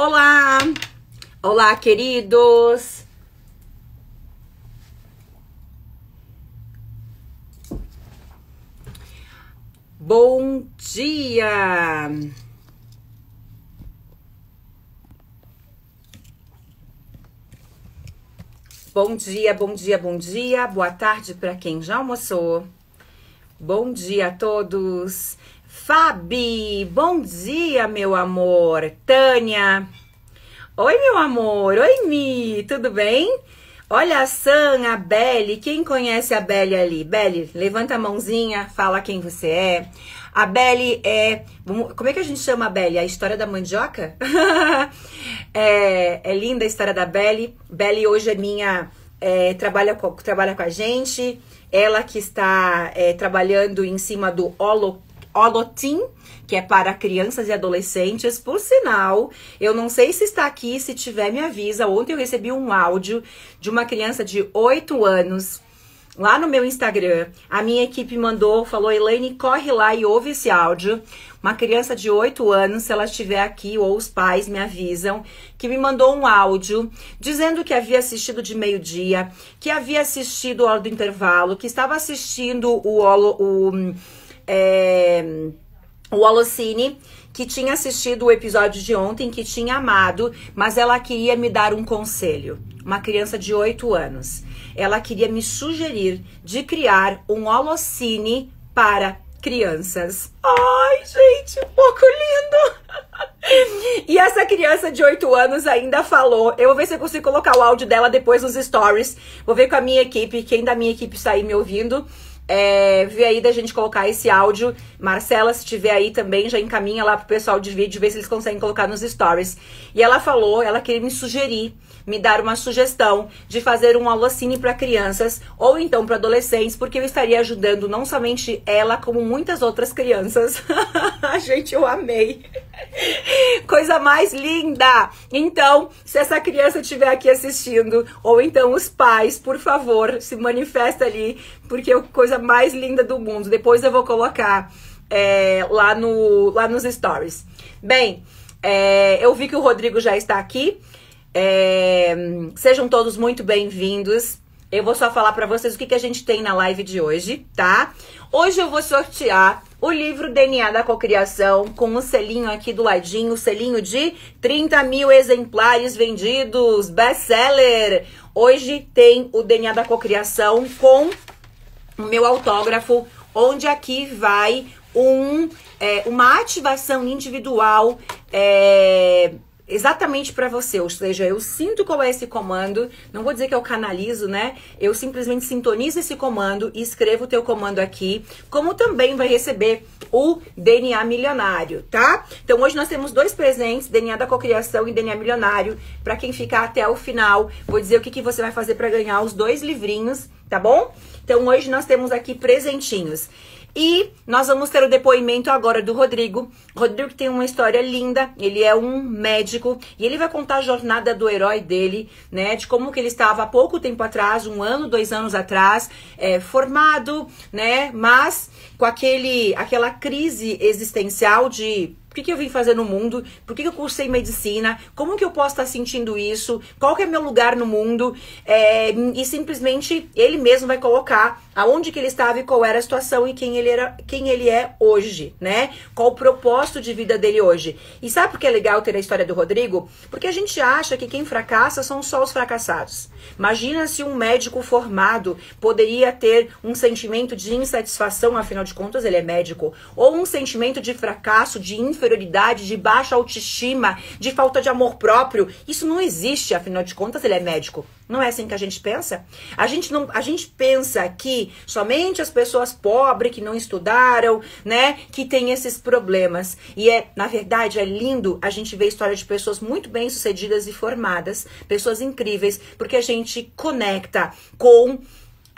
Olá! Olá, queridos! Bom dia! Bom dia, bom dia, bom dia. Boa tarde para quem já almoçou. Bom dia a todos. Fabi, bom dia, meu amor. Tânia. Oi, meu amor. Oi, Mi. Tudo bem? Olha a Sam, a Belle. Quem conhece a Belle ali? Belle, levanta a mãozinha, fala quem você é. A Belle é... Como é que a gente chama a Belle? A história da mandioca? É linda a história da Belle. Belle hoje é minha... trabalha com a gente. Ela que está trabalhando em cima do Holoteam, que é para crianças e adolescentes. Por sinal, eu não sei se está aqui, se tiver me avisa. Ontem eu recebi um áudio de uma criança de 8 anos lá no meu Instagram. A minha equipe mandou, falou: Elaine, corre lá e ouve esse áudio. Uma criança de 8 anos, se ela estiver aqui ou os pais me avisam, que me mandou um áudio dizendo que havia assistido de meio-dia, que havia assistido a hora do intervalo, que estava assistindo o Holocine, que tinha assistido o episódio de ontem, que tinha amado, mas ela queria me dar um conselho. Uma criança de 8 anos. Ela queria me sugerir de criar um Holocine para crianças. Ai, gente, um pouco lindo! E essa criança de 8 anos ainda falou, eu vou ver se eu consigo colocar o áudio dela depois nos stories, vou ver com a minha equipe, quem da minha equipe está aí me ouvindo, vê aí da gente colocar esse áudio. Marcela, se tiver aí também, já encaminha lá pro pessoal de vídeo, ver se eles conseguem colocar nos stories. E ela falou, ela queria me sugerir, me dar uma sugestão de fazer um Holocine para crianças ou então para adolescentes, porque eu estaria ajudando não somente ela, como muitas outras crianças. Gente, eu amei. Coisa mais linda! Então, se essa criança estiver aqui assistindo, ou então os pais, por favor, se manifesta ali, porque é a coisa mais linda do mundo. Depois eu vou colocar lá nos stories. Bem, eu vi que o Rodrigo já está aqui. Sejam todos muito bem-vindos. Eu vou só falar pra vocês o que a gente tem na live de hoje, tá? Hoje eu vou sortear o livro DNA da Cocriação com o selinho aqui do ladinho, o selinho de 30 mil exemplares vendidos, best-seller. Hoje tem o DNA da Cocriação com o meu autógrafo, onde aqui vai uma ativação individual exatamente para você, ou seja, eu sinto qual é esse comando, não vou dizer que eu canalizo, né? Eu simplesmente sintonizo esse comando e escrevo o teu comando aqui, como também vai receber o DNA milionário, tá? Então hoje nós temos dois presentes, DNA da Cocriação e DNA milionário, para quem ficar até o final. Vou dizer o que você vai fazer para ganhar os dois livrinhos, tá bom? Então hoje nós temos aqui presentinhos. E nós vamos ter o depoimento agora do Rodrigo. Rodrigo que tem uma história linda, ele é um médico e ele vai contar a jornada do herói dele, né? De como que ele estava há pouco tempo atrás, 1 ano, 2 anos atrás, formado, né? Mas com aquela crise existencial de... O que eu vim fazer no mundo? Por que eu cursei medicina? Como que eu posso estar sentindo isso? Qual que é meu lugar no mundo? E simplesmente ele mesmo vai colocar aonde que ele estava e qual era a situação e quem ele é hoje, né? Qual o propósito de vida dele hoje. E sabe por que é legal ter a história do Rodrigo? Porque a gente acha que quem fracassa são só os fracassados. Imagina se um médico formado poderia ter um sentimento de insatisfação, afinal de contas ele é médico, ou um sentimento de fracasso, de inferioridade, de baixa autoestima, de falta de amor próprio. Isso não existe, afinal de contas ele é médico. Não é assim que a gente pensa? A gente pensa que somente as pessoas pobres que não estudaram, né, que tem esses problemas. E na verdade, é lindo a gente ver a história de pessoas muito bem-sucedidas e formadas, pessoas incríveis, porque a gente conecta com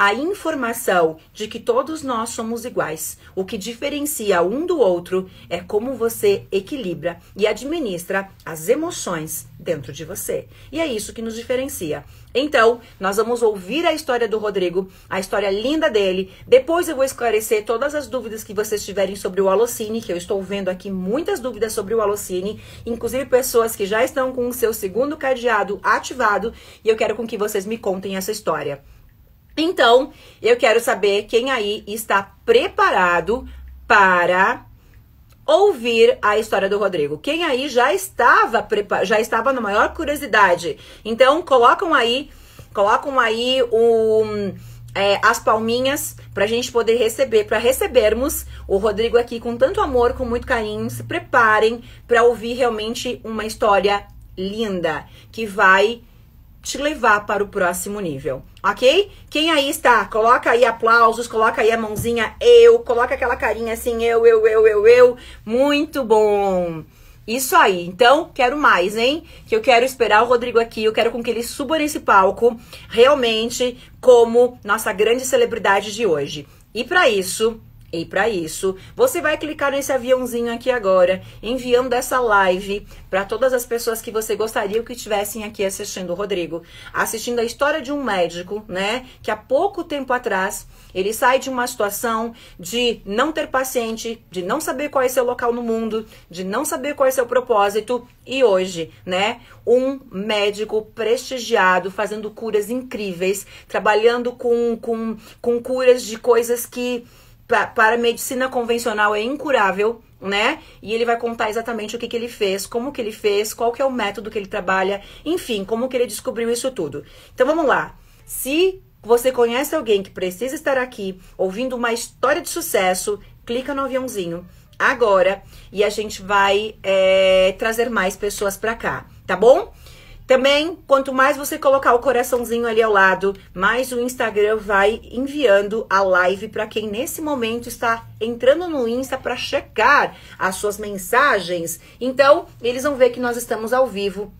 a informação de que todos nós somos iguais. O que diferencia um do outro é como você equilibra e administra as emoções dentro de você. E é isso que nos diferencia. Então, nós vamos ouvir a história do Rodrigo, a história linda dele. Depois eu vou esclarecer todas as dúvidas que vocês tiverem sobre o Alocine, que eu estou vendo aqui muitas dúvidas sobre o Alocine, inclusive pessoas que já estão com o seu segundo cadeado ativado, e eu quero com que vocês me contem essa história. Então, eu quero saber quem aí está preparado para ouvir a história do Rodrigo. Quem aí já estava na maior curiosidade. Então, colocam aí as palminhas pra gente poder receber, para recebermos o Rodrigo aqui com tanto amor, com muito carinho. Se preparem para ouvir realmente uma história linda que vai te levar para o próximo nível, ok? Quem aí está? Coloca aí aplausos, coloca aí a mãozinha coloca aquela carinha assim, eu. Muito bom! Isso aí, então, quero mais, hein? Que eu quero esperar o Rodrigo aqui, eu quero com que ele suba nesse palco, realmente, como nossa grande celebridade de hoje. E para isso, você vai clicar nesse aviãozinho aqui agora, enviando essa live para todas as pessoas que você gostaria que estivessem aqui assistindo o Rodrigo, assistindo a história de um médico, né, que há pouco tempo atrás, ele sai de uma situação de não ter paciente, de não saber qual é seu local no mundo, de não saber qual é seu propósito, e hoje, né, um médico prestigiado, fazendo curas incríveis, trabalhando com curas de coisas que para a medicina convencional é incurável, né? E ele vai contar exatamente o que ele fez, como que ele fez, qual que é o método que ele trabalha, enfim, como que ele descobriu isso tudo. Então vamos lá. Se você conhece alguém que precisa estar aqui ouvindo uma história de sucesso, clica no aviãozinho agora e a gente vai trazer mais pessoas para cá, tá bom? Também, quanto mais você colocar o coraçãozinho ali ao lado, mais o Instagram vai enviando a live para quem nesse momento está entrando no Insta para checar as suas mensagens. Então, eles vão ver que nós estamos ao vivo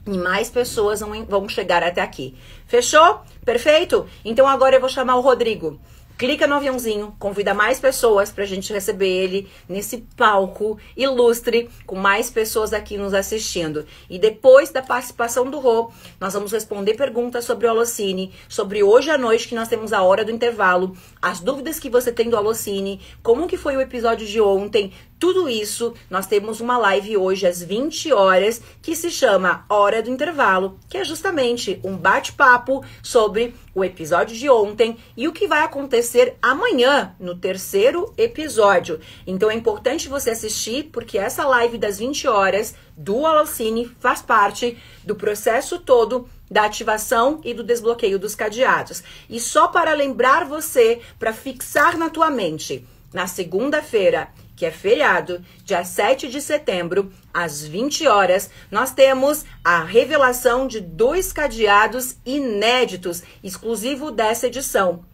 e mais pessoas vão chegar até aqui. Fechou? Perfeito? Então agora eu vou chamar o Rodrigo. Clica no aviãozinho, convida mais pessoas pra gente receber ele nesse palco ilustre, com mais pessoas aqui nos assistindo. E depois da participação do Rô, nós vamos responder perguntas sobre o Alocine, sobre hoje à noite, que nós temos a hora do intervalo, as dúvidas que você tem do Alocine, como que foi o episódio de ontem, tudo isso, nós temos uma live hoje às 20 horas, que se chama Hora do Intervalo, que é justamente um bate-papo sobre o episódio de ontem e o que vai acontecer amanhã, no terceiro episódio. Então é importante você assistir, porque essa live das 20 horas do Alocine faz parte do processo todo da ativação e do desbloqueio dos cadeados. E só para lembrar você, para fixar na tua mente, na segunda-feira, que é feriado, dia 7 de setembro, às 20 horas, nós temos a revelação de 2 cadeados inéditos, exclusivo dessa edição.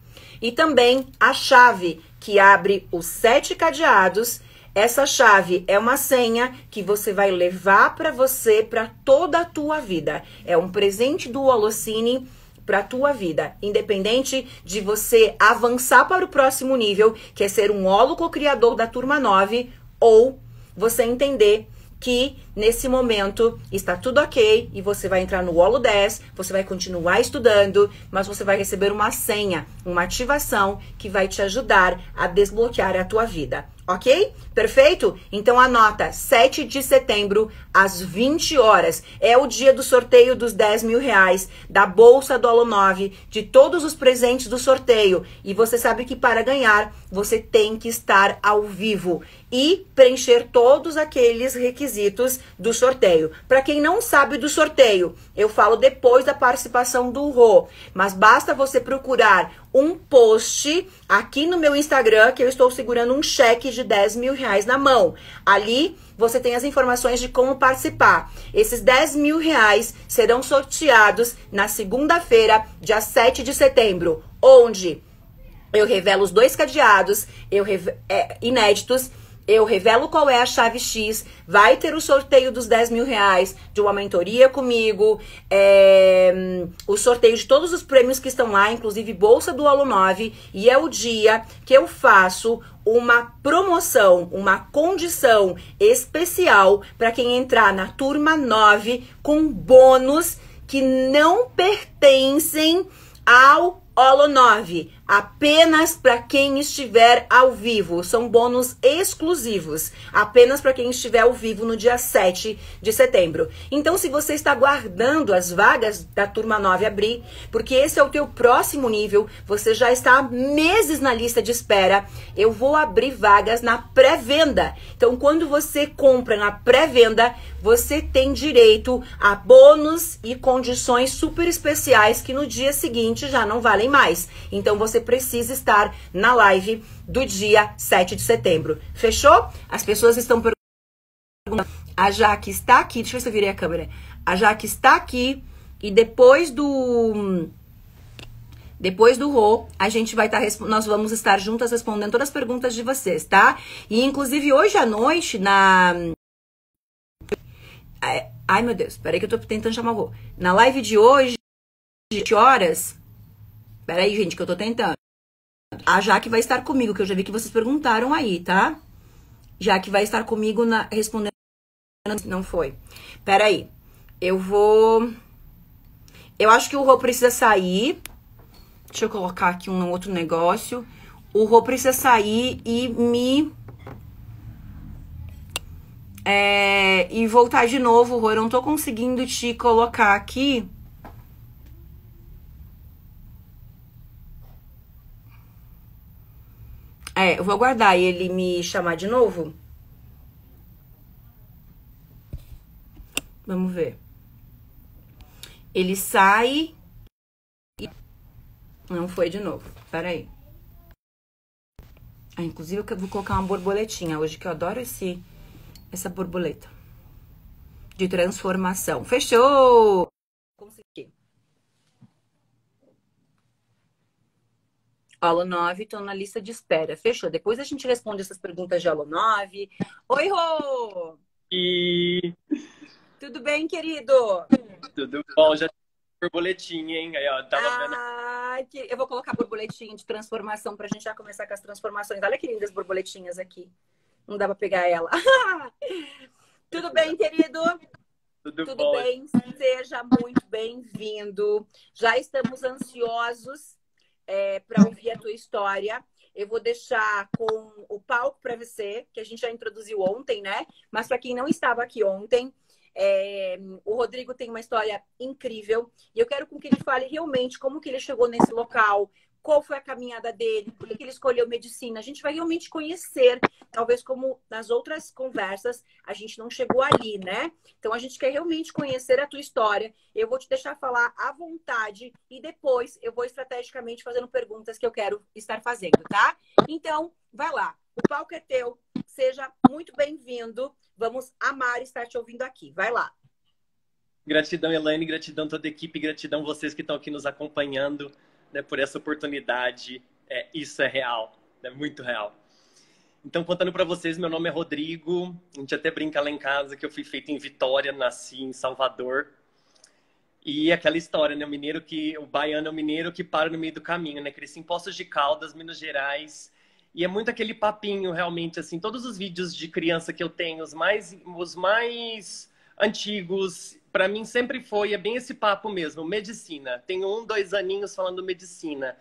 E também a chave que abre os 7 cadeados. Essa chave é uma senha que você vai levar para você, para toda a tua vida. É um presente do Alocine para a tua vida, independente de você avançar para o próximo nível, que é ser um holo criador da turma 9, ou você entender que nesse momento está tudo ok e você vai entrar no holo 10, você vai continuar estudando, mas você vai receber uma senha, uma ativação que vai te ajudar a desbloquear a tua vida. Ok? Perfeito? Então anota, 7 de setembro, às 20 horas. É o dia do sorteio dos 10 mil reais, da Bolsa do Alo 9, de todos os presentes do sorteio. E você sabe que para ganhar, você tem que estar ao vivo e preencher todos aqueles requisitos do sorteio. Para quem não sabe do sorteio, eu falo depois da participação do Rô, mas basta você procurar um post aqui no meu Instagram, que eu estou segurando um cheque de 10 mil reais na mão. Ali você tem as informações de como participar. Esses 10 mil reais serão sorteados na segunda-feira, dia 7 de setembro, onde eu revelo os 2 cadeados inéditos. eu revelo qual é a chave X, vai ter o sorteio dos 10 mil reais de uma mentoria comigo, o sorteio de todos os prêmios que estão lá, inclusive bolsa do Aluno 9, e é o dia que eu faço uma promoção, uma condição especial para quem entrar na turma 9 com bônus que não pertencem ao Holo 9, apenas para quem estiver ao vivo. São bônus exclusivos, apenas para quem estiver ao vivo no dia 7 de setembro. Então, se você está guardando as vagas da turma 9 abrir, porque esse é o teu próximo nível, você já está há meses na lista de espera, eu vou abrir vagas na pré-venda. Então, quando você compra na pré-venda, você tem direito a bônus e condições super especiais que no dia seguinte já não valem mais. Então, você precisa estar na live do dia 7 de setembro. Fechou? As pessoas estão perguntando. A Jaque está aqui. Deixa eu ver se eu virei a câmera. A Jaque está aqui. E depois do Rô, a gente vai estar, nós vamos estar juntas respondendo todas as perguntas de vocês, tá? E inclusive hoje à noite ai, meu Deus, peraí que eu tô tentando chamar o Rô. Na live de hoje, 20 horas. Peraí, gente, que eu tô tentando. A Jaque vai estar comigo, que eu já vi que vocês perguntaram aí, tá? Jaque vai estar comigo respondendo. Não foi. Peraí. Eu acho que o Rô precisa sair. Deixa eu colocar aqui um outro negócio. O Rô precisa sair e e voltar de novo, Rô. Eu não tô conseguindo te colocar aqui. Eu vou aguardar ele me chamar de novo. Vamos ver. Ele sai e não foi de novo. Pera aí. Inclusive eu vou colocar uma borboletinha hoje, que eu adoro essa borboleta de transformação. Fechou! Consegui. Aula 9, estou na lista de espera. Fechou. Depois a gente responde essas perguntas de aula 9. Oi, Rô! E tudo bem, querido? tudo bom, já tem borboletinha, hein? Aí, ó, tava vendo. Eu vou colocar borboletinha de transformação pra gente já começar com as transformações. Olha que lindas borboletinhas aqui. Não dá pra pegar ela. Tudo bem, querido? Tudo bom. Bem? Seja muito bem-vindo. Já estamos ansiosos para ouvir a tua história. Eu vou deixar com o palco para você, que a gente já introduziu ontem, né? Mas para quem não estava aqui ontem, o Rodrigo tem uma história incrível e eu quero com que ele fale realmente como que ele chegou nesse local, qual foi a caminhada dele, por que ele escolheu medicina. A gente vai realmente conhecer, talvez como nas outras conversas, a gente não chegou ali, né? Então a gente quer realmente conhecer a tua história. Eu vou te deixar falar à vontade e depois eu vou estrategicamente fazendo perguntas que eu quero estar fazendo, tá? Então, vai lá. O palco é teu. Seja muito bem-vindo. Vamos amar estar te ouvindo aqui. Vai lá. Gratidão, Elaine, gratidão toda a equipe, gratidão vocês que estão aqui nos acompanhando, né, por essa oportunidade. Isso é real, é muito real. Então, contando para vocês, meu nome é Rodrigo. A gente até brinca lá em casa que eu fui feito em Vitória, nasci em Salvador. E aquela história, né? O baiano é o mineiro que para no meio do caminho, né? Cresci em Poços de Caldas, Minas Gerais. E é muito aquele papinho, realmente, assim, todos os vídeos de criança que eu tenho, os mais antigos, para mim sempre é bem esse papo mesmo, medicina. Tenho 1, 2 aninhos falando medicina.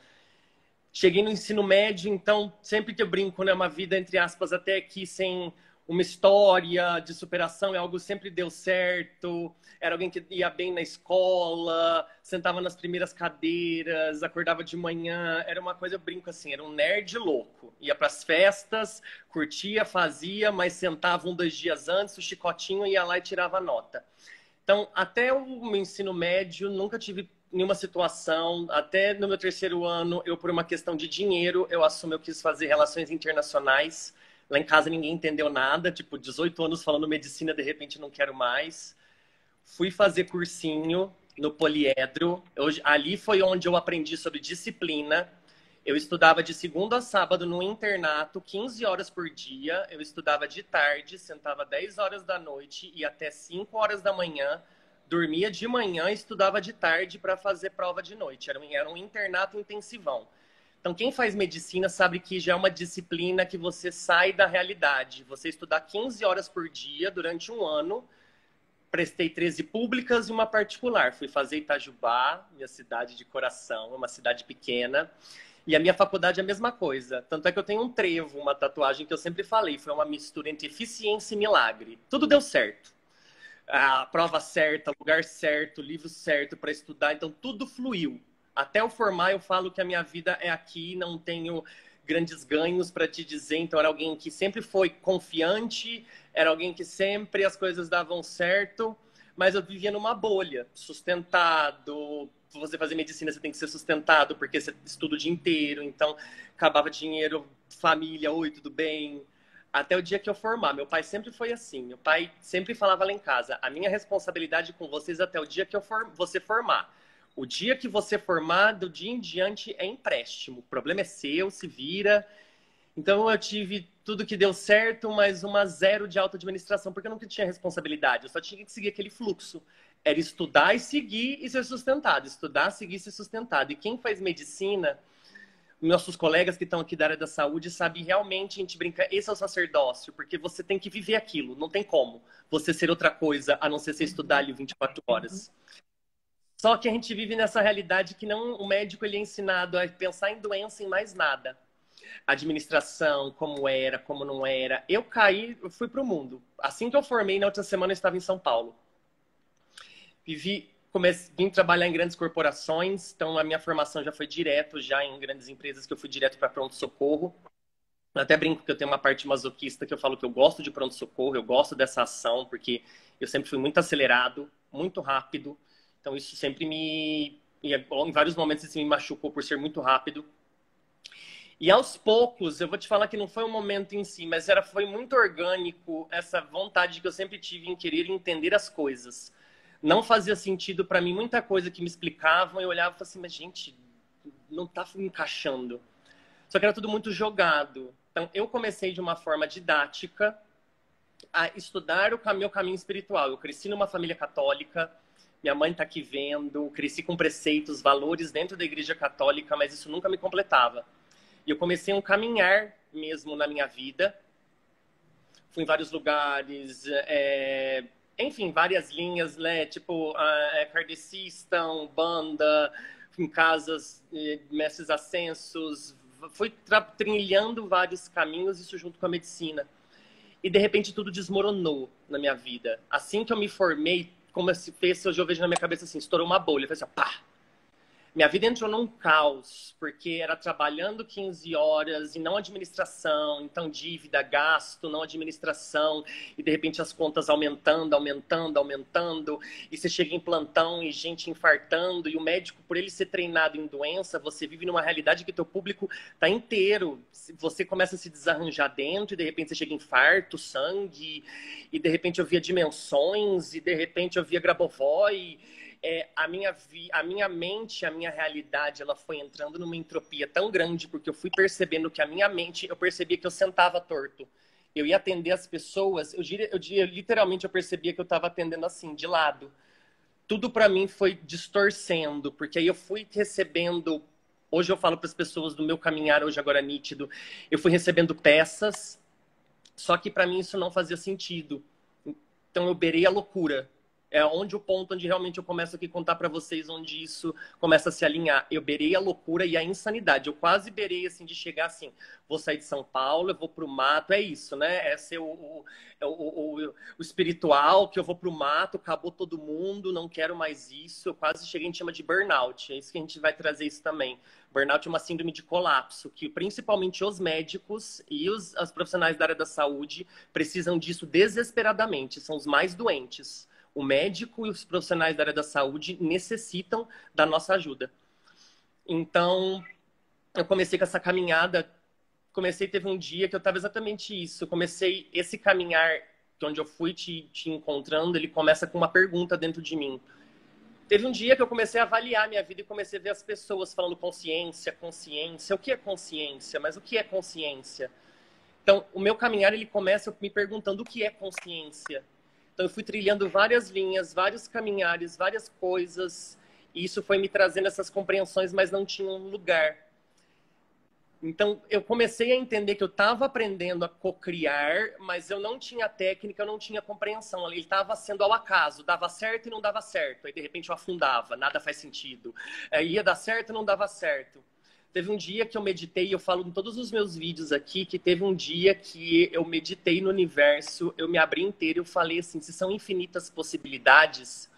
Cheguei no ensino médio, então, sempre que eu brinco, né, uma vida, entre aspas, até aqui, sem uma história de superação, algo sempre deu certo, era alguém que ia bem na escola, sentava nas primeiras cadeiras, acordava de manhã, era uma coisa, eu brinco assim, era um nerd louco. Ia pras festas, curtia, fazia, mas sentava 1, 2 dias antes, o chicotinho ia lá e tirava nota. Então, até o meu ensino médio, nunca tive nenhuma situação. Até no meu 3º ano, por uma questão de dinheiro, eu quis fazer relações internacionais. Lá em casa ninguém entendeu nada, tipo, 18 anos falando medicina, de repente não quero mais. Fui fazer cursinho no Poliedro. Ali foi onde eu aprendi sobre disciplina. Eu estudava de segunda a sábado no internato, 15 horas por dia. Eu estudava de tarde, sentava 10 horas da noite e até 5 horas da manhã. Dormia de manhã e estudava de tarde para fazer prova de noite. Era um internato intensivão. Então, quem faz medicina sabe que já é uma disciplina que você sai da realidade. Você estudar 15 horas por dia durante um ano. Prestei 13 públicas e uma particular. Fui fazer Itajubá, minha cidade de coração, uma cidade pequena. E a minha faculdade é a mesma coisa. Tanto é que eu tenho um trevo, uma tatuagem que eu sempre falei. Foi uma mistura entre eficiência e milagre. Tudo deu certo. A prova certa, lugar certo, livro certo para estudar. Então, tudo fluiu. Até eu formar, eu falo que a minha vida é aqui. Não tenho grandes ganhos para te dizer. Então, era alguém que sempre foi confiante. Era alguém que sempre as coisas davam certo. Mas eu vivia numa bolha. Sustentado. Você fazer medicina, você tem que ser sustentado, porque você estuda o dia inteiro, então acabava dinheiro, família, oi, tudo bem? Até o dia que eu formar. Meu pai sempre foi assim, meu pai sempre falava lá em casa, a minha responsabilidade com vocês até o dia que você formar. O dia que você formar, do dia em diante, é empréstimo. O problema é seu, se vira. Então eu tive tudo que deu certo, mas uma zero de auto-administração, porque eu nunca tinha responsabilidade, eu só tinha que seguir aquele fluxo. Era estudar e seguir e ser sustentado. Estudar, seguir e ser sustentado. E quem faz medicina, nossos colegas que estão aqui da área da saúde, sabem realmente, a gente brinca, esse é o sacerdócio, porque você tem que viver aquilo, não tem como você ser outra coisa, a não ser você estudar ali 24 horas. Só que a gente vive nessa realidade que não, o médico ele é ensinado a pensar em doença em mais nada. Administração, como era, como não era. Eu caí, eu fui para o mundo. Assim que eu formei, na outra semana eu estava em São Paulo. Vim trabalhar em grandes corporações, então a minha formação já foi direto, já em grandes empresas, que eu fui direto para pronto-socorro. Eu até brinco que eu tenho uma parte masoquista, que eu falo que eu gosto de pronto-socorro, eu gosto dessa ação, porque eu sempre fui muito acelerado, muito rápido. Então isso sempre em vários momentos isso me machucou por ser muito rápido. E aos poucos, eu vou te falar que não foi um momento em si, mas foi muito orgânico essa vontade que eu sempre tive em querer entender as coisas. Não fazia sentido para mim muita coisa que me explicavam. Eu olhava e falava assim, mas gente, não tá encaixando. Só que era tudo muito jogado. Então, eu comecei de uma forma didática a estudar o meu caminho espiritual. Eu cresci numa família católica, minha mãe está aqui vendo, cresci com preceitos, valores dentro da igreja católica, mas isso nunca me completava. E eu comecei um caminhar mesmo na minha vida. Fui em vários lugares, enfim, várias linhas, né? Tipo, kardecista, umbanda, em casas, mestres ascensos. Fui trilhando vários caminhos, isso junto com a medicina. E, de repente, tudo desmoronou na minha vida. Assim que eu me formei, como se fez, hoje eu vejo na minha cabeça assim, estourou uma bolha. Eu falei assim, pá! Minha vida entrou num caos, porque era trabalhando 15 horas e não administração, então dívida, gasto, não administração, e de repente as contas aumentando, e você chega em plantão e gente infartando, e o médico, por ele ser treinado em doença, você vive numa realidade que teu público tá inteiro, você começa a se desarranjar dentro, e de repente você chega em infarto, sangue, e de repente eu via dimensões, e de repente eu via Grabovoi. A minha mente, a minha realidade, ela foi entrando numa entropia tão grande, porque eu fui percebendo que a minha mente, eu percebia que eu sentava torto. Eu ia atender as pessoas, literalmente eu percebia que eu estava atendendo assim, de lado. Tudo para mim foi distorcendo, porque aí eu fui recebendo, hoje eu falo para as pessoas do meu caminhar, hoje agora nítido, eu fui recebendo peças, só que para mim isso não fazia sentido. Então eu beirei a loucura. É onde o ponto onde realmente eu começo aqui a contar para vocês onde isso começa a se alinhar. Eu beirei a loucura e a insanidade. Eu quase beirei assim de chegar assim, vou sair de São Paulo, eu vou pro mato, é isso, né? É ser o espiritual, que eu vou pro mato, acabou todo mundo, não quero mais isso. Eu quase cheguei, a gente chama de burnout. É isso que a gente vai trazer isso também. Burnout é uma síndrome de colapso, que principalmente os médicos e os profissionais da área da saúde precisam disso desesperadamente, são os mais doentes. O médico e os profissionais da área da saúde necessitam da nossa ajuda. Então, eu comecei com essa caminhada. Teve um dia que eu estava exatamente isso. Eu comecei esse caminhar, onde eu fui te encontrando, ele começa com uma pergunta dentro de mim. Teve um dia que eu comecei a avaliar minha vida e comecei a ver as pessoas falando consciência, consciência. O que é consciência? Mas o que é consciência? Então, o meu caminhar, ele começa me perguntando o que é consciência. Então, eu fui trilhando várias linhas, vários caminhares, várias coisas. E isso foi me trazendo essas compreensões, mas não tinha um lugar. Então, eu comecei a entender que eu estava aprendendo a cocriar, mas eu não tinha técnica, eu não tinha compreensão. Ele estava sendo ao acaso, dava certo e não dava certo. Aí, de repente, eu afundava, nada faz sentido. Ia dar certo e não dava certo. Teve um dia que eu meditei, eu falo em todos os meus vídeos aqui, que teve um dia que eu meditei no universo, eu me abri inteiro e eu falei assim, se são infinitas possibilidades,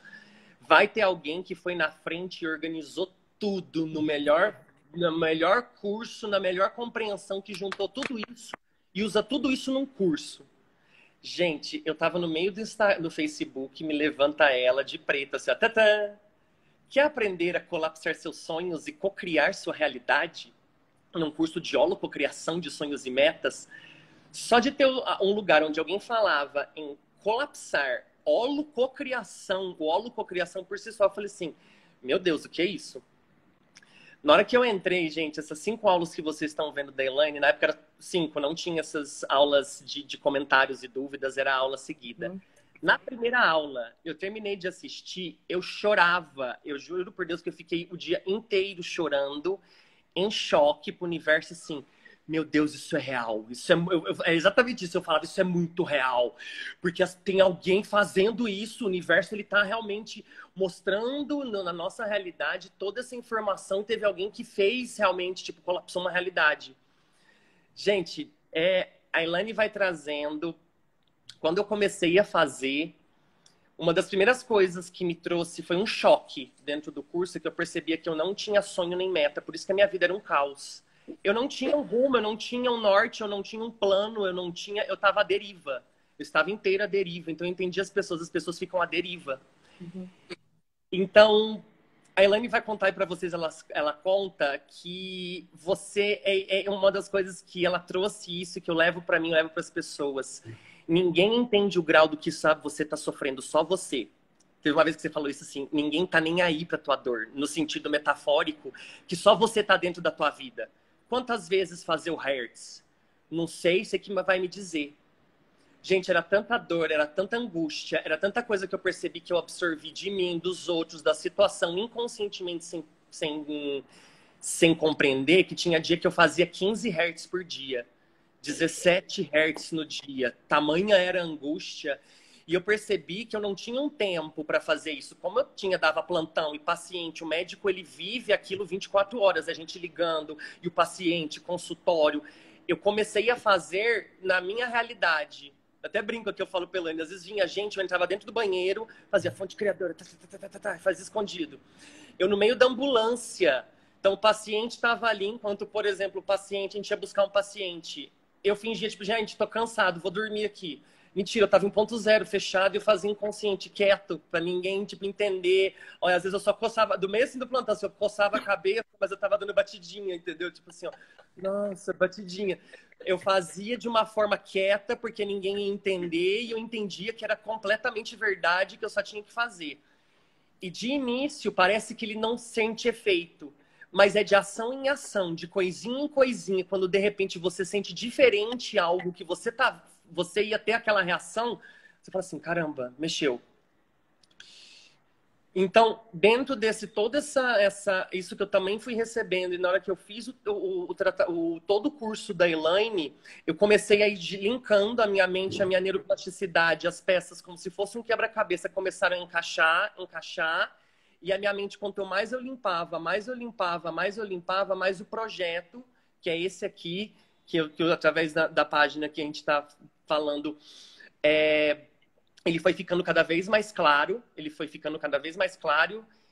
vai ter alguém que foi na frente e organizou tudo no melhor curso, na melhor compreensão, que juntou tudo isso e usa tudo isso num curso. Gente, eu tava no meio do Facebook, me levanta ela de preto, assim, ó, tatã. Quer aprender a colapsar seus sonhos e cocriar sua realidade? Num curso de holococriação de sonhos e metas? Só de ter um lugar onde alguém falava em colapsar, holococriação, o holococriação por si só, eu falei assim, meu Deus, o que é isso? Na hora que eu entrei, gente, essas 5 aulas que vocês estão vendo da Elaine, na época era 5, não tinha essas aulas de comentários e dúvidas, era a aula seguida. Na primeira aula, eu terminei de assistir, eu chorava. Eu juro por Deus que eu fiquei o dia inteiro chorando, em choque pro universo, assim. Meu Deus, isso é real. Isso é exatamente isso. Eu falava, isso é muito real. Porque tem alguém fazendo isso. O universo, ele tá realmente mostrando na nossa realidade toda essa informação. Teve alguém que fez realmente, tipo, colapsou uma realidade. Gente, a Elaine vai trazendo... Quando eu comecei a fazer, uma das primeiras coisas que me trouxe foi um choque dentro do curso, que eu percebia que eu não tinha sonho nem meta, por isso que a minha vida era um caos. Eu não tinha um rumo, eu não tinha um norte, eu não tinha um plano, eu estava à deriva. Eu estava inteira à deriva, então eu entendi as pessoas ficam à deriva. Uhum. Então, a Elaine vai contar aí para vocês, ela conta que você é uma das coisas que ela trouxe isso, que eu levo para mim, eu levo para as pessoas. Ninguém entende o grau do que você está sofrendo, só você. Teve uma vez que você falou isso assim, ninguém tá nem aí pra tua dor, no sentido metafórico, que só você tá dentro da tua vida. Quantas vezes fazer o Hertz? Não sei, você que vai me dizer. Gente, era tanta dor, era tanta angústia, era tanta coisa que eu percebi que eu absorvi de mim, dos outros, da situação, inconscientemente, sem compreender, que tinha dia que eu fazia 15 Hertz por dia. 17 Hertz no dia. Tamanha era a angústia. E eu percebi que eu não tinha um tempo para fazer isso. Como eu dava plantão e paciente, o médico ele vive aquilo 24 horas, a gente ligando, e o paciente, consultório. Eu comecei a fazer na minha realidade. Até brinco aqui, eu falo pela Elaine, às vezes vinha gente, eu entrava dentro do banheiro, fazia fonte criadora, fazia escondido. Eu no meio da ambulância. Então o paciente estava ali, enquanto, por exemplo, o paciente, a gente ia buscar um paciente. Eu fingia, tipo, gente, tô cansado, vou dormir aqui. Mentira, eu tava em ponto zero, fechado, e eu fazia inconsciente, quieto, pra ninguém, tipo, entender. Olha, às vezes eu só coçava, do meio assim do plantão, assim, eu coçava a cabeça, mas eu tava dando batidinha, entendeu? Tipo assim, ó, nossa, batidinha. Eu fazia de uma forma quieta, porque ninguém ia entender, e eu entendia que era completamente verdade, que eu só tinha que fazer. E de início, parece que ele não sente efeito. Mas é de ação em ação, de coisinha em coisinha, quando de repente você sente diferente algo que você ia ter aquela reação, você fala assim, caramba, mexeu. Então, dentro desse isso que eu também fui recebendo, e na hora que eu fiz todo o curso da Elaine, eu comecei a ir linkando a minha mente, a minha neuroplasticidade, as peças, como se fosse um quebra-cabeça, começaram a encaixar, e a minha mente, quanto mais eu limpava, mais o projeto, que é esse aqui, que eu através da página que a gente está falando, ele foi ficando cada vez mais claro,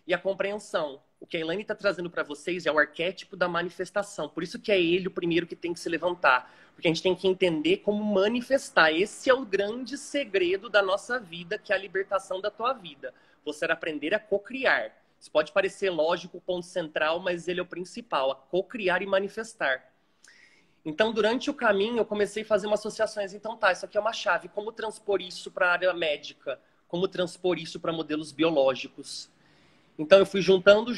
e a compreensão. O que a Elaine está trazendo para vocês é o arquétipo da manifestação. Por isso que é ele o primeiro que tem que se levantar. Porque a gente tem que entender como manifestar. Esse é o grande segredo da nossa vida, que é a libertação da tua vida. Você aprender a cocriar. Isso pode parecer lógico, o ponto central, mas ele é o principal, a cocriar e manifestar. Então, durante o caminho, eu comecei a fazer umas associações. Então, tá, isso aqui é uma chave. Como transpor isso para a área médica? Como transpor isso para modelos biológicos? Então eu fui juntando,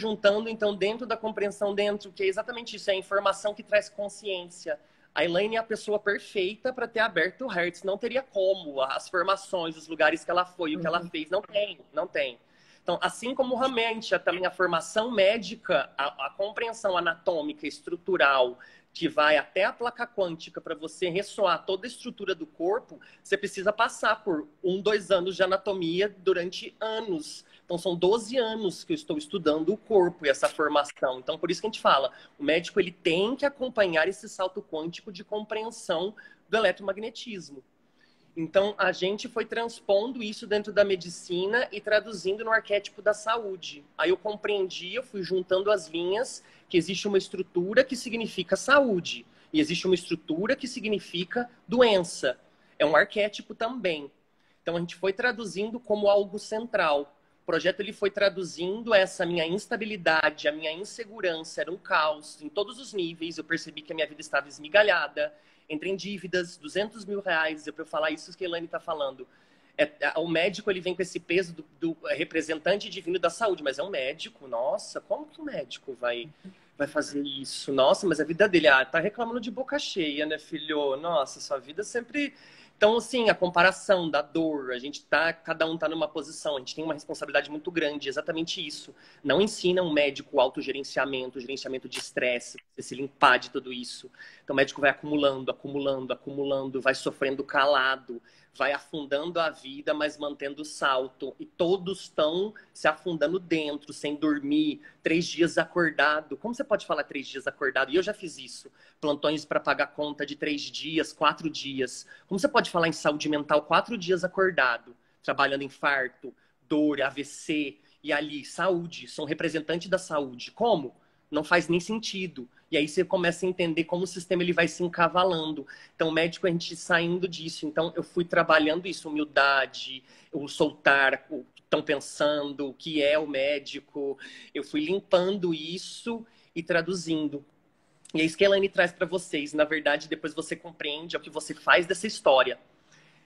então dentro da compreensão, dentro, que é exatamente isso, é a informação que traz consciência. A Elaine é a pessoa perfeita para ter aberto o Hertz. Não teria como. As formações, os lugares que ela foi, o que ela fez. Não tem, não tem. Então, assim como realmente também a formação médica, a compreensão anatômica, estrutural, que vai até a placa quântica para você ressoar toda a estrutura do corpo, você precisa passar por 2 anos de anatomia durante anos. Então, são 12 anos que eu estou estudando o corpo e essa formação. Então, por isso que a gente fala, o médico ele tem que acompanhar esse salto quântico de compreensão do eletromagnetismo. Então, a gente foi transpondo isso dentro da medicina e traduzindo no arquétipo da saúde. Aí eu compreendi, eu fui juntando as linhas, que existe uma estrutura que significa saúde. E existe uma estrutura que significa doença. É um arquétipo também. Então, a gente foi traduzindo como algo central. O projeto ele foi traduzindo essa minha instabilidade, a minha insegurança, era um caos em todos os níveis. Eu percebi que a minha vida estava esmigalhada, entrei em dívidas, R$ 200.000, é para eu falar isso que a Elaine está falando. O médico ele vem com esse peso do representante divino da saúde, mas é um médico, nossa, como que um médico vai fazer isso? Nossa, mas a vida dele, tá reclamando de boca cheia, né, filho? Nossa, sua vida sempre... Então, assim, a comparação da dor, cada um tá numa posição, a gente tem uma responsabilidade muito grande, exatamente isso. Não ensina um médico autogerenciamento, gerenciamento de estresse, se limpar de tudo isso. Então, o médico vai acumulando, acumulando, acumulando, vai sofrendo calado, vai afundando a vida, mas mantendo o salto. E todos estão se afundando dentro, sem dormir, 3 dias acordado. Como você pode falar 3 dias acordado? E eu já fiz isso. Plantões para pagar conta de 3 dias, 4 dias. Como você pode falar em saúde mental 4 dias acordado? Trabalhando em infarto, dor, AVC. E ali, saúde. São representante da saúde. Como? Não faz nem sentido. E aí você começa a entender como o sistema ele vai se encavalando. Então, o médico, a gente saindo disso. Então, eu fui trabalhando isso, humildade, o soltar, o que estão pensando, o que é o médico. Eu fui limpando isso e traduzindo. E é isso que a Elaine traz para vocês. Na verdade, depois você compreende o que você faz dessa história.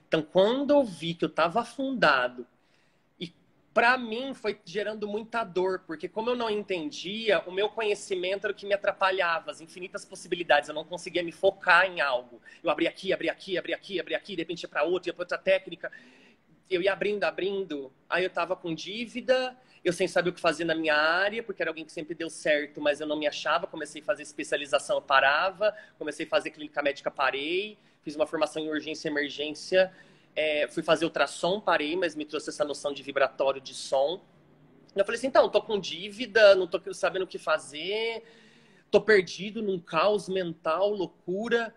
Então, quando eu vi que eu estava afundado, para mim foi gerando muita dor, porque como eu não entendia, o meu conhecimento era o que me atrapalhava, as infinitas possibilidades, eu não conseguia me focar em algo. Eu abria aqui, abria aqui, abria aqui, abria aqui, de repente ia para outra, ia para outra técnica. Eu ia abrindo, abrindo, aí eu tava com dívida, eu sem saber o que fazer na minha área, porque era alguém que sempre deu certo, mas eu não me achava, comecei a fazer especialização, eu parava, comecei a fazer clínica médica, parei, fiz uma formação em urgência e emergência, fui fazer ultrassom, parei, mas me trouxe essa noção de vibratório de som. Eu falei assim, então, tô com dívida, não tô sabendo o que fazer, tô perdido num caos mental, loucura.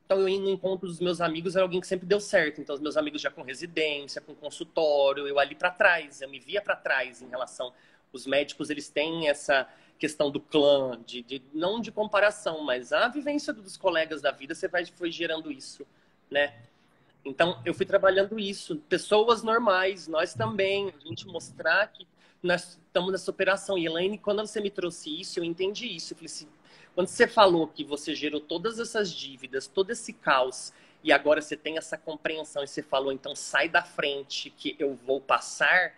Então, eu ia no encontro dos meus amigos, era alguém que sempre deu certo. Então, os meus amigos já com residência, com consultório, eu ali para trás, eu me via para trás em relação... Os médicos, eles têm essa questão do clã, não de comparação, mas a vivência dos colegas da vida, foi gerando isso, né? Então, eu fui trabalhando isso. Pessoas normais, nós também. A gente mostrar que nós estamos nessa operação. E, Elaine, quando você me trouxe isso, eu entendi isso. Eu falei assim, quando você falou que você gerou todas essas dívidas, todo esse caos, e agora você tem essa compreensão, e você falou, então, sai da frente que eu vou passar.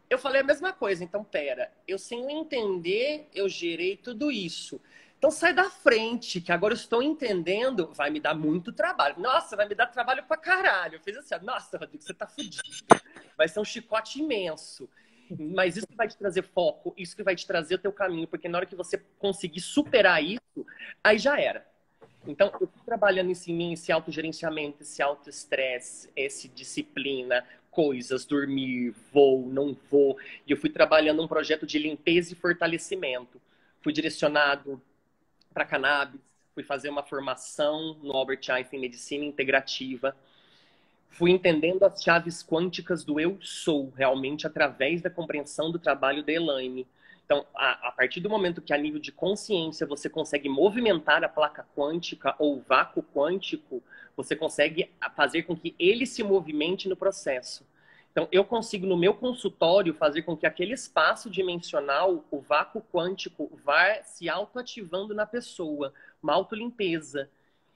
Eu falei a mesma coisa. Então, pera, eu sem entender, eu gerei tudo isso. Então sai da frente, que agora eu estou entendendo, vai me dar muito trabalho. Nossa, vai me dar trabalho pra caralho. Eu fiz assim, nossa, Rodrigo, você tá fudido. Vai ser um chicote imenso. Mas isso que vai te trazer foco, isso que vai te trazer o teu caminho, porque na hora que você conseguir superar isso, aí já era. Então, eu fui trabalhando em mim esse autogerenciamento, esse autoestresse, essa disciplina, coisas, dormir, vou, não vou. E eu fui trabalhando um projeto de limpeza e fortalecimento. Fui direcionado para cannabis, fui fazer uma formação no Albert Einstein em Medicina Integrativa, fui entendendo as chaves quânticas do eu sou, realmente através da compreensão do trabalho da Elaine. Então, a partir do momento que a nível de consciência você consegue movimentar a placa quântica ou o vácuo quântico, você consegue fazer com que ele se movimente no processo. Então, eu consigo, no meu consultório, fazer com que aquele espaço dimensional, o vácuo quântico, vá se autoativando na pessoa, uma autolimpeza.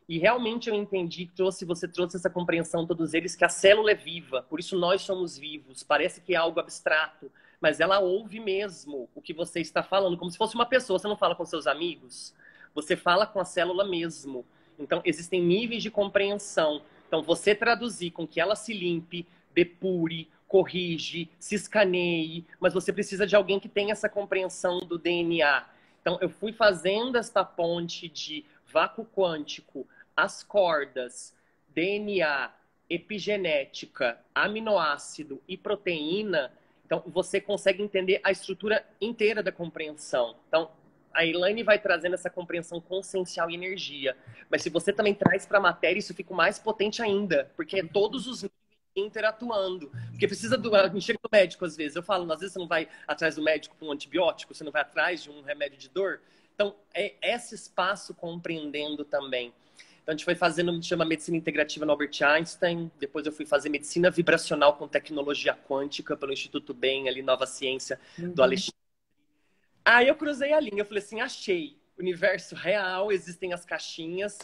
E realmente eu entendi, você trouxe essa compreensão, todos eles, que a célula é viva, por isso nós somos vivos. Parece que é algo abstrato, mas ela ouve mesmo o que você está falando, como se fosse uma pessoa. Você não fala com seus amigos, você fala com a célula mesmo. Então, existem níveis de compreensão. Então, você traduzir com que ela se limpe, depure, corrige, se escaneie, mas você precisa de alguém que tenha essa compreensão do DNA. Então, eu fui fazendo esta ponte de vácuo quântico, as cordas, DNA, epigenética, aminoácido e proteína. Então, você consegue entender a estrutura inteira da compreensão. Então, a Elaine vai trazendo essa compreensão consciencial e energia. Mas se você também traz para a matéria, isso fica mais potente ainda, porque é todos os níveis interatuando. Porque precisa do... A gente chega no médico às vezes. Eu falo, às vezes você não vai atrás do médico com um antibiótico, você não vai atrás de um remédio de dor. Então, é esse espaço compreendendo também. Então, a gente foi fazendo, a gente chama medicina integrativa no Albert Einstein. Depois eu fui fazer medicina vibracional com tecnologia quântica pelo Instituto Bem, ali, Nova Ciência, do Alexandre. Aí eu cruzei a linha, eu falei assim, achei. Universo real, existem as caixinhas.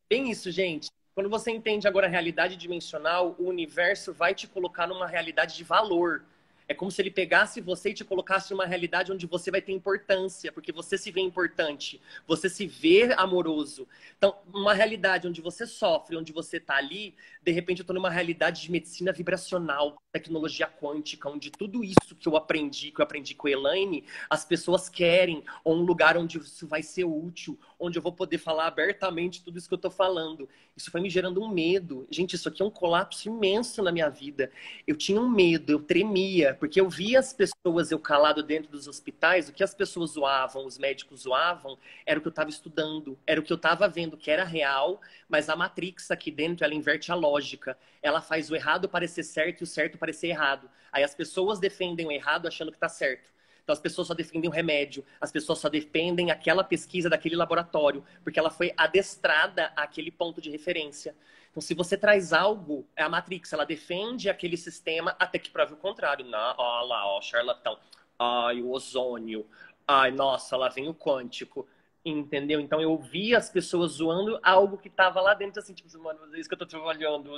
Tem isso, gente. Quando você entende agora a realidade dimensional, o universo vai te colocar numa realidade de valor. É como se ele pegasse você e te colocasse numa realidade onde você vai ter importância, porque você se vê importante, você se vê amoroso. Então, uma realidade onde você sofre, onde você está ali, de repente eu estou numa realidade de medicina vibracional, tecnologia quântica, onde tudo isso que eu aprendi com a Elaine, as pessoas querem, ou um lugar onde isso vai ser útil, onde eu vou poder falar abertamente tudo isso que eu estou falando. Isso foi me gerando um medo. Gente, isso aqui é um colapso imenso na minha vida. Eu tinha um medo, eu tremia, porque eu via as pessoas, eu calado dentro dos hospitais, o que as pessoas zoavam, os médicos zoavam, era o que eu estava estudando, era o que eu estava vendo, que era real, mas a Matrix aqui dentro, ela inverte a lógica. Ela faz o errado parecer certo e o certo parecer errado. Aí as pessoas defendem o errado achando que está certo. Então as pessoas só defendem o remédio, as pessoas só defendem aquela pesquisa daquele laboratório, porque ela foi adestrada àquele ponto de referência. Então, se você traz algo, é a Matrix, ela defende aquele sistema até que prove o contrário. Ó lá, ó, charlatão. Ai, o ozônio. Ai, nossa, lá vem o quântico. Entendeu? Então, eu vi as pessoas zoando algo que estava lá dentro, assim, tipo, mano, é isso que eu tô trabalhando,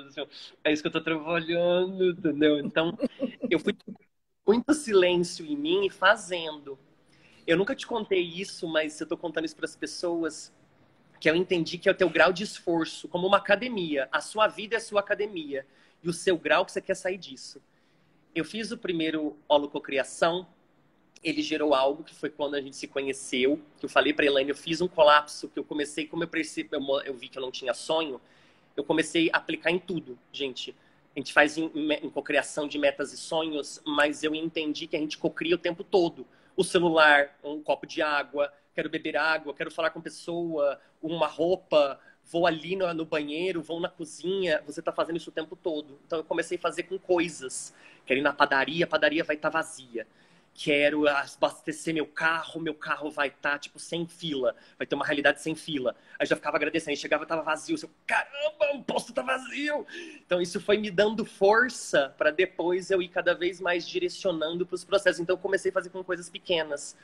é isso que eu tô trabalhando, entendeu? Então, eu fui muito silêncio em mim e fazendo. Eu nunca te contei isso, mas eu tô contando isso para as pessoas, que eu entendi que é o teu grau de esforço, como uma academia. A sua vida é a sua academia. E o seu grau que você quer sair disso. Eu fiz o primeiro holococriação, ele gerou algo que foi quando a gente se conheceu, que eu falei para Elaine, eu fiz um colapso, que eu comecei, como eu vi que eu não tinha sonho, eu comecei a aplicar em tudo, gente. A gente faz em cocriação de metas e sonhos, mas eu entendi que a gente cocria o tempo todo. O celular, um copo de água, quero beber água, quero falar com pessoa, uma roupa, vou ali no banheiro, vou na cozinha, você está fazendo isso o tempo todo. Então eu comecei a fazer com coisas. Quero ir na padaria, a padaria vai estar vazia. Quero abastecer meu carro vai estar, tipo, sem fila. Vai ter uma realidade sem fila. Aí já ficava agradecendo. Aí chegava, tava vazio. Eu, caramba, o posto tá vazio. Então, isso foi me dando força para depois eu ir cada vez mais direcionando para os processos. Então, eu comecei a fazer com coisas pequenas.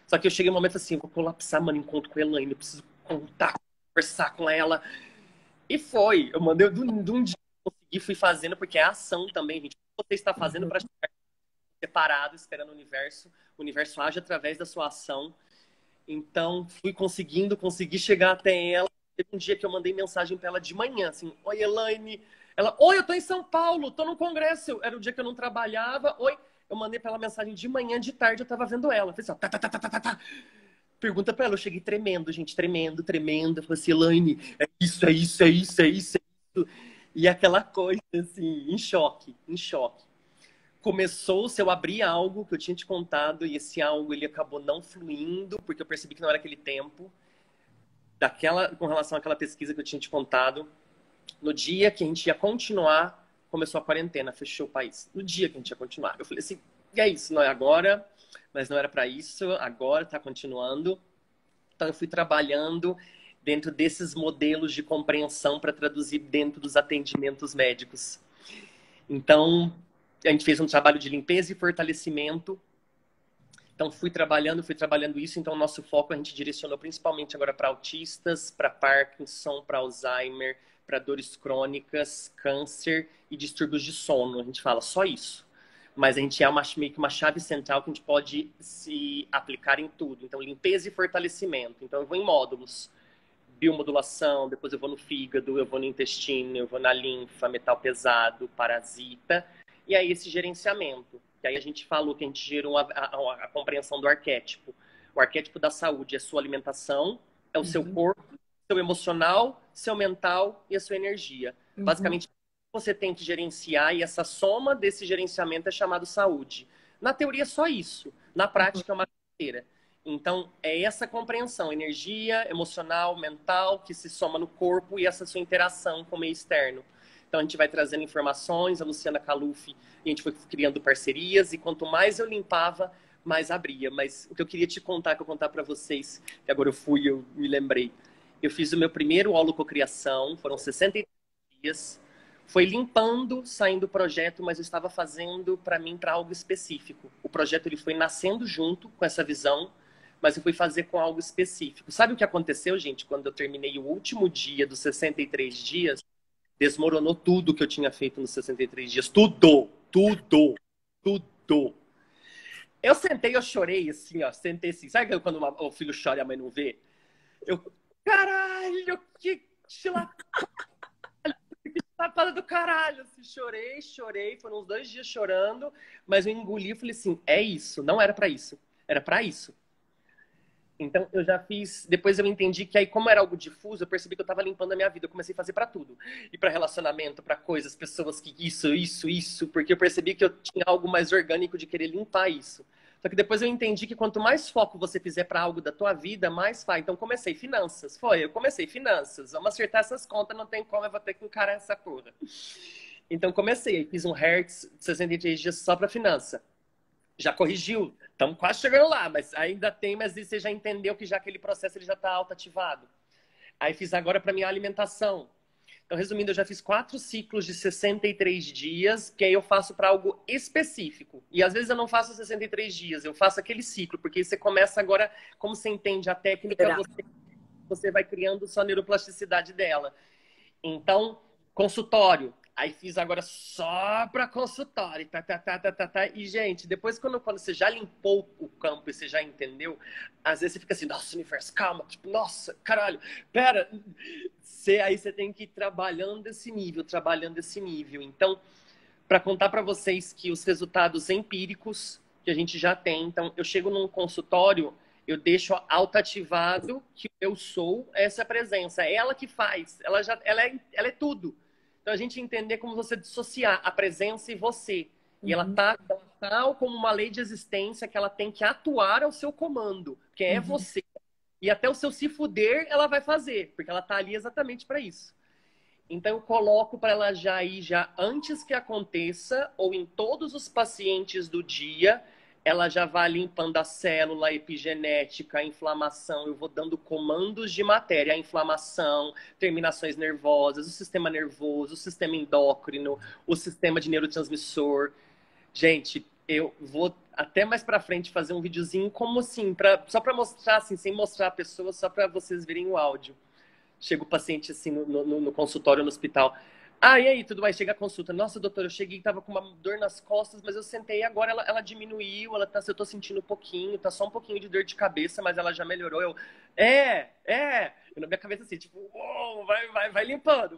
Só que eu cheguei um momento assim, vou colapsar, mano, encontro com a Elaine. Eu preciso contar, conversar com ela. E foi. Eu mandei de um dia que eu consegui, fui fazendo, porque é ação também, gente. O que você está fazendo para separado, esperando o universo age através da sua ação. Então, consegui chegar até ela. Teve um dia que eu mandei mensagem para ela de manhã, assim, oi, Elaine. Ela, oi, eu tô em São Paulo, tô no congresso. Era o dia que eu não trabalhava. Oi, eu mandei para ela mensagem de manhã, de tarde eu tava vendo ela. Eu falei assim, ó, tá. Pergunta para ela, eu cheguei tremendo, gente, tremendo. Eu falei assim, Elaine, é isso. E aquela coisa, assim, em choque. Começou, se eu abri algo que eu tinha te contado e esse algo ele acabou não fluindo, porque eu percebi que não era aquele tempo, com relação àquela pesquisa que eu tinha te contado. No dia que a gente ia continuar, começou a quarentena, fechou o país. No dia que a gente ia continuar. Eu falei assim, é isso, não é agora, mas não era para isso, agora tá continuando. Então eu fui trabalhando dentro desses modelos de compreensão para traduzir dentro dos atendimentos médicos. Então, a gente fez um trabalho de limpeza e fortalecimento. Então, fui trabalhando isso. Então, o nosso foco a gente direcionou principalmente agora para autistas, para Parkinson, para Alzheimer, para dores crônicas, câncer e distúrbios de sono. A gente fala só isso. mas a gente é meio que uma chave central que a gente pode se aplicar em tudo. Então, limpeza e fortalecimento. Então, eu vou em módulos. Biomodulação, depois eu vou no fígado, eu vou no intestino, eu vou na linfa, metal pesado, parasita. E aí esse gerenciamento. E aí a gente falou que a gente gerou a compreensão do arquétipo. O arquétipo da saúde é sua alimentação, é o seu corpo, seu emocional, seu mental e a sua energia. Basicamente, você tem que gerenciar e essa soma desse gerenciamento é chamado saúde. Na teoria, só isso. Na prática, é uma besteira. Então, é essa compreensão, energia, emocional, mental, que se soma no corpo e essa sua interação com o meio externo. Então, a gente vai trazendo informações, a Luciana Caluf, e a gente foi criando parcerias, e quanto mais eu limpava, mais abria. Mas o que eu queria te contar, que eu contar para vocês, que agora eu me lembrei. Eu fiz o meu primeiro holococriação, foram 63 dias. Foi limpando, saindo do projeto, mas eu estava fazendo para mim para algo específico. O projeto ele foi nascendo junto com essa visão, mas eu fui fazer com algo específico. Sabe o que aconteceu, gente? Quando eu terminei o último dia dos 63 dias, desmoronou tudo que eu tinha feito nos 63 dias. Tudo! Tudo! Tudo! Eu sentei, eu chorei assim, ó. Sentei assim. Sabe quando o filho chora e a mãe não vê? Eu, caralho, que lapada do caralho. Assim, chorei. Foram uns 2 dias chorando, mas eu engoli e falei assim, é isso. Não era pra isso. Era pra isso. Então, eu já fiz... Depois eu entendi que aí, como era algo difuso, eu percebi que eu tava limpando a minha vida. Eu comecei a fazer pra tudo. E pra relacionamento, pra coisas, pessoas que... Isso. Porque eu percebi que eu tinha algo mais orgânico de querer limpar isso. Só que depois eu entendi que quanto mais foco você fizer pra algo da tua vida, mais faz. Então, comecei finanças. Eu comecei finanças. Vamos acertar essas contas, não tem como, eu vou ter que encarar essa porra. Então, comecei. Fiz um Hertz de 63 dias só pra finança. Já corrigiu, estamos quase chegando lá, mas ainda tem, mas você já entendeu que já aquele processo ele já está autoativado. Aí fiz agora para minha alimentação. Então, resumindo, eu já fiz 4 ciclos de 63 dias, que aí eu faço para algo específico. E às vezes eu não faço 63 dias, eu faço aquele ciclo, porque você começa agora, como você entende a técnica, você vai criando sua neuroplasticidade dela. Então, consultório. Aí fiz agora só para consultório. E, gente, depois quando você já limpou o campo e você já entendeu, às vezes você fica assim, nossa, universo, calma. Tipo, nossa, caralho, pera. Aí você tem que ir trabalhando esse nível. Então, para contar para vocês que os resultados empíricos que a gente já tem. Então, eu chego num consultório, eu deixo autoativado que eu sou essa presença. É ela que faz. Ela é tudo. Então, a gente entender como você dissociar a presença e você. E ela tá como uma lei de existência que ela tem que atuar ao seu comando, que é você. E até o seu se fuder, ela vai fazer, porque ela tá ali exatamente para isso. Então, eu coloco para ela já ir já antes que aconteça, ou em todos os pacientes do dia, ela já vai limpando a célula, a epigenética, a inflamação. Eu vou dando comandos de matéria, a inflamação, terminações nervosas, o sistema nervoso, o sistema endócrino, o sistema de neurotransmissor. Gente, eu vou até mais pra frente fazer um videozinho como assim, só pra mostrar, assim, sem mostrar a pessoa, só pra vocês verem o áudio. Chega o paciente assim no consultório, no hospital. Ah, e aí, tudo bem? Chega a consulta. Nossa, doutora, eu cheguei e tava com uma dor nas costas, mas eu sentei agora ela diminuiu, eu tô sentindo um pouquinho, tá só um pouquinho de dor de cabeça, mas ela já melhorou. Eu na minha cabeça assim, tipo, uou, vai limpando.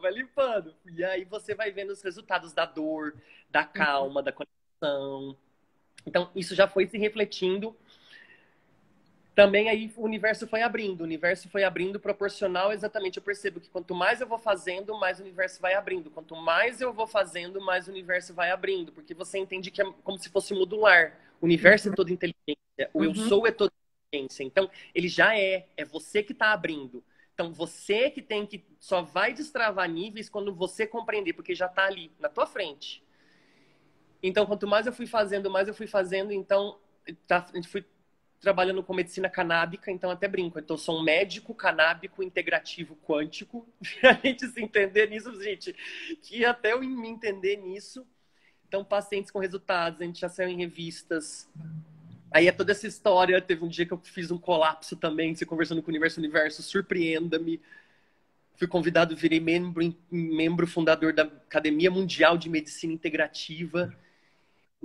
E aí você vai vendo os resultados da dor, da calma, da conexão. Então, isso já foi se refletindo. Também aí o universo foi abrindo proporcional exatamente. Eu percebo que quanto mais eu vou fazendo, mais o universo vai abrindo. Quanto mais eu vou fazendo, mais o universo vai abrindo. Porque você entende que é como se fosse modular. O universo é toda inteligência. O eu sou é toda inteligência. Então, ele já é você que está abrindo. Então, você que tem que... Só vai destravar níveis quando você compreender, porque já está ali, na tua frente. Então, quanto mais eu fui fazendo, então... a gente foi trabalhando com medicina canábica, então até brinco. Então, eu sou um médico canábico integrativo quântico. A gente se entender nisso, gente, que até eu me entender nisso. Então, pacientes com resultados, a gente já saiu em revistas. Aí é toda essa história. Teve um dia que eu fiz um colapso também, se conversando com o universo, surpreenda-me. Fui convidado, virei membro fundador da Academia Mundial de Medicina Integrativa.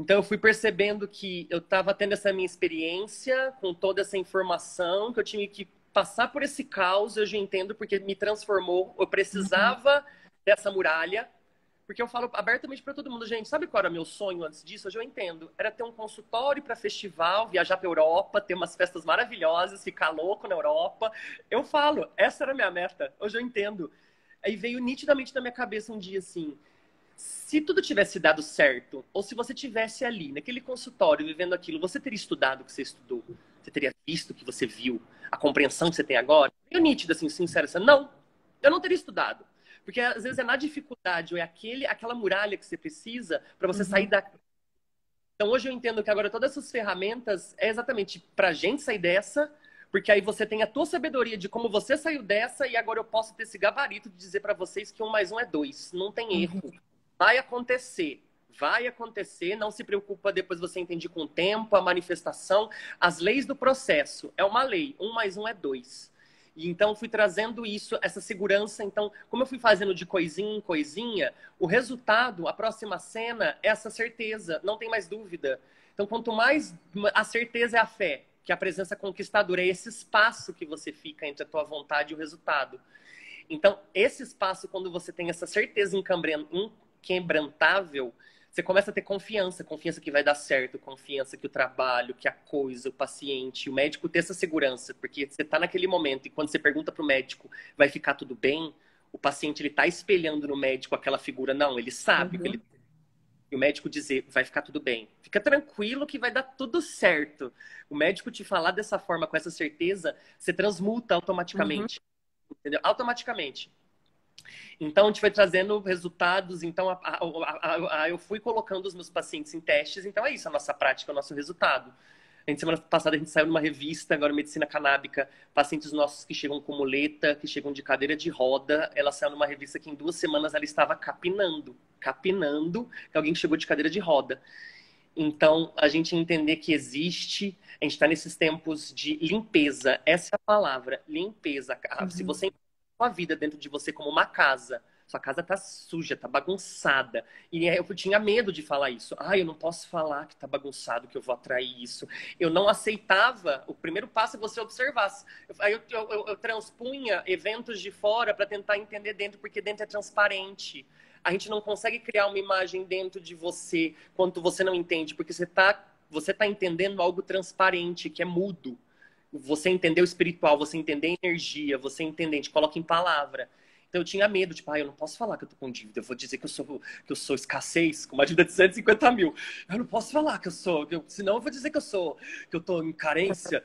Então eu fui percebendo que eu estava tendo essa minha experiência com toda essa informação, que eu tinha que passar por esse caos, eu já entendo porque me transformou, eu Uhum. precisava dessa muralha, porque eu falo abertamente para todo mundo, gente, sabe qual era meu sonho antes disso? Hoje eu entendo. Era ter um consultório para festival, viajar para Europa, ter umas festas maravilhosas, ficar louco na Europa. Eu falo, essa era a minha meta. Hoje eu entendo. Aí veio nitidamente na minha cabeça um dia assim, se tudo tivesse dado certo, ou se você tivesse ali, naquele consultório, vivendo aquilo, você teria estudado o que você estudou? Você teria visto o que você viu? A compreensão que você tem agora? Meio nítida, assim, sincera. Assim, não, eu não teria estudado. Porque às vezes é na dificuldade, ou é aquela muralha que você precisa para você sair Uhum. da. Então hoje eu entendo que agora todas essas ferramentas é exatamente pra gente sair dessa, porque aí você tem a tua sabedoria de como você saiu dessa e agora eu posso ter esse gabarito de dizer pra vocês que 1 mais 1 é 2. Não tem Uhum. erro. Vai acontecer. Vai acontecer, não se preocupa, depois você entende com o tempo, a manifestação, as leis do processo. É uma lei, 1 mais 1 é 2. E então fui trazendo isso, essa segurança. Então, como eu fui fazendo de coisinha em coisinha, o resultado, a próxima cena, é essa certeza, não tem mais dúvida. Então, quanto mais a certeza é a fé, que a presença conquistadora é esse espaço que você fica entre a tua vontade e o resultado. Então, esse espaço, quando você tem essa certeza inquebrantável, você começa a ter confiança, confiança que vai dar certo, confiança que o trabalho, que a coisa, o paciente, o médico ter essa segurança, porque você está naquele momento e quando você pergunta para o médico, vai ficar tudo bem? O paciente ele está espelhando no médico aquela figura, não, ele sabe o que ele Uhum. e o médico dizer, vai ficar tudo bem. Fica tranquilo que vai dar tudo certo. O médico te falar dessa forma, com essa certeza, você transmuta Uhum. automaticamente. Entendeu? Automaticamente. Então, a gente foi trazendo resultados. Então, eu fui colocando os meus pacientes em testes. Então, é isso, a nossa prática, o nosso resultado. Semana passada, a gente saiu numa revista, agora Medicina Canábica, pacientes nossos que chegam com muleta, que chegam de cadeira de roda. Ela saiu numa revista que em 2 semanas ela estava capinando, que alguém chegou de cadeira de roda. Então, a gente entender que existe, a gente está nesses tempos de limpeza. Essa é a palavra, limpeza. Se Uhum. você enxerga a sua vida dentro de você como uma casa, sua casa tá suja, tá bagunçada. E eu tinha medo de falar isso. Ah, eu não posso falar que tá bagunçado, que eu vou atrair isso. Eu não aceitava. O primeiro passo é você observar. Aí eu transpunha eventos de fora para tentar entender dentro, porque dentro é transparente. A gente não consegue criar uma imagem dentro de você quando você não entende, porque você tá entendendo algo transparente, que é mudo. Você entendeu o espiritual, você entendeu a energia, você entende, a gente coloca em palavra. Então eu tinha medo, tipo, eu não posso falar que eu tô com dívida, eu vou dizer que eu sou escassez, com uma dívida de 150 mil. Eu não posso falar que eu sou, senão eu vou dizer que eu tô em carência.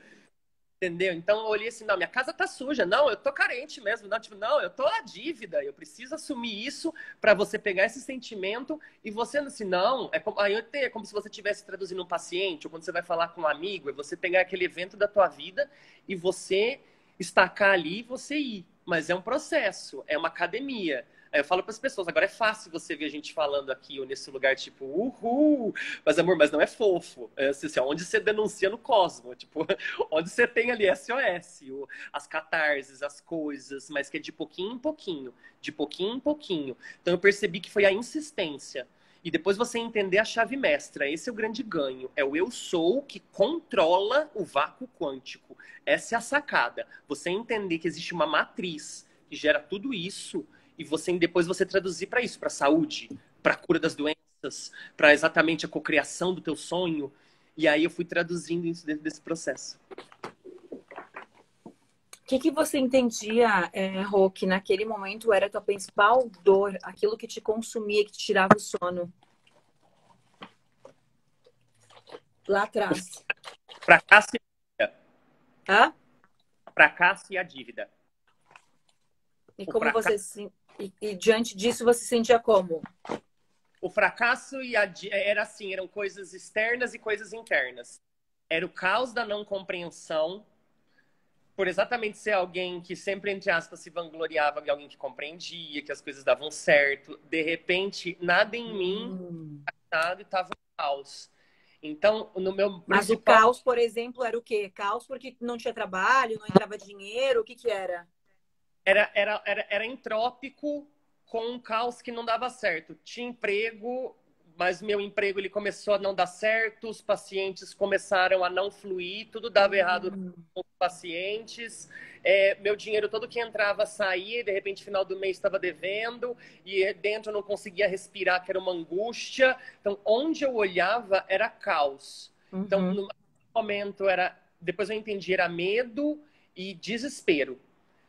Entendeu? Então eu olhei assim, não, minha casa tá suja. Não, eu tô carente mesmo. Não, tipo, não, eu tô na dívida. Eu preciso assumir isso para você pegar esse sentimento e você, assim, não, é como se você estivesse traduzindo um paciente, ou quando você vai falar com um amigo, é você pegar aquele evento da tua vida e você estacar ali e você ir. Mas é um processo, é uma academia. Aí eu falo para as pessoas, agora é fácil você ver a gente falando aqui ou nesse lugar, tipo, uhul, mas amor, mas não é fofo. É assim, onde você denuncia no cosmo, tipo, onde você tem ali SOS, as catarses, as coisas, mas que é de pouquinho em pouquinho, de pouquinho em pouquinho. Então eu percebi que foi a insistência. E depois você entender a chave mestra. Esse é o grande ganho. É o eu sou que controla o vácuo quântico. Essa é a sacada. Você entender que existe uma matriz que gera tudo isso e depois você traduzir para isso, para saúde, para cura das doenças, para exatamente a cocriação do teu sonho. E aí eu fui traduzindo isso dentro desse processo. O que que você entendia, Rô, que naquele momento era a tua principal dor, aquilo que te consumia, que te tirava o sono lá atrás? O fracasso e a dívida. Hã? Fracasso e a dívida. E O como você fracasso, se... e diante disso você se sentia como? o fracasso era assim, eram coisas externas e coisas internas. Era o caos da não compreensão, por exatamente ser alguém que sempre, entre aspas, se vangloriava de alguém que compreendia, que as coisas davam certo. De repente, nada em mim estava em caos. Então, no meu Mas o principal caos, por exemplo, era o quê? Caos porque não tinha trabalho, não entrava dinheiro, o que que era? era entrópico com um caos que não dava certo. Tinha emprego, mas meu emprego ele começou a não dar certo, os pacientes começaram a não fluir, tudo dava errado com os pacientes, meu dinheiro todo que entrava saía, e de repente final do mês estava devendo, e dentro eu não conseguia respirar, que era uma angústia. Então, onde eu olhava era caos. Então, no momento depois eu entendi, era medo e desespero.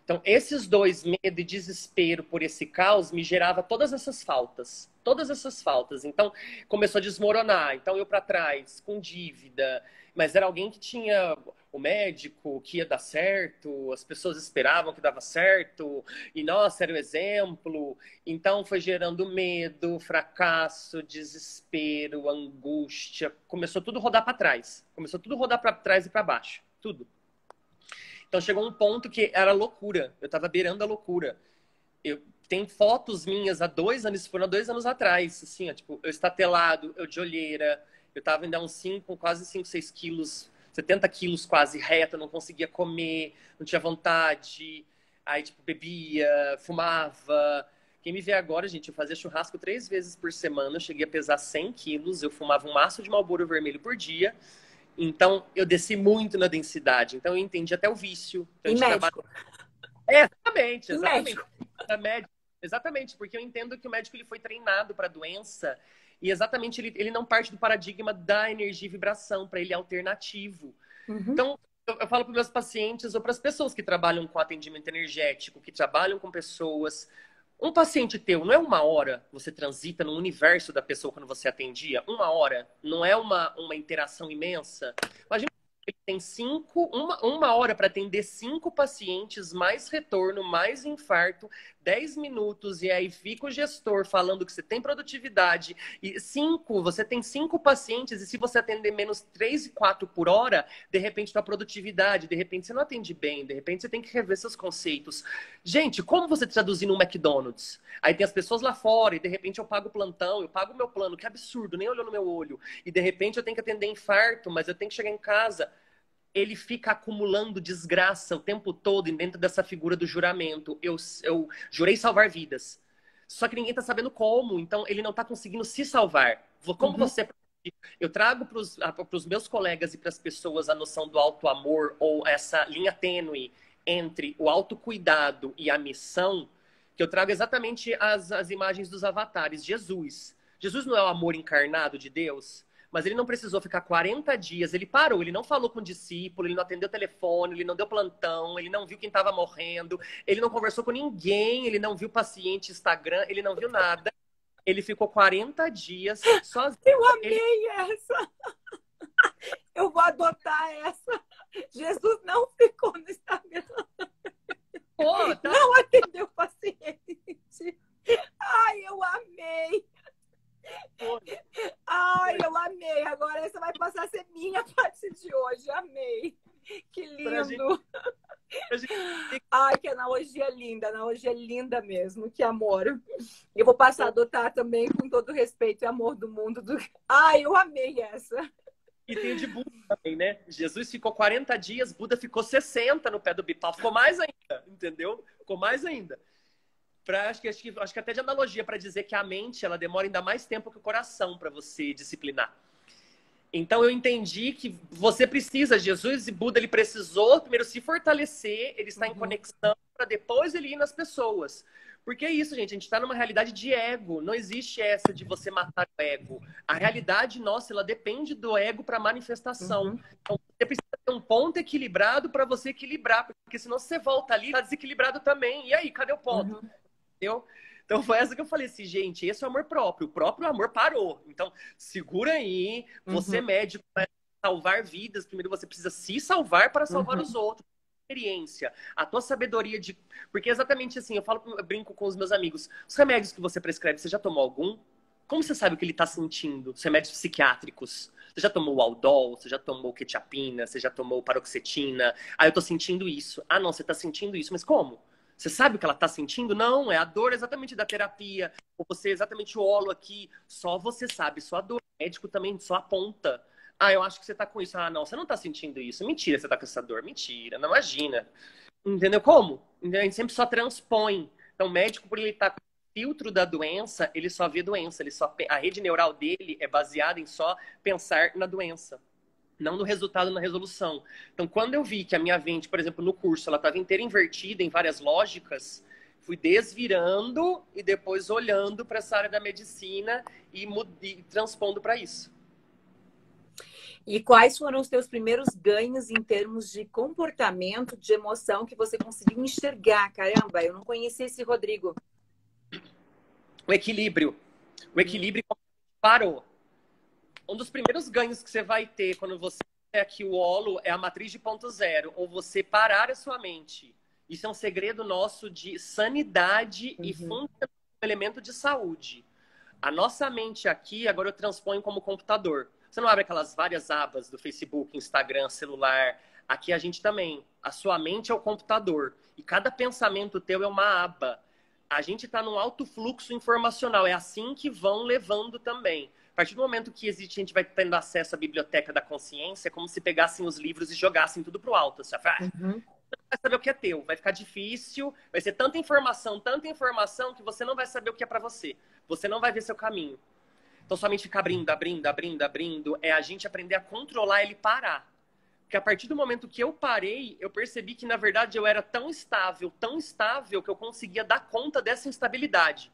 Então, esses dois, medo e desespero por esse caos, me gerava todas essas faltas. Todas essas faltas. Então, começou a desmoronar. Então, eu para trás, com dívida. Mas era alguém que tinha o médico, que ia dar certo. As pessoas esperavam que dava certo. E, nossa, era o exemplo. Então, foi gerando medo, fracasso, desespero, angústia. Começou tudo a rodar para trás. Começou tudo a rodar para trás e para baixo. Tudo. Então chegou um ponto que era loucura. Eu tava beirando a loucura. Tem fotos minhas há 2 anos, foram há 2 anos atrás, assim, ó, tipo, eu estatelado, eu de olheira, eu tava ainda uns quase 5, 6 quilos, 70 quilos quase reto, não conseguia comer, não tinha vontade. Aí, tipo, bebia, fumava. Quem me vê agora, gente, eu fazia churrasco 3 vezes por semana, eu cheguei a pesar 100 quilos, eu fumava um maço de Marlboro vermelho por dia. Então, eu desci muito na densidade. Então, eu entendi até o vício. Então, E médico? Exatamente, E exatamente. médico? Exatamente, porque eu entendo que o médico ele foi treinado para a doença e exatamente ele não parte do paradigma da energia e vibração, para ele é alternativo. Então, eu falo para meus pacientes ou para as pessoas que trabalham com atendimento energético, que trabalham com pessoas. Um paciente teu, não é 1 hora você transita no universo da pessoa quando você atendia? 1 hora, não é uma interação imensa? Imagina que ele tem 1 hora para atender 5 pacientes, mais retorno, mais infarto, 10 minutos, e aí fica o gestor falando que você tem produtividade. E você tem 5 pacientes, e se você atender menos 3 e 4 por hora, de repente sua produtividade, de repente você não atende bem, de repente você tem que rever seus conceitos. Gente, como você traduzir no McDonald's? Aí tem as pessoas lá fora, e de repente eu pago o plantão, eu pago o meu plano, que absurdo, nem olhou no meu olho. E de repente eu tenho que atender infarto, mas eu tenho que chegar em casa. Ele fica acumulando desgraça o tempo todo dentro dessa figura do juramento. Eu jurei salvar vidas. Só que ninguém tá sabendo como, então ele não tá conseguindo se salvar. Como você... Eu trago para os meus colegas e para as pessoas a noção do auto-amor ou essa linha tênue entre o autocuidado e a missão, que eu trago exatamente as imagens dos avatares. Jesus não é o amor encarnado de Deus? Mas ele não precisou ficar 40 dias, ele parou, ele não falou com o discípulo, ele não atendeu o telefone, ele não deu plantão, ele não viu quem estava morrendo, ele não conversou com ninguém, ele não viu paciente Instagram, ele não viu nada. Ele ficou 40 dias sozinho. Eu amei essa! Eu vou adotar essa. Jesus não ficou no Instagram. Pô, tá... Não atendeu paciente. Ai, eu amei! Ai, eu amei. Agora essa vai passar a ser minha parte de hoje. Amei. Que lindo. Ai, que analogia linda mesmo. Que amor. Eu vou passar a adotar também com todo o respeito e amor do mundo. Ai, eu amei essa. E tem o de Buda também, né? Jesus ficou 40 dias, Buda ficou 60 no pé do Bipal. Ficou mais ainda, entendeu? Ficou mais ainda. Acho que até de analogia para dizer que a mente ela demora ainda mais tempo que o coração para você disciplinar. Então eu entendi que você precisa, Jesus e Buda, ele precisou primeiro se fortalecer, ele está em conexão para depois ele ir nas pessoas. Porque é isso, gente, a gente está numa realidade de ego, não existe essa de você matar o ego. A realidade nossa, ela depende do ego para manifestação. Então você precisa ter um ponto equilibrado para você equilibrar, porque senão você volta ali, tá desequilibrado também. E aí, cadê o ponto? Entendeu? Então foi essa que eu falei assim, gente, esse é o amor próprio. O próprio amor parou. Então, segura aí, você médico, para salvar vidas, primeiro você precisa se salvar para salvar os outros. Experiência, a tua sabedoria de... Porque é exatamente assim, eu brinco com os meus amigos, os remédios que você prescreve, você já tomou algum? Como você sabe o que ele está sentindo? Os remédios psiquiátricos. Você já tomou o Aldol? Você já tomou quetiapina? Você já tomou paroxetina? Ah, eu tô sentindo isso. Ah, não, você tá sentindo isso. Mas como? Você sabe o que ela tá sentindo? Não, é a dor exatamente da terapia. Ou você exatamente o olo aqui. Só você sabe, só a dor. O médico também só aponta. Ah, eu acho que você tá com isso. Ah, não, você não tá sentindo isso. Mentira, você tá com essa dor. Mentira, não imagina. Entendeu como? A gente sempre só transpõe. Então, o médico, por ele estar filtro da doença, ele só vê doença. A rede neural dele é baseada em só pensar na doença, não no resultado, na resolução. Então, quando eu vi que a minha mente, por exemplo, no curso, ela estava inteira invertida em várias lógicas, fui desvirando e depois olhando para essa área da medicina e transpondo para isso. E quais foram os teus primeiros ganhos em termos de comportamento, de emoção que você conseguiu enxergar? Caramba, eu não conhecia esse Rodrigo. O equilíbrio. O equilíbrio parou. Um dos primeiros ganhos que você vai ter quando você é aqui o holo é a matriz de ponto zero, ou você parar a sua mente. Isso é um segredo nosso de sanidade e um elemento de saúde. A nossa mente aqui, agora eu transponho como computador. Você não abre aquelas várias abas do Facebook, Instagram, celular. Aqui a gente também. A sua mente é o computador. E cada pensamento teu é uma aba. A gente está num alto fluxo informacional. É assim que vão levando também. A partir do momento que existe, a gente vai tendo acesso à biblioteca da consciência, é como se pegassem os livros e jogassem tudo pro alto. Você vai saber o que é teu. Vai ficar difícil. Vai ser tanta informação que você não vai saber o que é para você. Você não vai ver seu caminho. Então, somente ficar abrindo, abrindo, abrindo, abrindo, é a gente aprender a controlar ele parar. Porque a partir do momento que eu parei, eu percebi que, na verdade, eu era tão estável, que eu conseguia dar conta dessa instabilidade.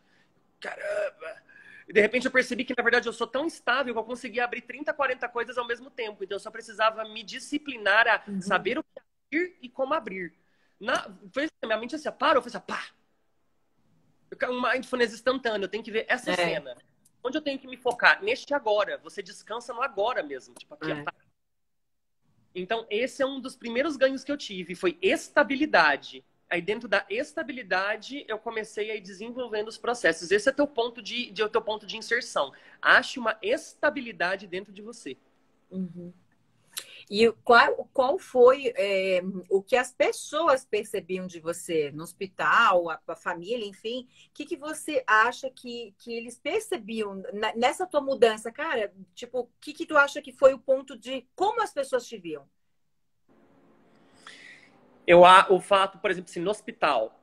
Caramba! E, de repente, eu percebi que, na verdade, eu sou tão estável que eu conseguia abrir 30, 40 coisas ao mesmo tempo. Então, eu só precisava me disciplinar a saber o que abrir e como abrir. Minha mente assim, parou, eu falei assim, pá! Um mindfulness instantâneo, eu tenho que ver essa cena. Onde eu tenho que me focar? Neste agora. Você descansa no agora mesmo. Tipo, aqui, Então, esse é um dos primeiros ganhos que eu tive. Foi estabilidade. Aí, dentro da estabilidade, eu comecei a ir desenvolvendo os processos. Esse é o teu ponto de inserção. Ache uma estabilidade dentro de você. E qual foi o que as pessoas percebiam de você no hospital, a família, enfim? O que você acha que eles percebiam nessa tua mudança? Cara, tipo, o que tu acha que foi o ponto de como as pessoas te viam? O fato, por exemplo, assim, no hospital,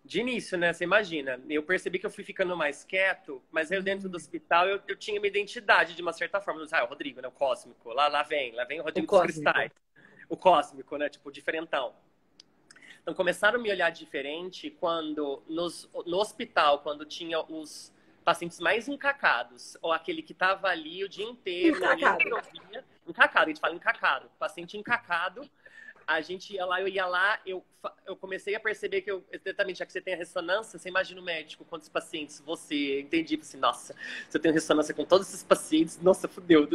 de início, né? Você imagina, eu percebi que eu fui ficando mais quieto, mas eu dentro do hospital eu tinha uma identidade de uma certa forma. O Rodrigo, né? O cósmico. Lá vem o Rodrigo dos cristais. O cósmico, né? Tipo, diferentão. Então começaram a me olhar diferente quando no hospital, quando tinha os pacientes mais encacados, ou aquele que tava ali o dia inteiro. Encacado, a gente fala encacado. Paciente encacado. A gente ia lá, eu ia lá, eu comecei a perceber que exatamente, já que você tem a ressonância, você imagina o médico, quantos pacientes você entendi, assim, nossa, se eu tenho ressonância com todos esses pacientes, nossa, fudeu.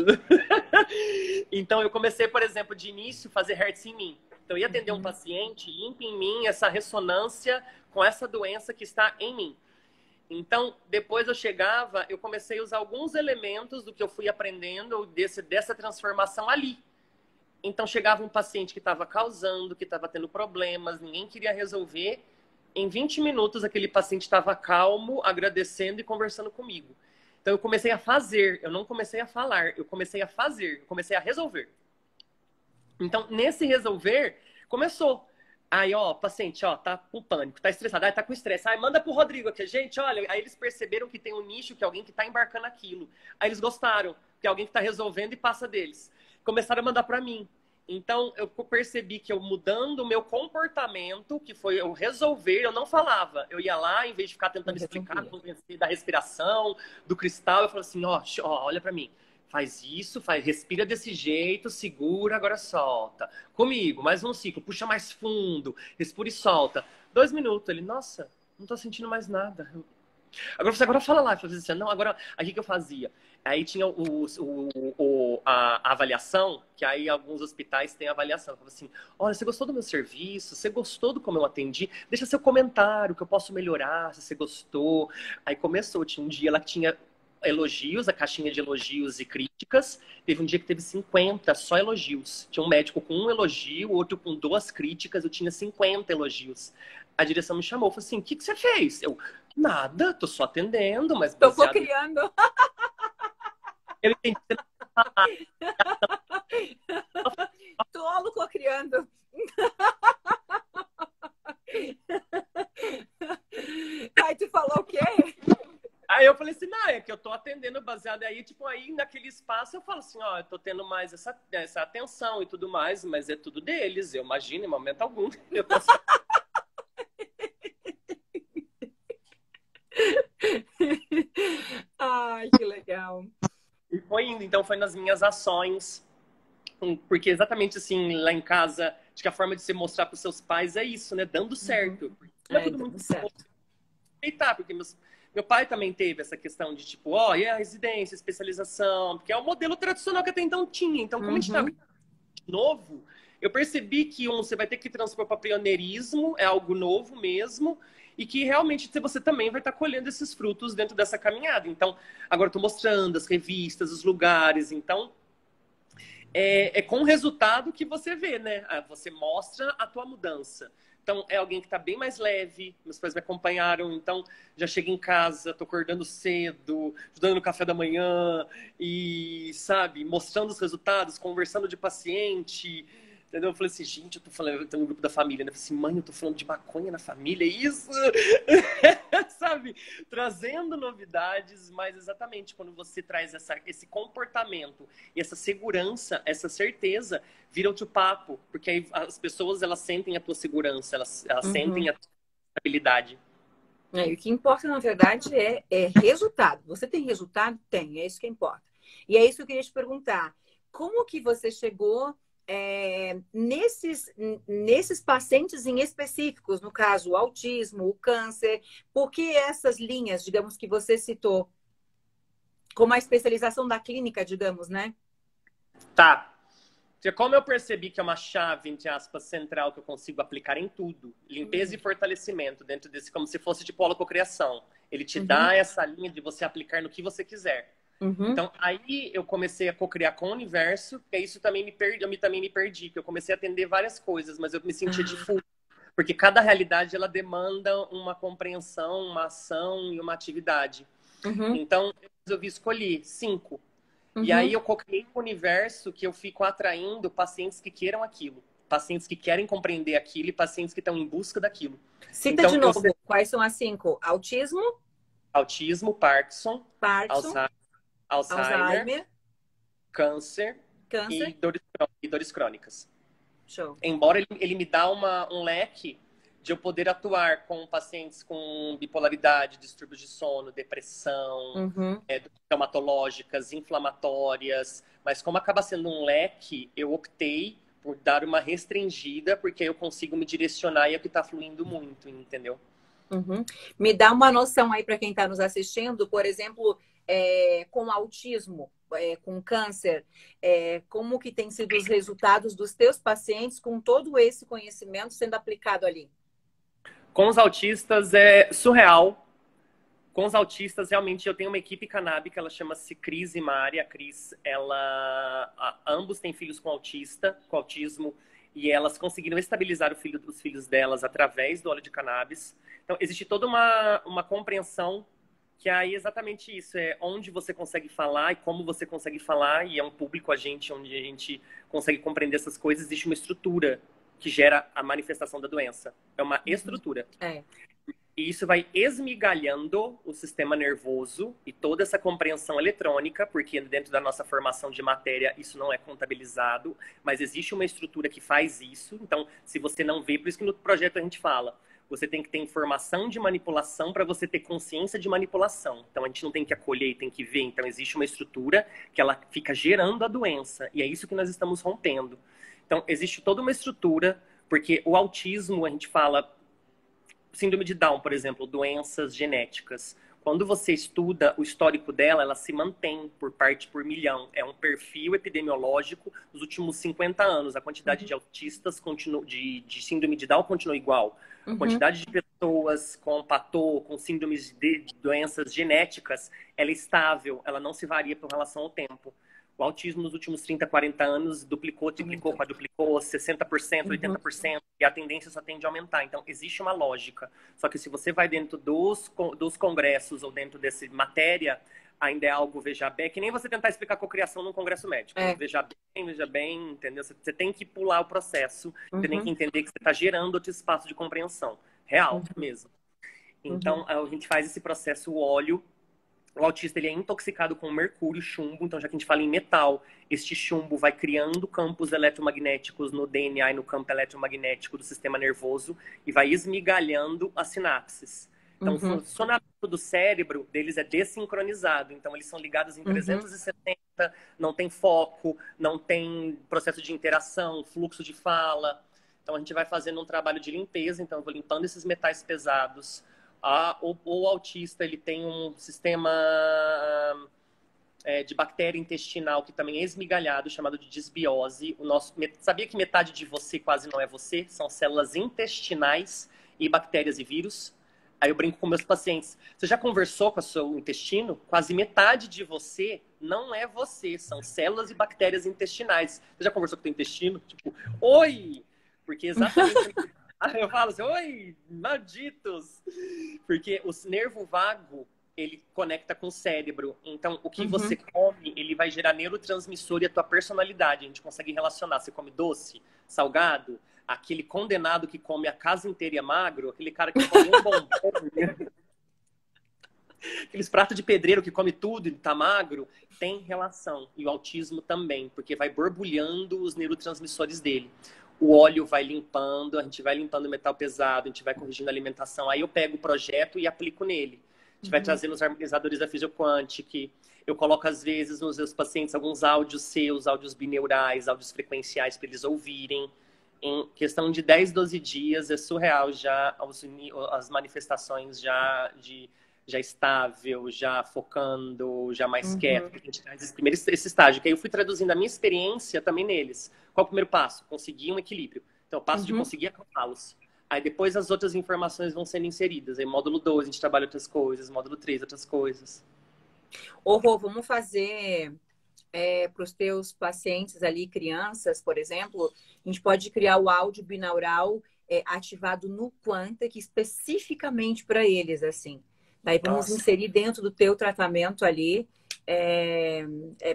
Então, eu comecei, por exemplo, de início, fazer hertz em mim. Então, eu ia atender um paciente, limpa em mim essa ressonância com essa doença que está em mim. Então, depois eu chegava, eu comecei a usar alguns elementos do que eu fui aprendendo dessa transformação ali. Então, chegava um paciente que estava causando, que estava tendo problemas, ninguém queria resolver. Em 20 minutos, aquele paciente estava calmo, agradecendo e conversando comigo. Então, eu comecei a fazer, eu não comecei a falar, eu comecei a fazer, eu comecei a resolver. Então, nesse resolver, começou. Aí, paciente, tá com pânico, tá estressado, tá com estresse. Aí, manda pro Rodrigo aqui. Gente, olha, aí eles perceberam que tem um nicho, que é alguém que tá embarcando aquilo. Aí eles gostaram, que é alguém que tá resolvendo e passa deles. Começaram a mandar para mim. Então, eu percebi que eu mudando o meu comportamento, que foi eu resolver, eu não falava. Eu ia lá, em vez de ficar tentando explicar, convencer da respiração, do cristal, eu falava assim, olha para mim. Faz isso, respira desse jeito, segura, agora solta. Comigo, mais um ciclo, puxa mais fundo, respira e solta. 2 minutos, ele, nossa, não tô sentindo mais nada. Agora fala lá. Eu falei assim, não, agora, aí o que eu fazia? Aí tinha a avaliação, que aí alguns hospitais têm avaliação. Eu falei assim, olha, você gostou do meu serviço? Você gostou do como eu atendi? Deixa seu comentário, que eu posso melhorar, se você gostou. Aí começou, tinha um dia lá que tinha elogios, a caixinha de elogios e críticas. Teve um dia que teve 50 só elogios. Tinha um médico com 1 elogio, outro com 2 críticas, eu tinha 50 elogios. A direção me chamou, falou assim, o que você fez? Eu, nada, tô só atendendo, mas... Tô criando. Eu entendi. Tolo cocriando. Aí tu falou o quê? eu tô atendendo baseado aí, tipo, aí naquele espaço eu falo assim, ó, eu tô tendo mais essa atenção e tudo mais, mas é tudo deles, eu imagino, em momento algum. Eu tô só... Ai, que legal. E foi indo, então foi nas minhas ações, porque exatamente assim, lá em casa, acho que a forma de você mostrar para os seus pais é isso, né? Dando certo. Não é tudo Dando muito certo. respeitar, porque meu pai também teve essa questão de tipo, ó, e a residência, especialização, porque é o modelo tradicional que até então tinha. Então, como a gente estava novo, eu percebi que você vai ter que transpor para pioneirismo, é algo novo mesmo, e que realmente você também vai estar colhendo esses frutos dentro dessa caminhada. Então, agora estou mostrando as revistas, os lugares, então é com o resultado que você vê, né? Você mostra a tua mudança. Então, é alguém que está bem mais leve. Meus pais me acompanharam, então já cheguei em casa, tô acordando cedo, ajudando no café da manhã e, sabe, mostrando os resultados, conversando de paciente. Entendeu? Eu falei assim, gente, eu tô falando, eu tenho um grupo da família, né? Eu falei assim, mãe, eu tô falando de maconha na família, é isso? Sabe? Trazendo novidades, mas exatamente quando você traz esse comportamento e essa segurança, essa certeza, vira outro papo, porque aí as pessoas, elas sentem a tua segurança, elas sentem a tua estabilidade. E o que importa, na verdade, é resultado. Você tem resultado? Tem, é isso que importa. E é isso que eu queria te perguntar. Como que você chegou nesses pacientes em específicos, no caso, o autismo, o câncer, por que essas linhas, digamos, que você citou, como a especialização da clínica, digamos, né? Tá. Porque como eu percebi que é uma chave, entre aspas, central que eu consigo aplicar em tudo, limpeza e fortalecimento dentro desse, como se fosse tipo holococriação. Ele te dá essa linha de você aplicar no que você quiser. Então, aí eu comecei a co-criar com o universo, que isso também também me perdi, que eu comecei a atender várias coisas, mas eu me sentia difuso. Porque cada realidade, ela demanda uma compreensão, uma ação e uma atividade. Então, eu resolvi escolher 5. E aí eu co-criei um universo que eu fico atraindo pacientes que queiram aquilo. Pacientes que querem compreender aquilo e pacientes que estão em busca daquilo. Cita Então, de novo, quais são as 5? Autismo, autismo, Parkinson, Parkinson, Alzheimer, Alzheimer, câncer câncer. e dores crônicas. Show. Embora ele me dá um leque de eu poder atuar com pacientes com bipolaridade, distúrbios de sono, depressão, traumatológicas, inflamatórias, mas como acaba sendo um leque, eu optei por dar uma restringida, porque eu consigo me direcionar e é o que está fluindo muito, entendeu? Me dá uma noção aí para quem está nos assistindo, por exemplo, com autismo, com câncer, como que tem sido os resultados dos teus pacientes com todo esse conhecimento sendo aplicado ali? Com os autistas é surreal. Com os autistas, realmente, eu tenho uma equipe canábica, ela chama-se Cris e Mari. A Cris, ambos têm filhos com autismo, e elas conseguiram estabilizar os filhos delas através do óleo de cannabis. Então, existe toda uma compreensão que aí é exatamente isso, é onde você consegue falar e como você consegue falar, e é um público onde a gente consegue compreender essas coisas, existe uma estrutura que gera a manifestação da doença. É uma estrutura. E isso vai esmigalhando o sistema nervoso e toda essa compreensão eletrônica, porque dentro da nossa formação de matéria isso não é contabilizado, mas existe uma estrutura que faz isso. Então, se você não vê, por isso que no projeto a gente fala, você tem que ter informação de manipulação para você ter consciência de manipulação. Então, a gente não tem que acolher e tem que ver. Então, existe uma estrutura que ela fica gerando a doença. E é isso que nós estamos rompendo. Então, existe toda uma estrutura, porque o autismo, a gente fala... Síndrome de Down, por exemplo, doenças genéticas. Quando você estuda o histórico dela, ela se mantém por parte por milhão. É um perfil epidemiológico dos últimos 50 anos. A quantidade de autistas de síndrome de Down continua igual. A quantidade de pessoas com patô, com síndromes de doenças genéticas, ela é estável, ela não se varia com relação ao tempo. O autismo nos últimos 30, 40 anos duplicou, triplicou, quadruplicou, 60%, 80%, e a tendência só tende a aumentar. Então, existe uma lógica. Só que se você vai dentro dos congressos ou dentro dessa matéria, ainda é algo, veja bem, que nem você tentar explicar cocriação num congresso médico. Veja bem, entendeu? Você tem que pular o processo, você tem que entender que você está gerando outro espaço de compreensão. Real mesmo. Então, a gente faz esse processo, o óleo, O autista ele é intoxicado com mercúrio, chumbo, então já que a gente fala em metal, este chumbo vai criando campos eletromagnéticos no DNA e no campo eletromagnético do sistema nervoso e vai esmigalhando as sinapses. Então, o funcionamento do cérebro deles é desincronizado. Então, eles são ligados em 360, não tem foco, não tem processo de interação, fluxo de fala. Então, a gente vai fazendo um trabalho de limpeza. Então, eu vou limpando esses metais pesados. O autista ele tem um sistema de bactéria intestinal que também é esmigalhado, chamado de disbiose. Sabia que metade de você quase não é você? São células intestinais e bactérias e vírus. Aí eu brinco com meus pacientes. Você já conversou com o seu intestino? Quase metade de você não é você. São células e bactérias intestinais. Você já conversou com o seu intestino? Tipo, oi! Porque exatamente... eu falo assim, oi, malditos! Porque o nervo vago, ele conecta com o cérebro. Então, o que você come, ele vai gerar neurotransmissor e a tua personalidade. A gente consegue relacionar. Você come doce, salgado, aquele condenado que come a casa inteira e é magro, aquele cara que come um bombom, aqueles pratos de pedreiro que come tudo e tá magro, tem relação. E o autismo também, porque vai borbulhando os neurotransmissores dele. O óleo vai limpando, a gente vai limpando o metal pesado, a gente vai corrigindo a alimentação. Aí eu pego o projeto e aplico nele. A gente vai trazendo os harmonizadores da Physioquantic. Eu coloco, às vezes, nos meus pacientes alguns áudios seus, áudios bineurais, áudios frequenciais para eles ouvirem. Em questão de 10, 12 dias, é surreal já as manifestações já estável, já focando, já mais quieto. A gente traz esse estágio, que aí eu fui traduzindo a minha experiência também neles. Qual o primeiro passo? Conseguir um equilíbrio. Então, o passo de conseguir acalmá-los. Aí depois as outras informações vão sendo inseridas. Aí módulo 2 a gente trabalha outras coisas, módulo 3 outras coisas. Rô, vamos fazer para os teus pacientes ali, crianças, por exemplo, a gente pode criar o áudio binaural ativado no Quantec especificamente para eles, assim. Daí vamos inserir dentro do teu tratamento ali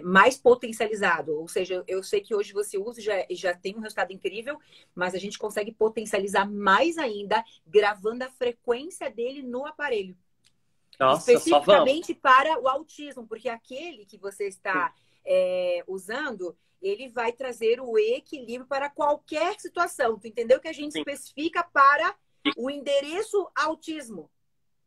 mais potencializado. Ou seja, eu sei que hoje você usa e já tem um resultado incrível, mas a gente consegue potencializar mais ainda gravando a frequência dele no aparelho. Nossa, especificamente para o autismo, porque aquele que você está usando, ele vai trazer o equilíbrio para qualquer situação. Tu entendeu que a gente especifica para o endereço autismo?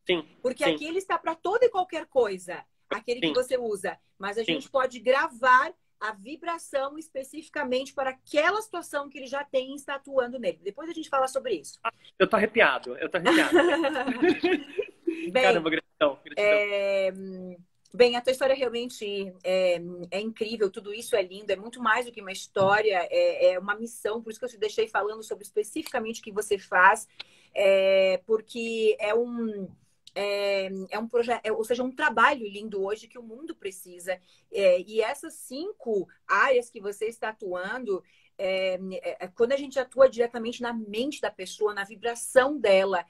Sim. Porque aquele está para toda e qualquer coisa, aquele que você usa. Mas a gente pode gravar a vibração especificamente para aquela situação que ele já tem e está atuando nele. Depois a gente fala sobre isso. Eu tô arrepiado. Bem, caramba, gratidão. Bem, a tua história realmente é incrível, tudo isso é lindo, é muito mais do que uma história, é uma missão, por isso que eu te deixei falando sobre especificamente o que você faz, porque é um projeto, ou seja, um trabalho lindo hoje que o mundo precisa. E essas 5 áreas que você está atuando, quando a gente atua diretamente na mente da pessoa, na vibração dela,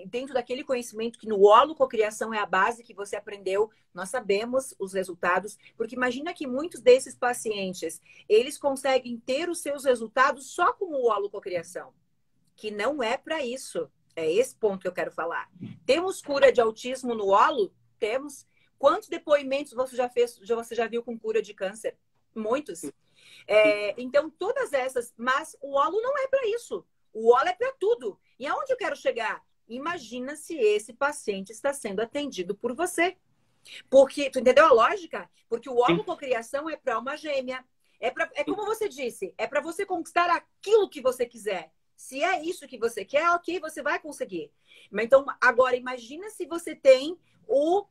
dentro daquele conhecimento que no holococriação é a base que você aprendeu, nós sabemos os resultados, porque imagina que muitos desses pacientes, eles conseguem ter os seus resultados só com o holococriação, que não é para isso. É esse ponto que eu quero falar. Temos cura de autismo no holo? Temos. Quantos depoimentos você já viu com cura de câncer? Muitos. Então, todas essas... Mas o holo não é para isso. O holo é para tudo. E aonde eu quero chegar? Imagina se esse paciente está sendo atendido por você. Porque, tu entendeu a lógica? Porque o holococriação é para uma gêmea. É como você disse, é para você conquistar aquilo que você quiser. Se é isso que você quer, ok, você vai conseguir. Mas então, agora, imagina se você tem o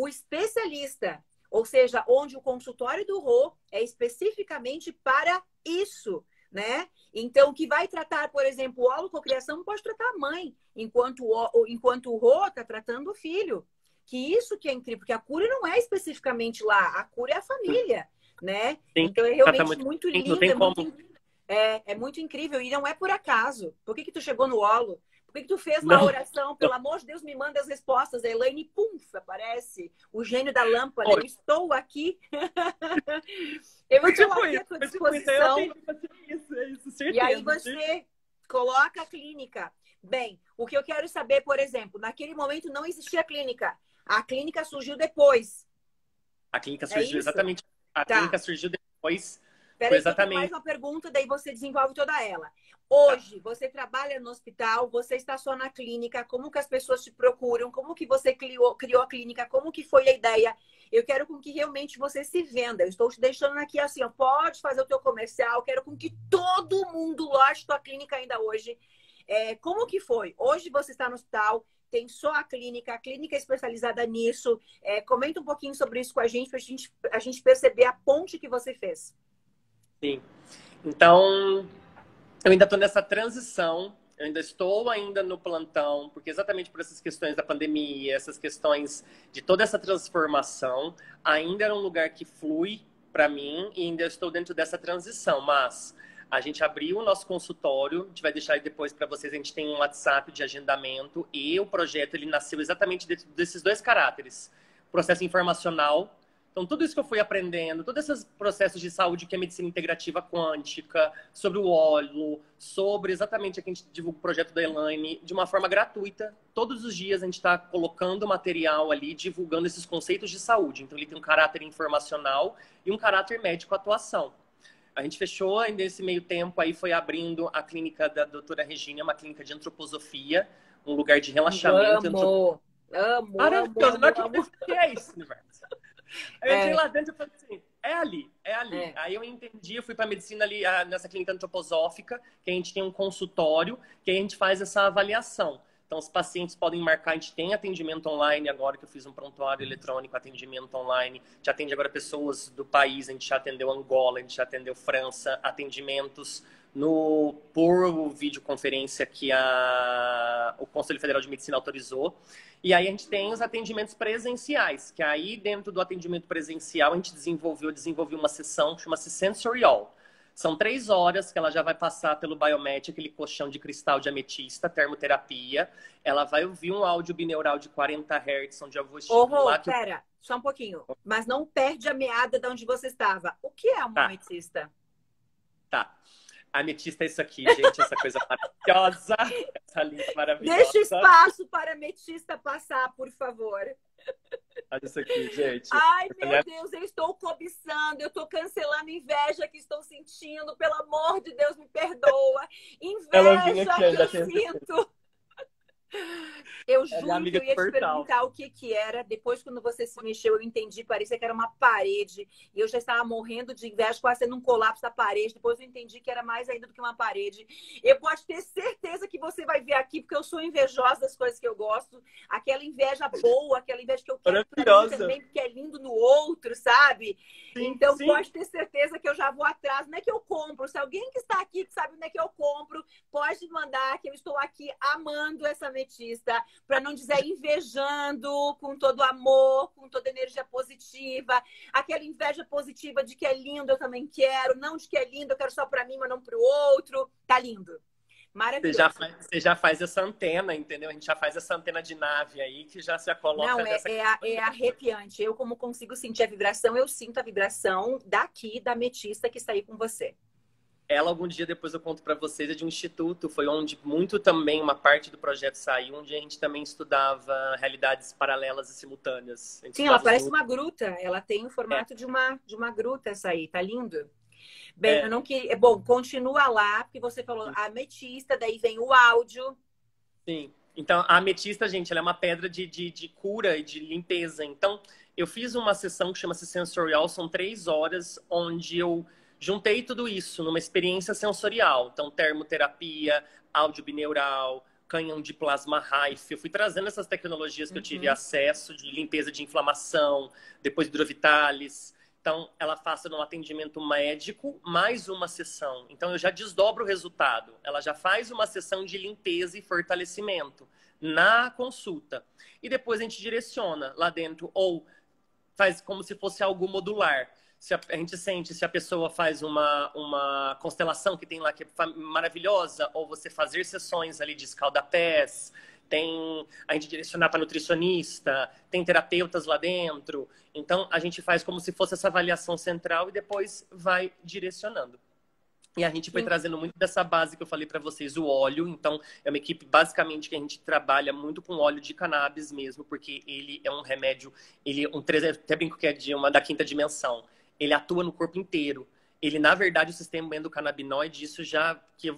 especialista, ou seja, onde o consultório do Rô é especificamente para isso, né? Então, que vai tratar, por exemplo, o holococriação pode tratar a mãe, enquanto o Rô está tratando o filho. Que isso que é incrível, porque a cura não é especificamente lá, a cura é a família, né? Sim, então, é realmente muito lindo, não tem como. É muito incrível e não é por acaso. Por que tu chegou no holo? Por que tu fez lá a oração? Pelo amor de Deus, me manda as respostas. A Elaine, pum, aparece. O gênio da lâmpada. Eu estou aqui. Eu estou aqui à tua disposição. E aí você coloca a clínica. Bem, o que eu quero saber, por exemplo, naquele momento não existia clínica. A clínica surgiu depois. A clínica É surgiu isso? exatamente. A Tá. clínica surgiu depois. Foi Peraí, que eu tenho mais exatamente. uma pergunta, daí você desenvolve toda ela. Tá. Hoje, você trabalha no hospital, você está só na clínica, como que as pessoas te procuram, como que você criou a clínica, como que foi a ideia? Eu quero com que realmente você se venda. Eu estou te deixando aqui assim, ó, pode fazer o teu comercial, quero com que todo mundo lote tua clínica ainda hoje. Como que foi? Hoje você está no hospital, tem só a clínica é especializada nisso. Comenta um pouquinho sobre isso com a gente, para a gente perceber a ponte que você fez. Sim. Então, eu ainda estou nessa transição, eu ainda estou ainda no plantão, porque exatamente por essas questões da pandemia, essas questões de toda essa transformação, ainda era um lugar que flui para mim e ainda estou dentro dessa transição, mas a gente abriu o nosso consultório, a gente vai deixar aí depois para vocês, a gente tem um WhatsApp de agendamento e o projeto ele nasceu exatamente dentro desses dois caráteres, processo informacional. Então, tudo isso que eu fui aprendendo, todos esses processos de saúde que é medicina integrativa quântica, sobre o óleo, sobre exatamente aqui a gente divulga o projeto da Elaine, de uma forma gratuita. Todos os dias a gente está colocando material ali, divulgando esses conceitos de saúde. Então, ele tem um caráter informacional e um caráter médico-atuação. A gente fechou ainda nesse meio tempo, aí foi abrindo a clínica da doutora Regina, uma clínica de antroposofia, um lugar de relaxamento. Amo, amo, amo, Maravilhoso, amo, não amo. que é isso, universo? Eu entrei É, lá dentro e falei assim, é ali, é ali. é. Aí eu entendi, eu fui para medicina ali nessa clínica antroposófica, que a gente tem um consultório, que a gente faz essa avaliação. Então, os pacientes podem marcar, a gente tem atendimento online agora, que eu fiz um prontuário eletrônico, atendimento online. Já atende agora pessoas do país, a gente já atendeu Angola, a gente já atendeu França, atendimentos por videoconferência que o Conselho Federal de Medicina autorizou. E aí a gente tem os atendimentos presenciais, que aí dentro do atendimento presencial a gente desenvolveu uma sessão que chama-se Sensorial. São 3 horas que ela já vai passar pelo Biomet, aquele colchão de cristal de ametista, termoterapia. Ela vai ouvir um áudio bineural de 40 Hz, onde eu vou estimular... Pera, só um pouquinho. Mas não perde a meada de onde você estava. O que é uma Tá, ametista? tá. A ametista é isso aqui, gente, essa coisa maravilhosa, essa linha maravilhosa. Deixa espaço para a ametista passar, por favor. Olha isso aqui, gente. Ai, meu Deus, eu estou cobiçando, eu estou cancelando inveja que estou sentindo. Pelo amor de Deus, me perdoa. Ela vinha Inveja aqui, que ainda eu tem... sinto. Eu Ela é juro que amiga eu do ia te portal. perguntar o que que era. Depois, quando você se mexeu, eu entendi. Parecia que era uma parede. E eu já estava morrendo de inveja, quase sendo um colapso da parede. Depois eu entendi que era mais ainda do que uma parede. Eu posso ter certeza que você vai ver aqui, porque eu sou invejosa das coisas que eu gosto. Aquela inveja boa, aquela inveja que eu quero pra mim também, porque é lindo no outro, sabe? Sim, Então, sim. pode ter certeza que eu já vou atrás. Não é que eu compro. Se alguém que está aqui que sabe onde é que eu compro, pode mandar, que eu estou aqui amando essa ametista. Para não dizer invejando, com todo amor, com toda energia positiva. Aquela inveja positiva de que é lindo, eu também quero. Não de que é lindo, eu quero só para mim, mas não para o outro. Tá lindo. Maravilhoso. Você já faz essa antena, entendeu? A gente já faz essa antena de nave aí, que já se coloca Não, nessa... é arrepiante. Eu, como consigo sentir a vibração, eu sinto a vibração daqui, da ametista que está aí com você. Ela, algum dia depois eu conto para vocês, é de um instituto, foi onde muito também uma parte do projeto saiu, onde a gente também estudava realidades paralelas e simultâneas. Sim, ela parece uma gruta, ela tem o formato de uma gruta essa aí, tá lindo? Bem, eu não que... Bom, continua lá, porque você falou a ametista, daí vem o áudio. Sim, então a ametista, gente, ela é uma pedra de cura e de limpeza. Então, eu fiz uma sessão que chama-se Sensorial, são 3 horas, onde eu juntei tudo isso numa experiência sensorial. Então, termoterapia, áudio bineural, canhão de plasma Rife. Eu fui trazendo essas tecnologias que eu tive acesso, de limpeza de inflamação, depois hidrovitalis. Então, ela faça um atendimento médico, mais uma sessão. Então, eu já desdobro o resultado. Ela já faz uma sessão de limpeza e fortalecimento na consulta. E depois a gente direciona lá dentro, ou faz como se fosse algo modular. Se a gente sente, se a pessoa faz uma constelação que tem lá que é maravilhosa, ou você fazer sessões ali de escaldapés, tem a gente direcionar para nutricionista, tem terapeutas lá dentro. Então, a gente faz como se fosse essa avaliação central e depois vai direcionando. E a gente foi Sim. trazendo muito dessa base que eu falei para vocês, o óleo. Então, é uma equipe basicamente que a gente trabalha muito com óleo de cannabis mesmo, porque ele é um remédio, ele é até brinco que é de uma da quinta dimensão. Ele atua no corpo inteiro. Ele, na verdade, o sistema endocannabinoide, isso já que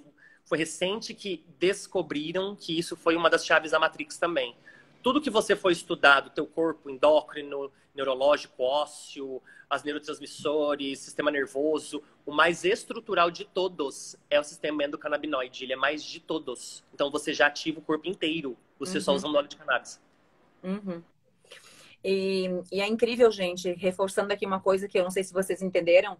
foi recente que descobriram que isso foi uma das chaves da Matrix também. Tudo que você for estudar do teu corpo, endócrino, neurológico, ósseo, as neurotransmissores, sistema nervoso, o mais estrutural de todos é o sistema endocannabinoide. Ele é mais de todos. Então você já ativa o corpo inteiro, você só usando óleo de cannabis. Uhum. E é incrível, gente, reforçando aqui uma coisa que eu não sei se vocês entenderam.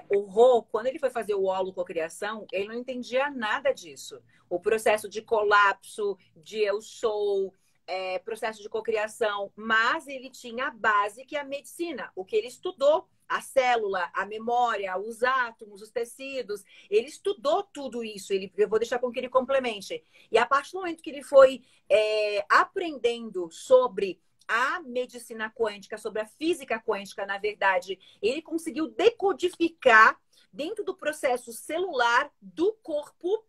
O Rô, quando ele foi fazer o holococriação, ele não entendia nada disso. O processo de colapso, de eu sou, processo de cocriação, mas ele tinha a base que é a medicina, o que ele estudou, a célula, a memória, os átomos, os tecidos, ele estudou tudo isso. Eu vou deixar com que ele complemente. E a partir do momento que ele foi aprendendo sobre a medicina quântica, sobre a física quântica, na verdade, ele conseguiu decodificar dentro do processo celular do corpo,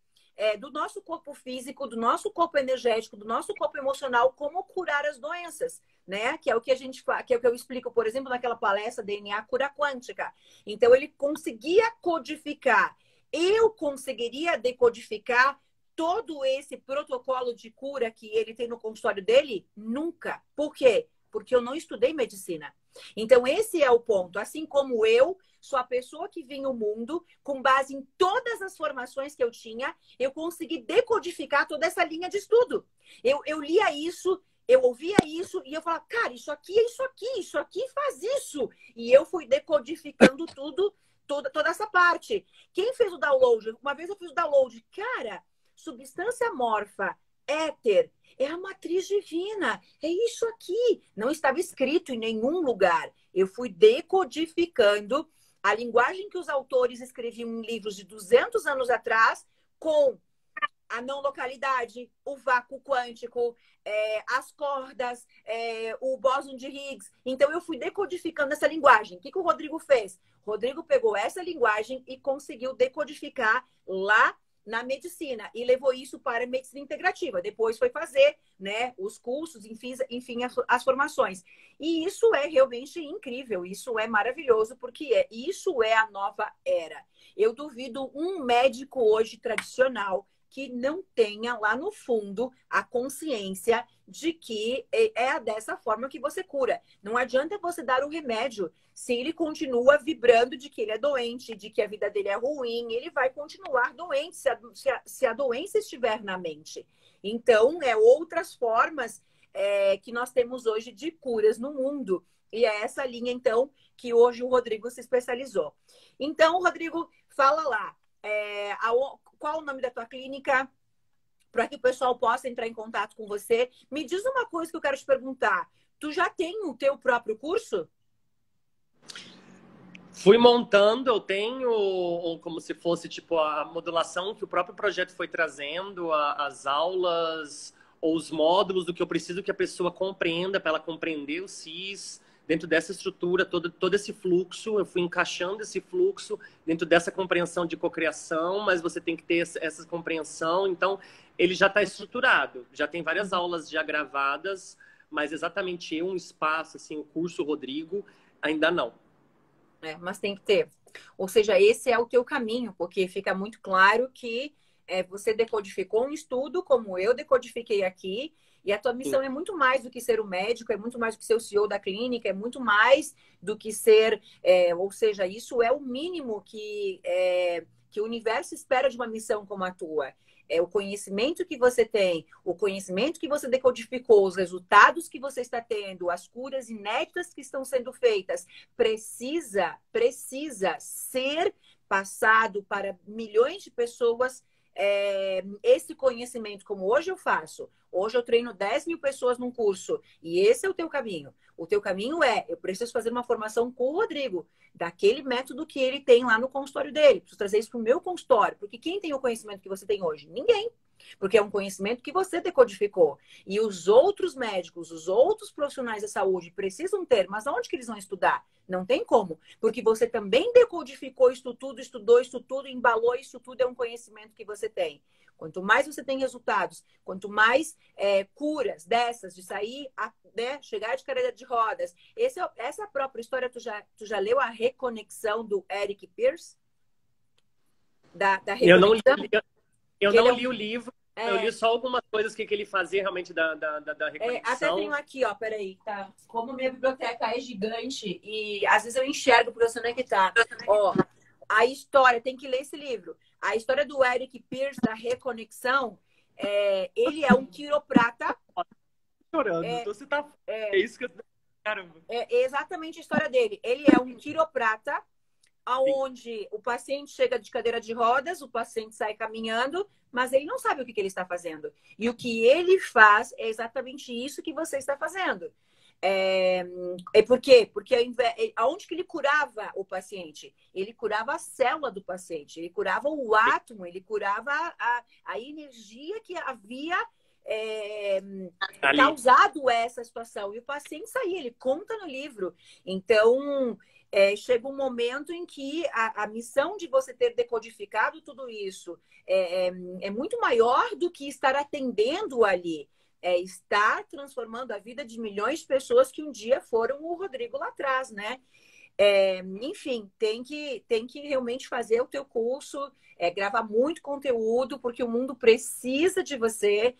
do nosso corpo físico, do nosso corpo energético, do nosso corpo emocional, como curar as doenças, né? Que é o que a gente que é o que eu explico, por exemplo, naquela palestra DNA Cura Quântica. Então, ele conseguia codificar. Eu conseguiria decodificar todo esse protocolo de cura que ele tem no consultório dele? Nunca. Por quê? Porque eu não estudei medicina. Então, esse é o ponto. Assim como eu sou a pessoa que vim ao mundo, com base em todas as formações que eu tinha, eu consegui decodificar toda essa linha de estudo. Eu lia isso, eu ouvia isso e eu falava, cara, isso aqui é isso aqui faz isso. E eu fui decodificando tudo, toda essa parte. Quem fez o download? Uma vez eu fiz o download, cara, substância amorfa, éter, é a matriz divina. É isso aqui. Não estava escrito em nenhum lugar. Eu fui decodificando a linguagem que os autores escreviam em livros de 200 anos atrás com a não localidade, o vácuo quântico, as cordas, o bóson de Higgs. Então, eu fui decodificando essa linguagem. O que o Rodrigo fez? O Rodrigo pegou essa linguagem e conseguiu decodificar lá na medicina e levou isso para a medicina integrativa. Depois foi fazer, né, os cursos, enfim, as formações. E isso é realmente incrível, isso é maravilhoso, porque isso é a nova era. Eu duvido um médico hoje tradicional que não tenha lá no fundo a consciência de que é dessa forma que você cura. Não adianta você dar o remédio se ele continua vibrando de que ele é doente, de que a vida dele é ruim, ele vai continuar doente se a doença estiver na mente. Então, outras formas que nós temos hoje de curas no mundo. E é essa linha, então, que hoje o Rodrigo se especializou. Então, Rodrigo, fala lá. Qual o nome da tua clínica? Para que o pessoal possa entrar em contato com você. Me diz uma coisa que eu quero te perguntar. Tu já tem o teu próprio curso? Fui montando, eu tenho como se fosse tipo a modulação que o próprio projeto foi trazendo, as aulas ou os módulos do que eu preciso que a pessoa compreenda, para ela compreender o CIS, dentro dessa estrutura, todo esse fluxo, eu fui encaixando esse fluxo dentro dessa compreensão de cocriação, mas você tem que ter essa compreensão, então ele já está estruturado, já tem várias aulas já gravadas, mas exatamente um espaço, assim, o curso Rodrigo, ainda não. Mas tem que ter. Ou seja, esse é o teu caminho, porque fica muito claro que você decodificou um estudo, como eu decodifiquei aqui, e a tua missão é muito mais do que ser o médico, é muito mais do que ser o CEO da clínica, é muito mais do que ser... ou seja, isso é o mínimo que o universo espera de uma missão como a tua. É o conhecimento que você tem, o conhecimento que você decodificou, os resultados que você está tendo, as curas inéditas que estão sendo feitas, precisa ser passado para milhões de pessoas esse conhecimento, como hoje eu faço. Hoje eu treino 10 mil pessoas num curso e esse é o teu caminho. O teu caminho eu preciso fazer uma formação com o Rodrigo, daquele método que ele tem lá no consultório dele. Preciso trazer isso para o meu consultório, porque quem tem o conhecimento que você tem hoje? Ninguém. Porque é um conhecimento que você decodificou. E os outros médicos, os outros profissionais da saúde precisam ter, mas onde que eles vão estudar? Não tem como. Porque você também decodificou isso tudo, estudou isso tudo, embalou isso tudo, é um conhecimento que você tem. Quanto mais você tem resultados, quanto mais curas dessas, de sair, né, chegar de cadeira de rodas. Essa própria história, tu já leu A Reconexão do Eric Pearce? Da reconexão? Eu não li o livro, eu li só algumas coisas que ele fazia realmente da reconexão. Até tenho aqui, ó, peraí, tá? Como minha biblioteca é gigante e às vezes eu enxergo porque eu sei onde é que tá. Ó, a história, tem que ler esse livro. A história do Eric Pearce, da reconexão, ele é um quiroprata. Chorando, então você tá... É isso que eu... Caramba. É exatamente a história dele. Ele é um quiroprata, onde o paciente chega de cadeira de rodas, o paciente sai caminhando, mas ele não sabe o que ele está fazendo. E o que ele faz é exatamente isso que você está fazendo. Por quê? Porque aonde que ele curava o paciente? Ele curava a célula do paciente, ele curava o átomo, ele curava a energia que havia causado essa situação. E o paciente saía, ele conta no livro. Então, chega um momento em que a missão de você ter decodificado tudo isso é muito maior do que estar atendendo ali. Estar transformando a vida de milhões de pessoas que um dia foram o Rodrigo lá atrás, né? Enfim, tem que realmente fazer o teu curso, gravar muito conteúdo, porque o mundo precisa de você.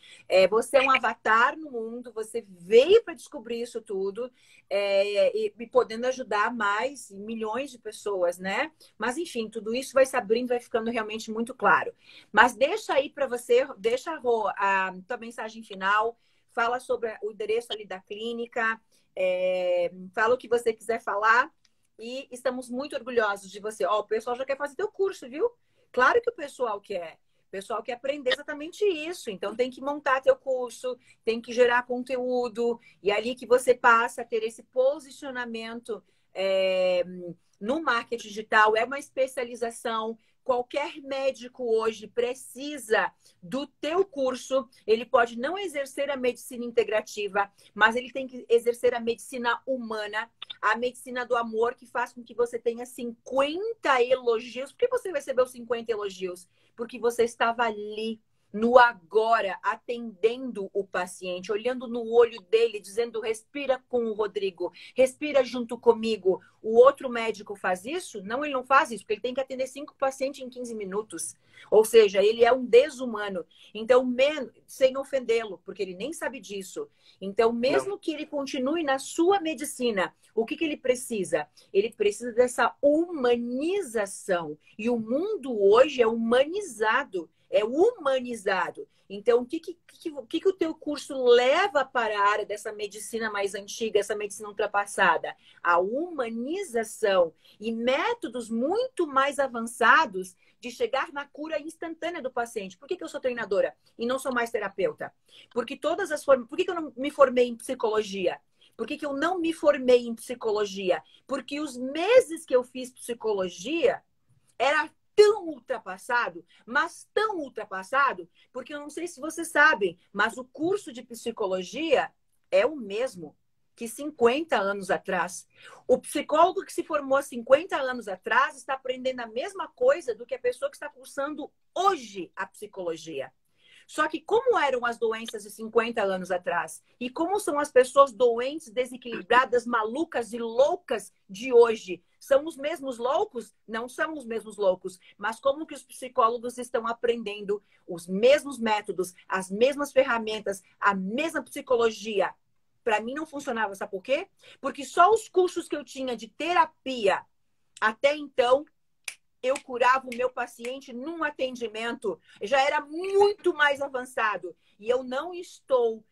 Você é um avatar no mundo, você veio para descobrir isso tudo e podendo ajudar mais milhões de pessoas, né? Mas, enfim, tudo isso vai se abrindo, vai ficando realmente muito claro. Mas deixa aí para você, deixa, Rô, a tua mensagem final, fala sobre o endereço ali da clínica, fala o que você quiser falar. E estamos muito orgulhosos de você. Ó, o pessoal já quer fazer teu curso, viu? Claro que o pessoal quer. O pessoal quer aprender exatamente isso. Então, tem que montar teu curso, tem que gerar conteúdo. E ali que você passa a ter esse posicionamento no marketing digital. É uma especialização. Qualquer médico hoje precisa do teu curso. Ele pode não exercer a medicina integrativa, mas ele tem que exercer a medicina humana, a medicina do amor, que faz com que você tenha 50 elogios. Por que você recebeu 50 elogios? Porque você estava ali, no agora, atendendo o paciente, olhando no olho dele, dizendo: respira com o Rodrigo, respira junto comigo. O outro médico faz isso? Não, ele não faz isso, porque ele tem que atender 5 pacientes em 15 minutos. Ou seja, ele é um desumano. Então, sem ofendê-lo, porque ele nem sabe disso. Então, mesmo que ele continue na sua medicina, o que ele precisa? Ele precisa dessa humanização. E o mundo hoje é humanizado. É humanizado. Então, o que o teu curso leva para a área dessa medicina mais antiga, essa medicina ultrapassada? A humanização e métodos muito mais avançados de chegar na cura instantânea do paciente. Por que eu sou treinadora e não sou mais terapeuta? Porque todas as formas... Por que eu não me formei em psicologia? Por que eu não me formei em psicologia? Porque os meses que eu fiz psicologia era tão ultrapassado, mas tão ultrapassado, porque eu não sei se vocês sabem, mas o curso de psicologia é o mesmo que 50 anos atrás. O psicólogo que se formou há 50 anos atrás está aprendendo a mesma coisa do que a pessoa que está cursando hoje a psicologia. Só que como eram as doenças de 50 anos atrás? E como são as pessoas doentes, desequilibradas, malucas e loucas de hoje? São os mesmos loucos? Não são os mesmos loucos. Mas como que os psicólogos estão aprendendo os mesmos métodos, as mesmas ferramentas, a mesma psicologia? Para mim não funcionava, sabe por quê? Porque só os cursos que eu tinha de terapia até então, eu curava o meu paciente num atendimento, já era muito mais avançado. E eu não estou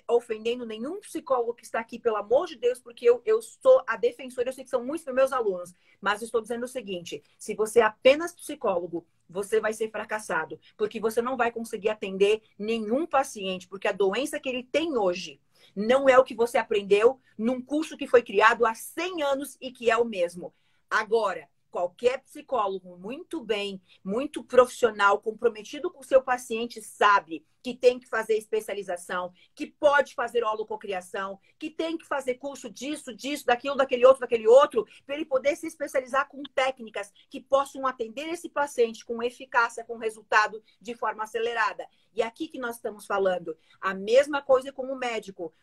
ofendendo nenhum psicólogo que está aqui, pelo amor de Deus, porque eu sou a defensora, eu sei que são muitos dos meus alunos, mas eu estou dizendo o seguinte: se você é apenas psicólogo, você vai ser fracassado, porque você não vai conseguir atender nenhum paciente, porque a doença que ele tem hoje não é o que você aprendeu num curso que foi criado há 100 anos e que é o mesmo. Agora, Qualquer psicólogo muito bem, muito profissional, comprometido com o seu paciente, sabe que tem que fazer especialização, que pode fazer holococriação, que tem que fazer curso disso, daquilo, daquele outro, para ele poder se especializar com técnicas que possam atender esse paciente com eficácia, com resultado de forma acelerada. E aqui que nós estamos falando, a mesma coisa com o médico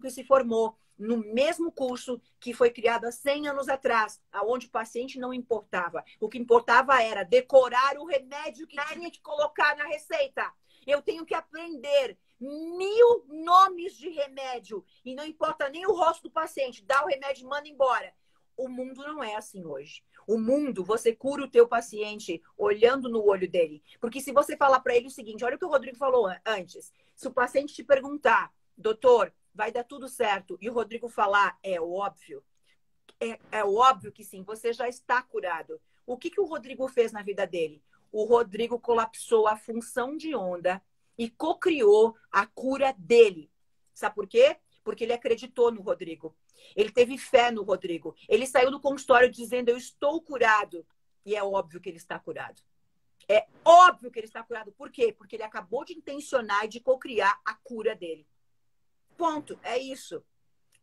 que se formou no mesmo curso que foi criado há 100 anos atrás, onde o paciente não importava. O que importava era decorar o remédio que tinha que colocar na receita. Eu tenho que aprender 1000 nomes de remédio e não importa nem o rosto do paciente, dá o remédio e manda embora. O mundo não é assim hoje. O mundo, você cura o teu paciente olhando no olho dele. Porque se você falar para ele o seguinte, olha o que o Rodrigo falou antes. Se o paciente te perguntar, doutor, vai dar tudo certo, e o Rodrigo falar, é óbvio. É óbvio que sim, você já está curado. O que o Rodrigo fez na vida dele? O Rodrigo colapsou a função de onda e cocriou a cura dele. Sabe por quê? Porque ele acreditou no Rodrigo. Ele teve fé no Rodrigo. Ele saiu do consultório dizendo, eu estou curado. E é óbvio que ele está curado. É óbvio que ele está curado. Por quê? Porque ele acabou de intencionar e de cocriar a cura dele. Ponto. É isso.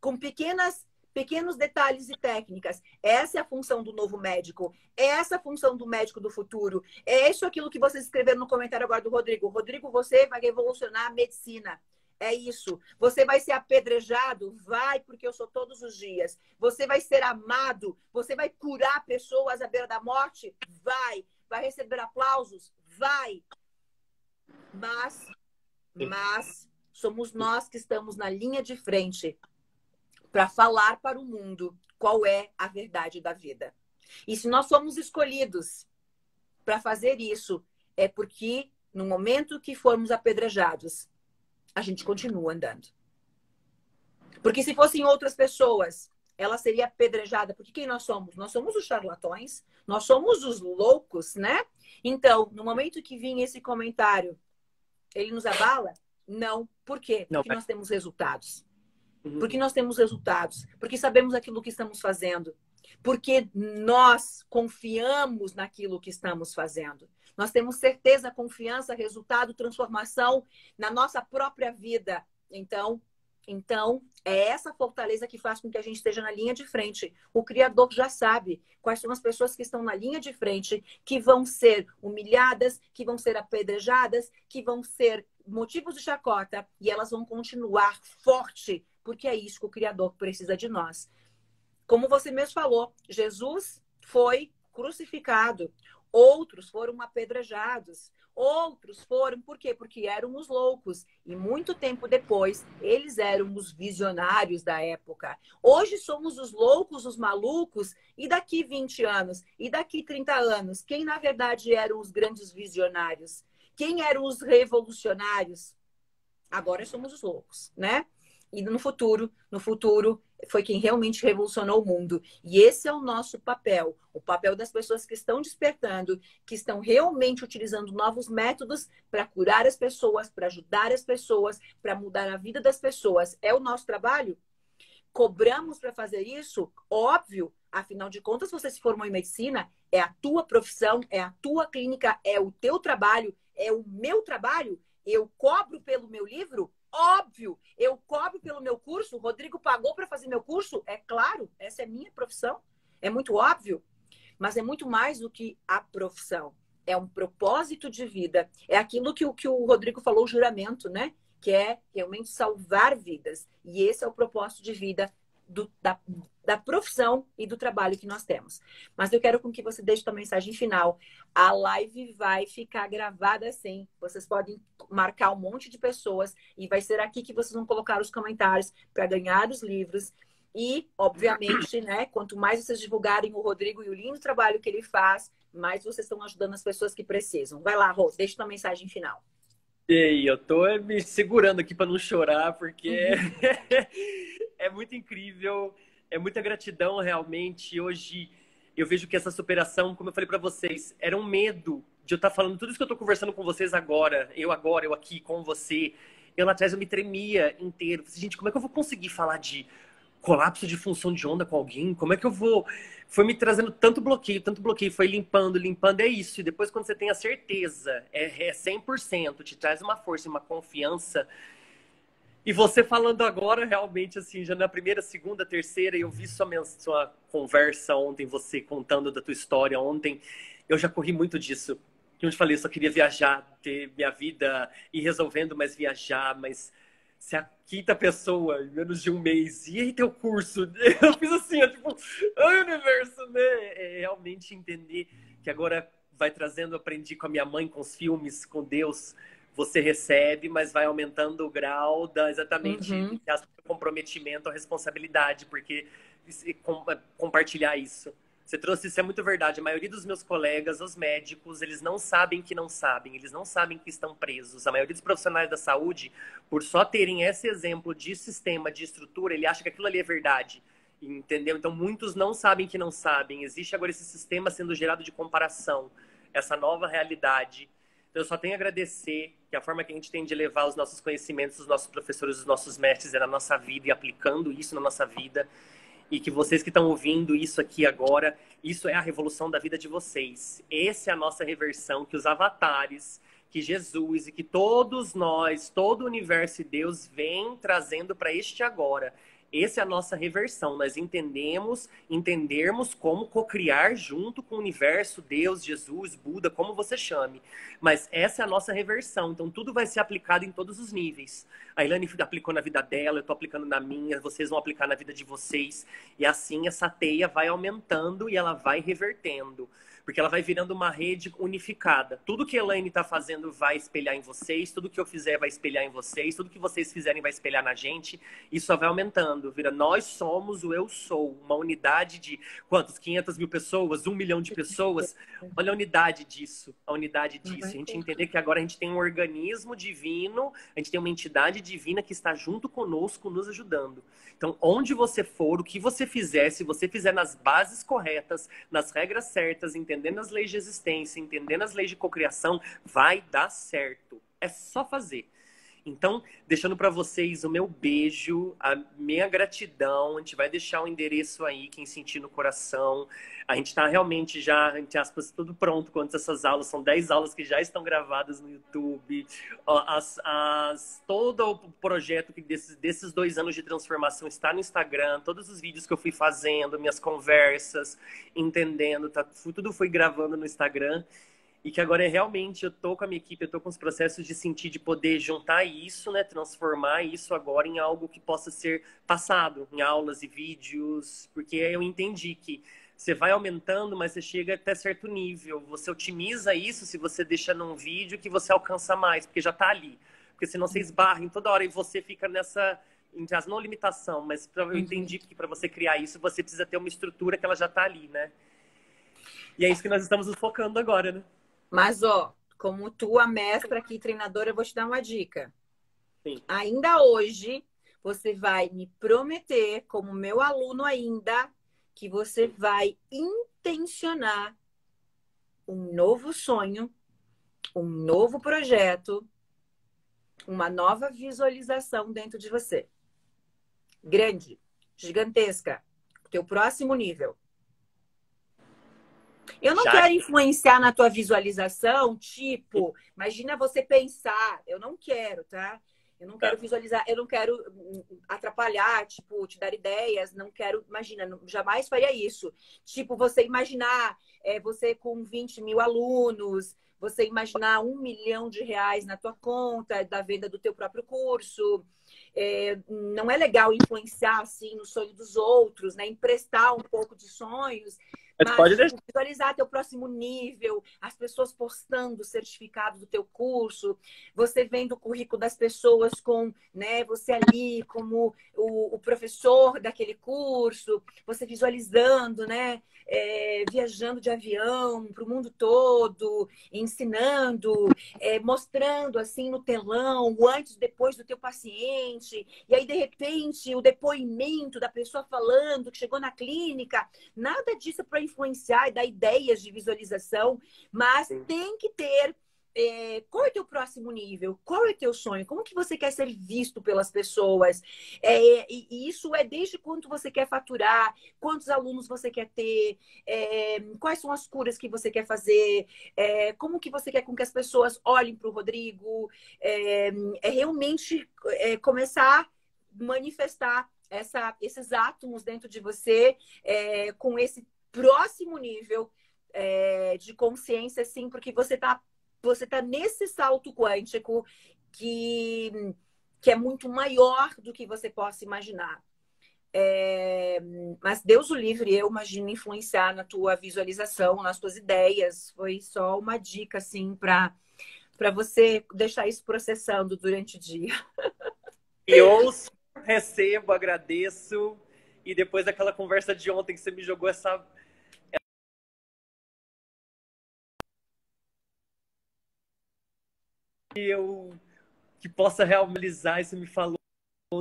Com pequenos detalhes e técnicas. Essa é a função do novo médico. Essa é a função do médico do futuro. É isso aquilo que vocês escreveram no comentário agora do Rodrigo. Rodrigo, você vai revolucionar a medicina. É isso. Você vai ser apedrejado? Vai, porque eu sou todos os dias. Você vai ser amado? Você vai curar pessoas à beira da morte? Vai. Vai receber aplausos? Vai. Mas somos nós que estamos na linha de frente para falar para o mundo qual é a verdade da vida. E se nós somos escolhidos para fazer isso, é porque no momento que formos apedrejados, a gente continua andando. Porque se fossem outras pessoas, ela seria apedrejada. Porque quem nós somos? Nós somos os charlatões, nós somos os loucos, né? Então, no momento que vinha esse comentário, ele nos abala? Não. Por quê? Porque nós temos resultados. Porque nós temos resultados. Porque sabemos aquilo que estamos fazendo. Porque nós confiamos naquilo que estamos fazendo. Nós temos certeza, confiança, resultado, transformação na nossa própria vida. Então, é essa fortaleza que faz com que a gente esteja na linha de frente. O Criador já sabe quais são as pessoas que estão na linha de frente, que vão ser humilhadas, que vão ser apedrejadas, que vão ser motivos de chacota, e elas vão continuar forte, porque é isso que o Criador precisa de nós. Como você mesmo falou, Jesus foi crucificado, outros foram apedrejados, outros foram, por quê? Porque eram os loucos. E muito tempo depois, eles eram os visionários da época. Hoje somos os loucos, os malucos, e daqui 20 anos, e daqui 30 anos, quem na verdade eram os grandes visionários? Quem eram os revolucionários? Agora somos os loucos, né? E no futuro foi quem realmente revolucionou o mundo. E esse é o nosso papel. O papel das pessoas que estão despertando, que estão realmente utilizando novos métodos para curar as pessoas, para ajudar as pessoas, para mudar a vida das pessoas. É o nosso trabalho? Cobramos para fazer isso? Óbvio. Afinal de contas, você se formou em medicina, é a tua profissão, é a tua clínica, é o teu trabalho, é o meu trabalho. Eu cobro pelo meu livro? Óbvio, eu cobro pelo meu curso. O Rodrigo pagou para fazer meu curso? É claro, essa é minha profissão. É muito óbvio, mas é muito mais do que a profissão. É um propósito de vida. É aquilo que o Rodrigo falou, o juramento, né? Que é realmente salvar vidas. E esse é o propósito de vida da profissão e do trabalho que nós temos. Mas eu quero com que você deixe a mensagem final. A live vai ficar gravada assim. Vocês podem marcar um monte de pessoas e vai ser aqui que vocês vão colocar os comentários para ganhar os livros. E, obviamente, né, quanto mais vocês divulgarem o Rodrigo e o lindo trabalho que ele faz, mais vocês estão ajudando as pessoas que precisam. Vai lá, Rô, deixa a mensagem final. E eu tô me segurando aqui para não chorar, porque é muito incrível, é muita gratidão realmente. Hoje eu vejo que essa superação, como eu falei para vocês, era um medo de eu estar falando tudo isso que eu tô conversando com vocês agora, eu aqui com você. Eu lá atrás eu me tremia inteiro. Gente, como é que eu vou conseguir falar de colapso de função de onda com alguém? Como é que eu vou? Foi me trazendo tanto bloqueio, foi limpando, limpando, é isso. E depois, quando você tem a certeza, é 100%, te traz uma força, uma confiança. E você falando agora, realmente, assim, já na primeira, segunda, terceira, eu vi sua conversa ontem, você contando da tua história ontem, eu já corri muito disso. Como eu te falei, eu só queria viajar, ter minha vida, ir resolvendo, mas viajar, mas se a quinta pessoa, em menos de um mês, e aí teu curso? Eu fiz assim, tipo, ai, universo, né? É realmente entender que agora vai trazendo, aprendi com a minha mãe, com os filmes, com Deus, você recebe, mas vai aumentando o grau da exatamente Uhum. do comprometimento, a responsabilidade, porque compartilhar isso. Você trouxe isso, é muito verdade. A maioria dos meus colegas, os médicos, eles não sabem que não sabem, eles não sabem que estão presos. A maioria dos profissionais da saúde, por só terem esse exemplo de sistema, de estrutura, ele acha que aquilo ali é verdade. Entendeu? Então, muitos não sabem que não sabem. Existe agora esse sistema sendo gerado de comparação, essa nova realidade. Então, eu só tenho a agradecer que a forma que a gente tem de levar os nossos conhecimentos, os nossos professores, os nossos mestres é na nossa vida e aplicando isso na nossa vida. E que vocês que estão ouvindo isso aqui agora, isso é a revolução da vida de vocês. Essa é a nossa reversão, que os avatares, que Jesus e que todos nós, todo o universo e Deus vem trazendo para este agora. Essa é a nossa reversão. Nós entendermos como cocriar junto com o universo, Deus, Jesus, Buda, como você chame. Mas essa é a nossa reversão. Então tudo vai ser aplicado em todos os níveis. A Ilane aplicou na vida dela, eu estou aplicando na minha, vocês vão aplicar na vida de vocês. E assim essa teia vai aumentando e ela vai revertendo. Porque ela vai virando uma rede unificada. Tudo que a Elaine está fazendo vai espelhar em vocês, tudo que eu fizer vai espelhar em vocês, tudo que vocês fizerem vai espelhar na gente. Isso só vai aumentando. Vira nós somos o eu sou. Uma unidade de quantos? 500 mil pessoas? 1 milhão de pessoas? Olha a unidade disso. A unidade disso. A gente entender que agora a gente tem um organismo divino, a gente tem uma entidade divina que está junto conosco, nos ajudando. Então, onde você for, o que você fizer, se você fizer nas bases corretas, nas regras certas, entendendo as leis de existência, entendendo as leis de cocriação, vai dar certo. É só fazer. Então, deixando para vocês o meu beijo, a minha gratidão. A gente vai deixar o endereço aí, quem sentir no coração. A gente está realmente já, entre aspas, tudo pronto quanto a essas aulas. São 10 aulas que já estão gravadas no YouTube. Todo o projeto desses 2 anos de transformação está no Instagram. Todos os vídeos que eu fui fazendo, minhas conversas, entendendo, tudo foi gravando no Instagram. E que agora realmente eu tô com a minha equipe, eu tô com os processos de sentir, de poder juntar isso, né? Transformar isso agora em algo que possa ser passado em aulas e vídeos, porque eu entendi que você vai aumentando, mas você chega até certo nível. Você otimiza isso se você deixa num vídeo que você alcança mais, porque já tá ali. Porque senão você esbarra em toda hora e você fica nessa, não limitação, mas eu entendi que para você criar isso, você precisa ter uma estrutura que ela já tá ali, né? E é isso que nós estamos nos focando agora, né? Mas, ó, como tua mestra aqui, treinadora, eu vou te dar uma dica. Sim. Ainda hoje, você vai me prometer, como meu aluno ainda, que você vai intencionar um novo sonho, um novo projeto, uma nova visualização dentro de você. Grande, gigantesca, teu próximo nível. Eu não quero influenciar na tua visualização, tipo, imagina você pensar, eu não quero, tá? Eu não quero visualizar, eu não quero atrapalhar, tipo, te dar ideias, não quero, imagina, jamais faria isso. Tipo, você imaginar, você com 20 mil alunos, você imaginar R$1 milhão na tua conta da venda do teu próprio curso. Não é legal influenciar, assim, no sonho dos outros, né? Emprestar um pouco de sonhos. Mas pode deixar. visualizar teu próximo nível, as pessoas postando o certificado do teu curso, você vendo o currículo das pessoas com, né, você ali como o professor daquele curso, você visualizando, né, viajando de avião para o mundo todo, ensinando, mostrando assim no telão o antes e depois do teu paciente, e aí de repente o depoimento da pessoa falando que chegou na clínica, nada disso para influenciar e dar ideias de visualização, mas tem que ter qual é o teu próximo nível? Qual é o teu sonho? Como que você quer ser visto pelas pessoas? E isso é desde quanto você quer faturar, quantos alunos você quer ter, quais são as curas que você quer fazer, como que você quer com que as pessoas olhem para o Rodrigo, realmente começar a manifestar esses átomos dentro de você com esse próximo nível de consciência, sim, porque você tá nesse salto quântico que é muito maior do que você possa imaginar. Mas Deus o livre, eu imagino influenciar na tua visualização, nas tuas ideias. Foi só uma dica, assim, para você deixar isso processando durante o dia. E ouço, recebo, agradeço. E depois daquela conversa de ontem que você me jogou essa... que possa realizar, e você me falou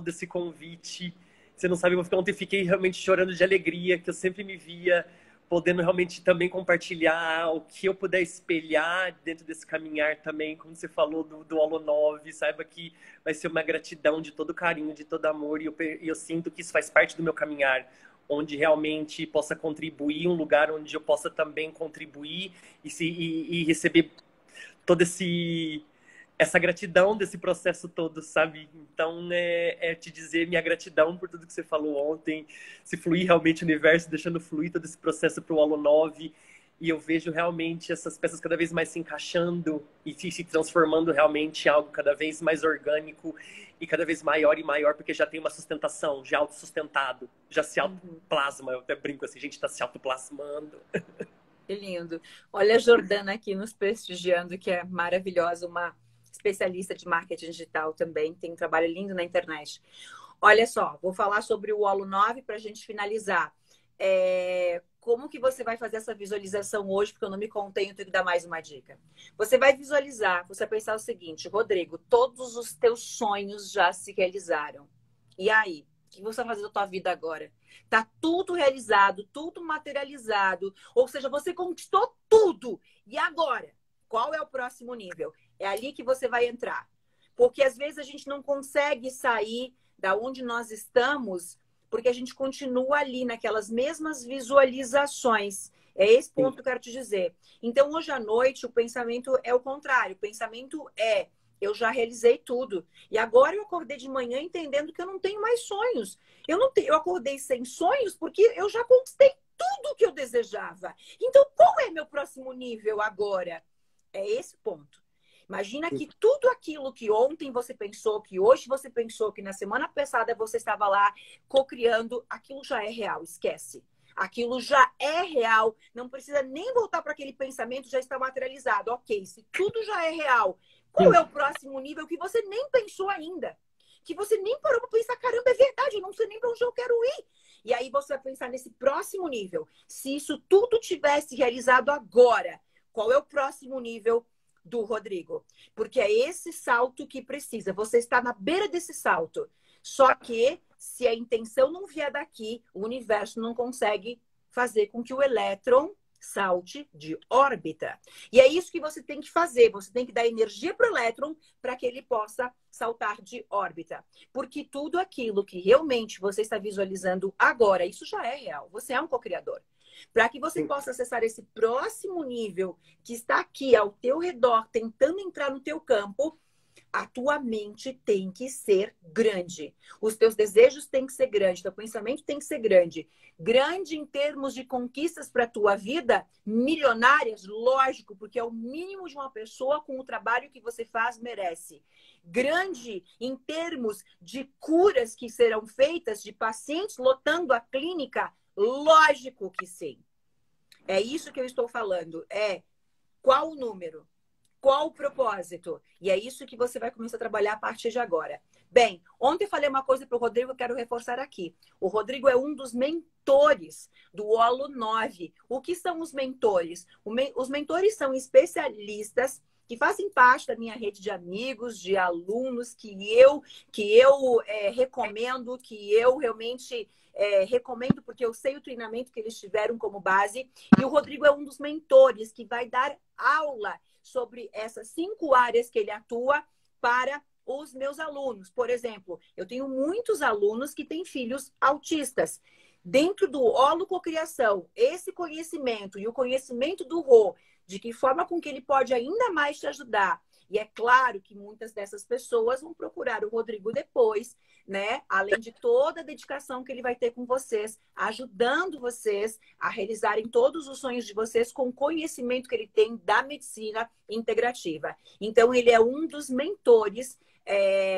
desse convite. Você não sabe, ontem fiquei realmente chorando de alegria, que eu sempre me via podendo realmente também compartilhar o que eu puder espelhar dentro desse caminhar também, como você falou do Holo 9, saiba que vai ser uma gratidão de todo carinho, de todo amor, e eu sinto que isso faz parte do meu caminhar, onde realmente possa contribuir, um lugar onde eu possa também contribuir e receber todo essa gratidão desse processo todo, sabe? Então, te dizer minha gratidão por tudo que você falou ontem, se fluir realmente o universo, deixando fluir todo esse processo para o Holo 9, e eu vejo realmente essas peças cada vez mais se encaixando e se transformando realmente em algo cada vez mais orgânico e cada vez maior e maior, porque já tem uma sustentação, já autossustentado, já se autoplasma. Eu até brinco assim, a gente está se autoplasmando. Que lindo. Olha a Jordana aqui nos prestigiando, que é maravilhosa, uma especialista de marketing digital também, tem um trabalho lindo na internet. Olha só, vou falar sobre o Holo 9 para a gente finalizar. Como que você vai fazer essa visualização hoje? Porque eu não me contei, eu tenho que dar mais uma dica. Você vai visualizar, você vai pensar o seguinte: Rodrigo, todos os teus sonhos já se realizaram. E aí? O que você vai fazer da tua vida agora? Tá tudo realizado, tudo materializado. Ou seja, você conquistou tudo. E agora? Qual é o próximo nível? É ali que você vai entrar. Porque às vezes a gente não consegue sair da onde nós estamos, porque a gente continua ali naquelas mesmas visualizações. É esse ponto que eu quero te dizer. Então, hoje à noite, o pensamento é o contrário. O pensamento é: eu já realizei tudo. E agora eu acordei de manhã entendendo que eu não tenho mais sonhos. Eu acordei sem sonhos porque eu já conquistei tudo que eu desejava. Então, qual é meu próximo nível agora? É esse o ponto. Imagina que tudo aquilo que ontem você pensou, que hoje você pensou, que na semana passada você estava lá co-criando, aquilo já é real, esquece. Aquilo já é real, não precisa nem voltar para aquele pensamento, já está materializado. Ok, se tudo já é real, qual é o próximo nível que você nem pensou ainda? Que você nem parou para pensar, caramba, é verdade, eu não sei nem para onde eu quero ir. E aí você vai pensar nesse próximo nível. Se isso tudo tivesse realizado agora, qual é o próximo nível do Rodrigo? Porque é esse salto que precisa. Você está na beira desse salto. Só que, se a intenção não vier daqui, o universo não consegue fazer com que o elétron salte de órbita. E é isso que você tem que fazer. Você tem que dar energia para o elétron para que ele possa saltar de órbita. Porque tudo aquilo que realmente você está visualizando agora, isso já é real. Você é um co-criador. Para que você possa acessar esse próximo nível que está aqui ao teu redor, tentando entrar no teu campo, a tua mente tem que ser grande. Os teus desejos têm que ser grandes, teu pensamento tem que ser grande. Grande em termos de conquistas para a tua vida, milionárias, lógico, porque é o mínimo de uma pessoa com o trabalho que você faz merece. Grande em termos de curas que serão feitas, de pacientes lotando a clínica, lógico que sim. É isso que eu estou falando. Qual o número? Qual o propósito? E é isso que você vai começar a trabalhar a partir de agora. Bem, ontem eu falei uma coisa para o Rodrigo, eu quero reforçar aqui. O Rodrigo é um dos mentores do Holo 9. O que são os mentores? Os mentores são especialistas que fazem parte da minha rede de amigos, de alunos que eu recomendo, que eu realmente recomendo porque eu sei o treinamento que eles tiveram como base. E o Rodrigo é um dos mentores que vai dar aula sobre essas 5 áreas que ele atua para os meus alunos. Por exemplo, eu tenho muitos alunos que têm filhos autistas. Dentro do holococriação, esse conhecimento e o conhecimento do Rô, de que forma com que ele pode ainda mais te ajudar. E é claro que muitas dessas pessoas vão procurar o Rodrigo depois, né? Além de toda a dedicação que ele vai ter com vocês, ajudando vocês a realizarem todos os sonhos de vocês com o conhecimento que ele tem da medicina integrativa. Então, ele é um dos mentores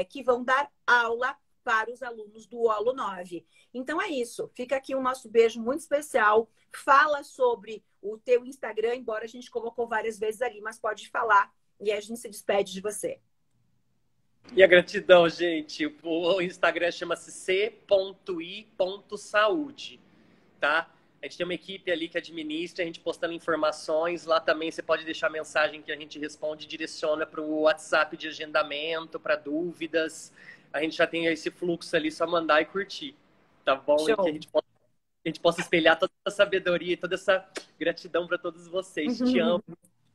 que vão dar aula para os alunos do Holo 9. Então é isso. Fica aqui o nosso beijo muito especial. Fala sobre o teu Instagram, embora a gente colocou várias vezes ali, mas pode falar e a gente se despede de você. E a gratidão, gente. O Instagram chama-se c.i.saúde, tá? A gente tem uma equipe ali que administra, a gente postando informações. Lá também você pode deixar mensagem que a gente responde e direciona para o WhatsApp de agendamento, para dúvidas. A gente já tem esse fluxo ali, só mandar e curtir, tá bom? Show. E que a gente possa espelhar toda essa sabedoria e toda essa gratidão para todos vocês. Te amo.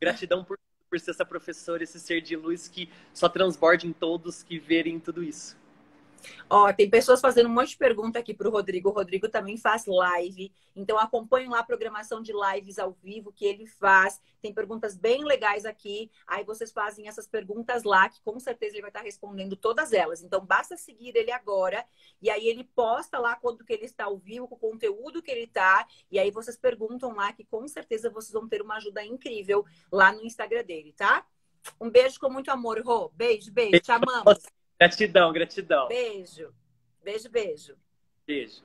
Gratidão por ser essa professora, esse ser de luz que só transborda em todos que verem tudo isso. Ó, tem pessoas fazendo um monte de pergunta aqui para o Rodrigo. O Rodrigo também faz live. Então, acompanhem lá a programação de lives ao vivo que ele faz. Tem perguntas bem legais aqui. Aí vocês fazem essas perguntas lá, que com certeza ele vai estar respondendo todas elas. Então, basta seguir ele agora. E aí ele posta lá quando que ele está ao vivo, com o conteúdo que ele está. E aí vocês perguntam lá, que com certeza vocês vão ter uma ajuda incrível lá no Instagram dele, tá? Um beijo com muito amor, Rô. Beijo, beijo. Te amamos. Gratidão, gratidão. Beijo. Beijo, beijo. Beijo.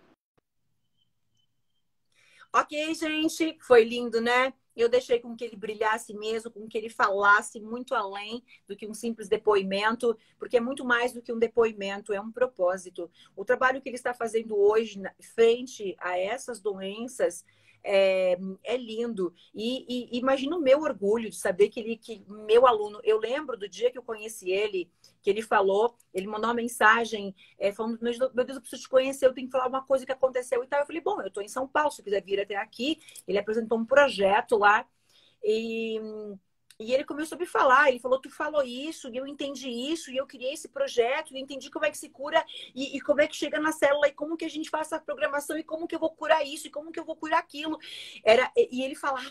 Ok, gente. Foi lindo, né? Eu deixei com que ele brilhasse mesmo, com que ele falasse muito além do que um simples depoimento, porque é muito mais do que um depoimento, é um propósito. O trabalho que ele está fazendo hoje, frente a essas doenças, é lindo. E imagina o meu orgulho de saber que meu aluno, eu lembro do dia que eu conheci ele, que ele falou, ele mandou uma mensagem falando, meu Deus, eu preciso te conhecer, eu tenho que falar uma coisa que aconteceu e tal. Eu falei, bom, eu estou em São Paulo, se quiser vir até aqui. Ele apresentou um projeto lá e ele começou a me falar, ele falou, tu falou isso, e eu entendi isso, e eu criei esse projeto, e entendi como é que se cura, e como é que chega na célula, e como que a gente faz essa programação, e como que eu vou curar isso, e como que eu vou curar aquilo. E ele falava,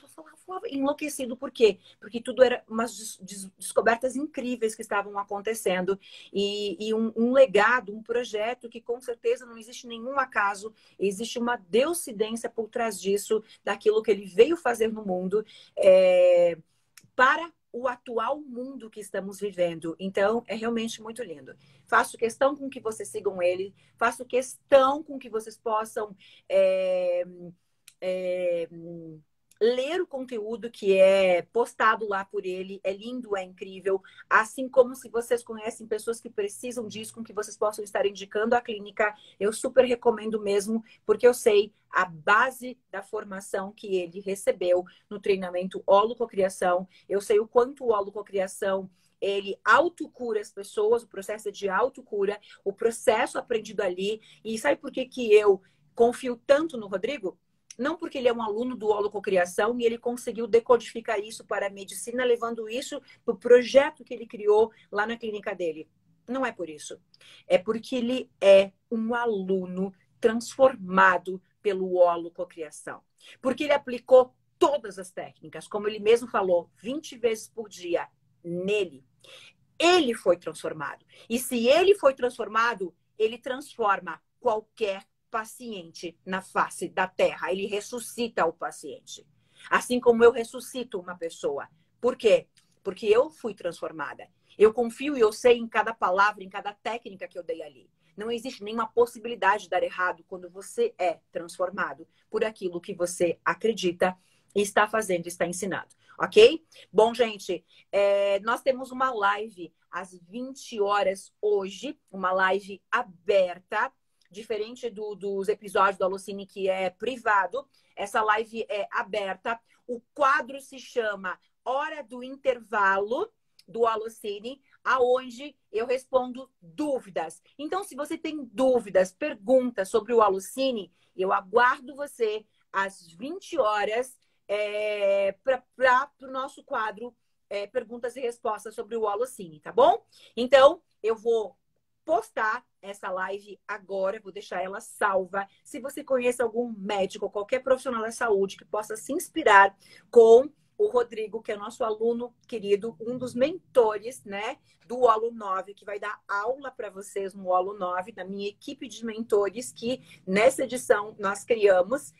enlouquecido. Por quê? Porque tudo era umas descobertas incríveis que estavam acontecendo, e um legado, um projeto que com certeza não existe nenhum acaso, existe uma deuscidência por trás disso, daquilo que ele veio fazer no mundo, para o atual mundo que estamos vivendo. Então, é realmente muito lindo. Faço questão com que vocês sigam ele, faço questão com que vocês possam ler o conteúdo que é postado lá por ele. É lindo, é incrível. Assim como se vocês conhecem pessoas que precisam disso, com que vocês possam estar indicando a clínica, eu super recomendo mesmo, porque eu sei a base da formação que ele recebeu no treinamento holococriação. Eu sei o quanto o holococriação ele autocura as pessoas, o processo é de autocura, o processo aprendido ali. E sabe por que eu confio tanto no Rodrigo? Não porque ele é um aluno do holococriação e ele conseguiu decodificar isso para a medicina, levando isso para o projeto que ele criou lá na clínica dele. Não é por isso. É porque ele é um aluno transformado pelo holococriação. Porque ele aplicou todas as técnicas, como ele mesmo falou, 20 vezes por dia nele. Ele foi transformado. E se ele foi transformado, ele transforma qualquer paciente na face da terra. Ele ressuscita o paciente. Assim como eu ressuscito uma pessoa. Por quê? Porque eu fui transformada. Eu confio e eu sei em cada palavra, em cada técnica que eu dei ali. Não existe nenhuma possibilidade de dar errado quando você é transformado por aquilo que você acredita e está fazendo, está ensinando. Ok? Bom, gente, nós temos uma live às 20 horas hoje, uma live aberta, diferente dos episódios do Alocine, que é privado. Essa live é aberta. O quadro se chama Hora do Intervalo. do Holocine, aonde eu respondo dúvidas. Então, se você tem dúvidas, perguntas sobre o Holocine, eu aguardo você às 20 horas para o nosso quadro perguntas e respostas sobre o Holocine, tá bom? Então, eu vou postar essa live agora, vou deixar ela salva. Se você conhece algum médico ou qualquer profissional da saúde que possa se inspirar com o Rodrigo, que é nosso aluno querido, um dos mentores, né, do Holo 9, que vai dar aula para vocês no Holo 9, da minha equipe de mentores que nessa edição nós criamos.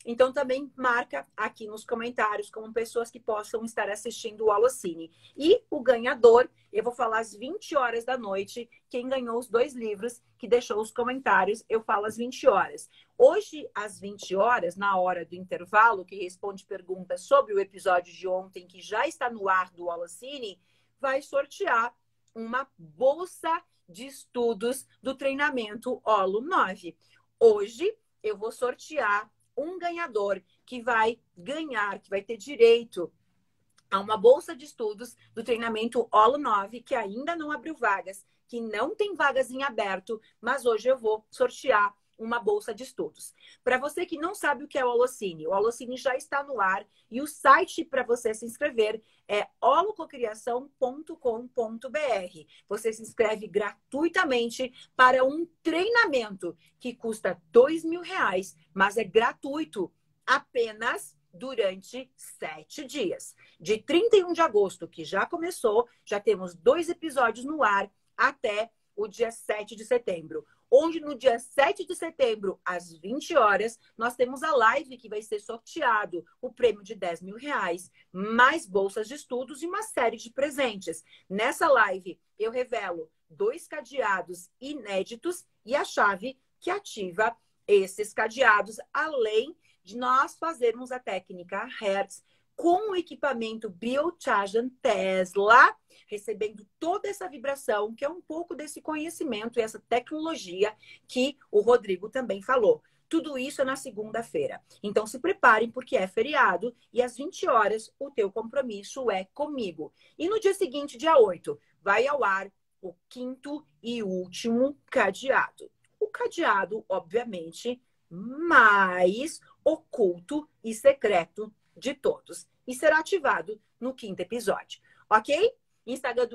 Então também marca aqui nos comentários como pessoas que possam estar assistindo o Holocine. E o ganhador, eu vou falar às 20 horas da noite, quem ganhou os 2 livros, que deixou os comentários, eu falo às 20 horas. Hoje, às 20 horas, na hora do intervalo, que responde perguntas sobre o episódio de ontem, que já está no ar do Holocine, vai sortear uma bolsa de estudos do treinamento Holo 9. Hoje, eu vou sortear um ganhador que vai ganhar, que vai ter direito a uma bolsa de estudos do treinamento Holo 9, que ainda não abriu vagas, que não tem vagas em aberto, mas hoje eu vou sortear uma bolsa de estudos. Para você que não sabe o que é o Holocine já está no ar e o site para você se inscrever é holococriação.com.br. Você se inscreve gratuitamente para um treinamento que custa R$2.000, mas é gratuito apenas durante 7 dias. De 31 de agosto, que já começou, já temos 2 episódios no ar até o dia 7 de setembro. Onde no dia 7 de setembro, às 20 horas, nós temos a live que vai ser sorteado o prêmio de R$10.000, mais bolsas de estudos e uma série de presentes. Nessa live, eu revelo 2 cadeados inéditos e a chave que ativa esses cadeados, além de nós fazermos a técnica Hertz com o equipamento Biochajan Tesla, recebendo toda essa vibração, que é um pouco desse conhecimento e essa tecnologia que o Rodrigo também falou. Tudo isso é na segunda-feira. Então, se preparem, porque é feriado e às 20 horas o teu compromisso é comigo. E no dia seguinte, dia 8, vai ao ar o 5º e último cadeado. O cadeado, obviamente, mais oculto e secreto de todos. E será ativado no 5º episódio. Ok? Instagram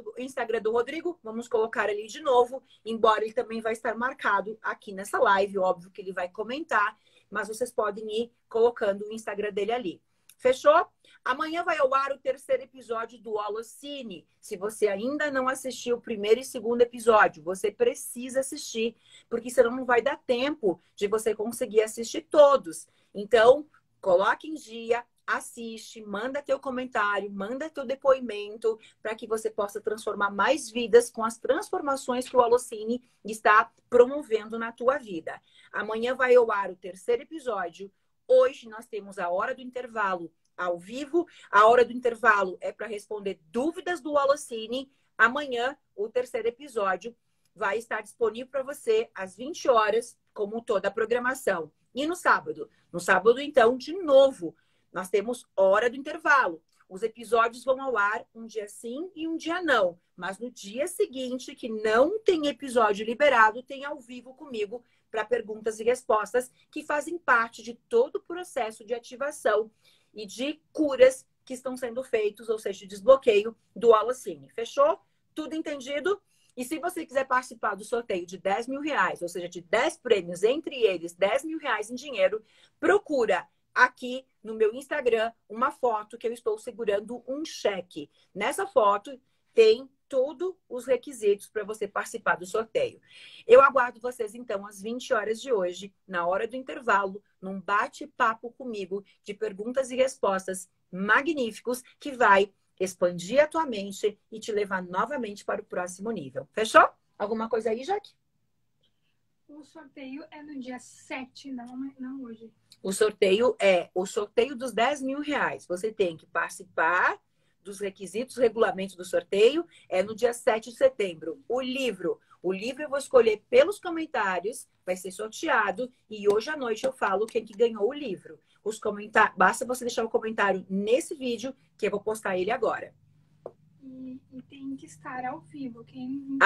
do Rodrigo, vamos colocar ali de novo, embora ele também vai estar marcado aqui nessa live, óbvio que ele vai comentar, mas vocês podem ir colocando o Instagram dele ali. Fechou? Amanhã vai ao ar o 3º episódio do Holocine. Se você ainda não assistiu o 1º e 2º episódio, você precisa assistir, porque senão não vai dar tempo de você conseguir assistir todos. Então, coloque em dia, assiste, manda teu comentário, manda teu depoimento para que você possa transformar mais vidas com as transformações que o Holocine está promovendo na tua vida. Amanhã vai ao ar o 3º episódio. Hoje nós temos a hora do intervalo ao vivo. A hora do intervalo é para responder dúvidas do Holocine. Amanhã, o 3º episódio vai estar disponível para você às 20 horas, como toda a programação. E no sábado? No sábado, então, de novo, nós temos hora do intervalo. Os episódios vão ao ar um dia sim e um dia não. Mas no dia seguinte, que não tem episódio liberado, tem ao vivo comigo para perguntas e respostas que fazem parte de todo o processo de ativação e de curas que estão sendo feitos, ou seja, de desbloqueio do Holocine. Fechou? Tudo entendido? E se você quiser participar do sorteio de R$10.000, ou seja, de 10 prêmios, entre eles R$10.000 em dinheiro, procura aqui no meu Instagram uma foto que eu estou segurando um cheque. Nessa foto tem todos os requisitos para você participar do sorteio. Eu aguardo vocês, então, às 20 horas de hoje, na hora do intervalo, num bate-papo comigo de perguntas e respostas magníficos que vai expandir a tua mente e te levar novamente para o próximo nível. Fechou? Alguma coisa aí, Jaque? O sorteio é no dia 7, não hoje. O sorteio é o sorteio dos R$10.000. Você tem que participar dos requisitos, regulamentos do sorteio, é no dia 7 de setembro. O livro eu vou escolher pelos comentários, vai ser sorteado e hoje à noite eu falo quem que ganhou o livro. Basta você deixar o comentário nesse vídeo que eu vou postar ele agora. e tem que estar ao vivo. Quem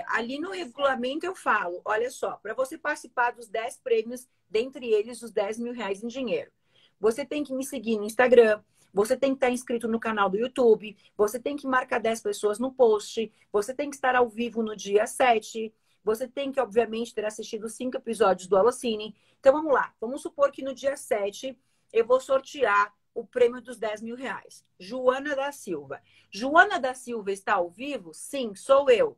Ali no regulamento eu falo, olha só, para você participar dos 10 prêmios, dentre eles os 10 mil reais em dinheiro, você tem que me seguir no Instagram, você tem que estar inscrito no canal do YouTube, você tem que marcar 10 pessoas no post, você tem que estar ao vivo no dia 7, você tem que, obviamente, ter assistido 5 episódios do Alocine. Então, vamos lá. Vamos supor que no dia 7 eu vou sortear o prêmio dos 10 mil reais. Joana da Silva. Joana da Silva está ao vivo? Sim, sou eu.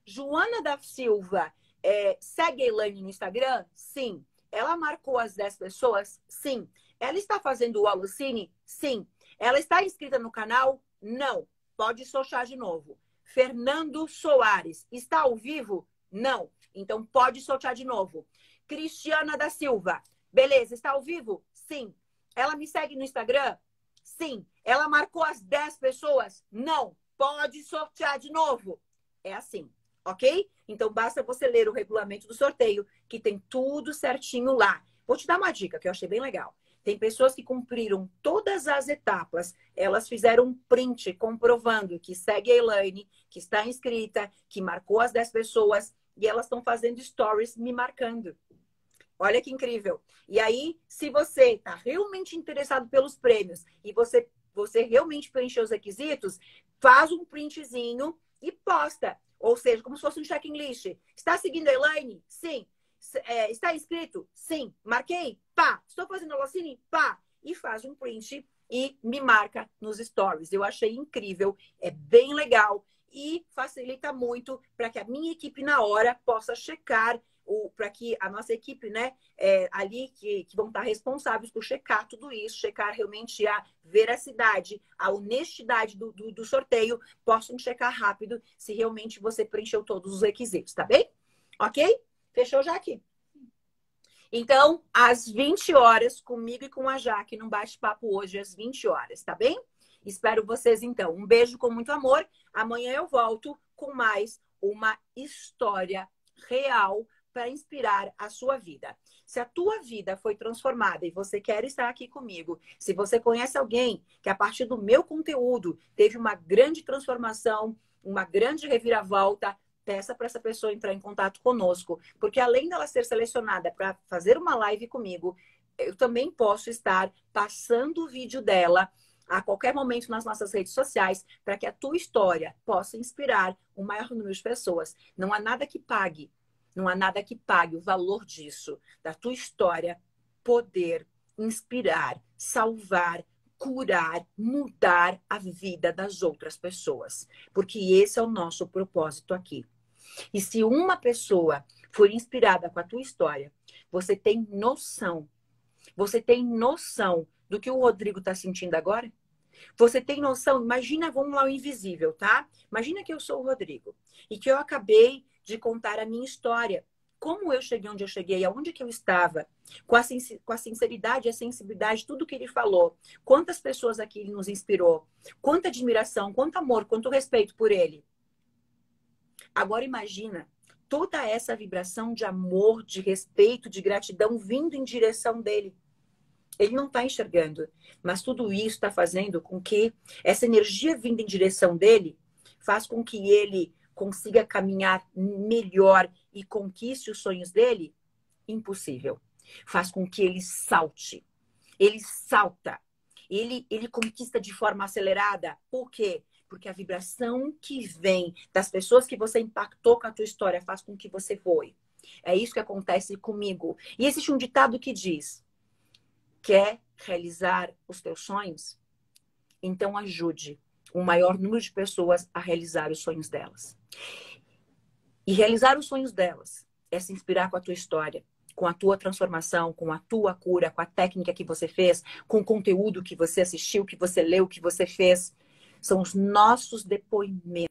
Joana da Silva segue a Elaine no Instagram? Sim. Ela marcou as 10 pessoas? Sim. Ela está fazendo o Alocine? Sim. Ela está inscrita no canal? Não. Pode sortear de novo. Fernando Soares. Está ao vivo? Não. Então pode sortear de novo. Cristiana da Silva. Beleza, está ao vivo? Sim. Ela me segue no Instagram? Sim. Ela marcou as 10 pessoas? Não. Pode sortear de novo. É assim, ok? Então basta você ler o regulamento do sorteio, que tem tudo certinho lá. Vou te dar uma dica que eu achei bem legal. Tem pessoas que cumpriram todas as etapas. Elas fizeram um print comprovando que segue a Elaine, que está inscrita, que marcou as 10 pessoas e elas estão fazendo stories me marcando. Olha que incrível. E aí, se você está realmente interessado pelos prêmios e você realmente preencheu os requisitos, faz um printzinho e posta. Ou seja, como se fosse um checklist. Está seguindo a Elaine? Sim. Está inscrito? Sim. Marquei? Pá. Estou fazendo Alocine? Pá. E faz um print e me marca nos stories. Eu achei incrível. É bem legal e facilita muito para que a minha equipe na hora possa checar, para que a nossa equipe, né, ali que vão estar responsáveis por checar tudo isso, checar realmente a veracidade, a honestidade do sorteio, possam checar rápido se realmente você preencheu todos os requisitos, tá bem? Ok? Fechou já aqui. Então, às 20 horas, comigo e com a Jaque, num bate-papo hoje, às 20 horas, tá bem? Espero vocês, então. Um beijo com muito amor. Amanhã eu volto com mais uma história real para inspirar a sua vida. Se a tua vida foi transformada e você quer estar aqui comigo, se você conhece alguém que a partir do meu conteúdo teve uma grande transformação, uma grande reviravolta, peça para essa pessoa entrar em contato conosco, porque além dela ser selecionada para fazer uma live comigo, eu também posso estar passando o vídeo dela a qualquer momento nas nossas redes sociais, para que a tua história possa inspirar o maior número de pessoas. Não há nada que pague. Não há nada que pague o valor disso, da tua história poder inspirar, salvar, curar, mudar a vida das outras pessoas. Porque esse é o nosso propósito aqui. E se uma pessoa for inspirada com a tua história, você tem noção do que o Rodrigo está sentindo agora? Você tem noção? Imagina, vamos lá, o invisível, tá? Imagina que eu sou o Rodrigo e que eu acabei de contar a minha história. Como eu cheguei onde eu cheguei, aonde que eu estava, com a sinceridade e a sensibilidade, tudo que ele falou. Quantas pessoas aqui ele nos inspirou, quanta admiração, quanto amor, quanto respeito por ele. Agora imagina toda essa vibração de amor, de respeito, de gratidão vindo em direção dele. Ele não está enxergando, mas tudo isso está fazendo com que essa energia vindo em direção dele faz com que ele consiga caminhar melhor e conquiste os sonhos dele? Impossível. Faz com que ele salte. Ele salta. Ele conquista de forma acelerada. Por quê? Porque a vibração que vem das pessoas que você impactou com a tua história faz com que você voe. É isso que acontece comigo. E existe um ditado que diz: quer realizar os teus sonhos? Então ajude o maior número de pessoas a realizar os sonhos delas. E realizar os sonhos delas é se inspirar com a tua história, com a tua transformação, com a tua cura, com a técnica que você fez, com o conteúdo que você assistiu, que você leu, que você fez. São os nossos depoimentos.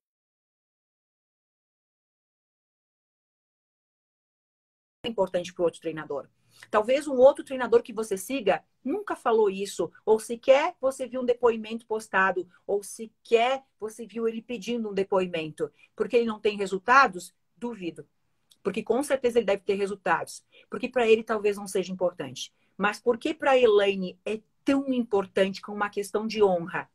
É importante para o outro treinador. Talvez um outro treinador que você siga nunca falou isso, ou sequer você viu um depoimento postado, ou sequer você viu ele pedindo um depoimento. Porque ele não tem resultados? Duvido. Porque com certeza ele deve ter resultados. Porque para ele talvez não seja importante. Mas por que para a Elaine é tão importante com uma questão de honra?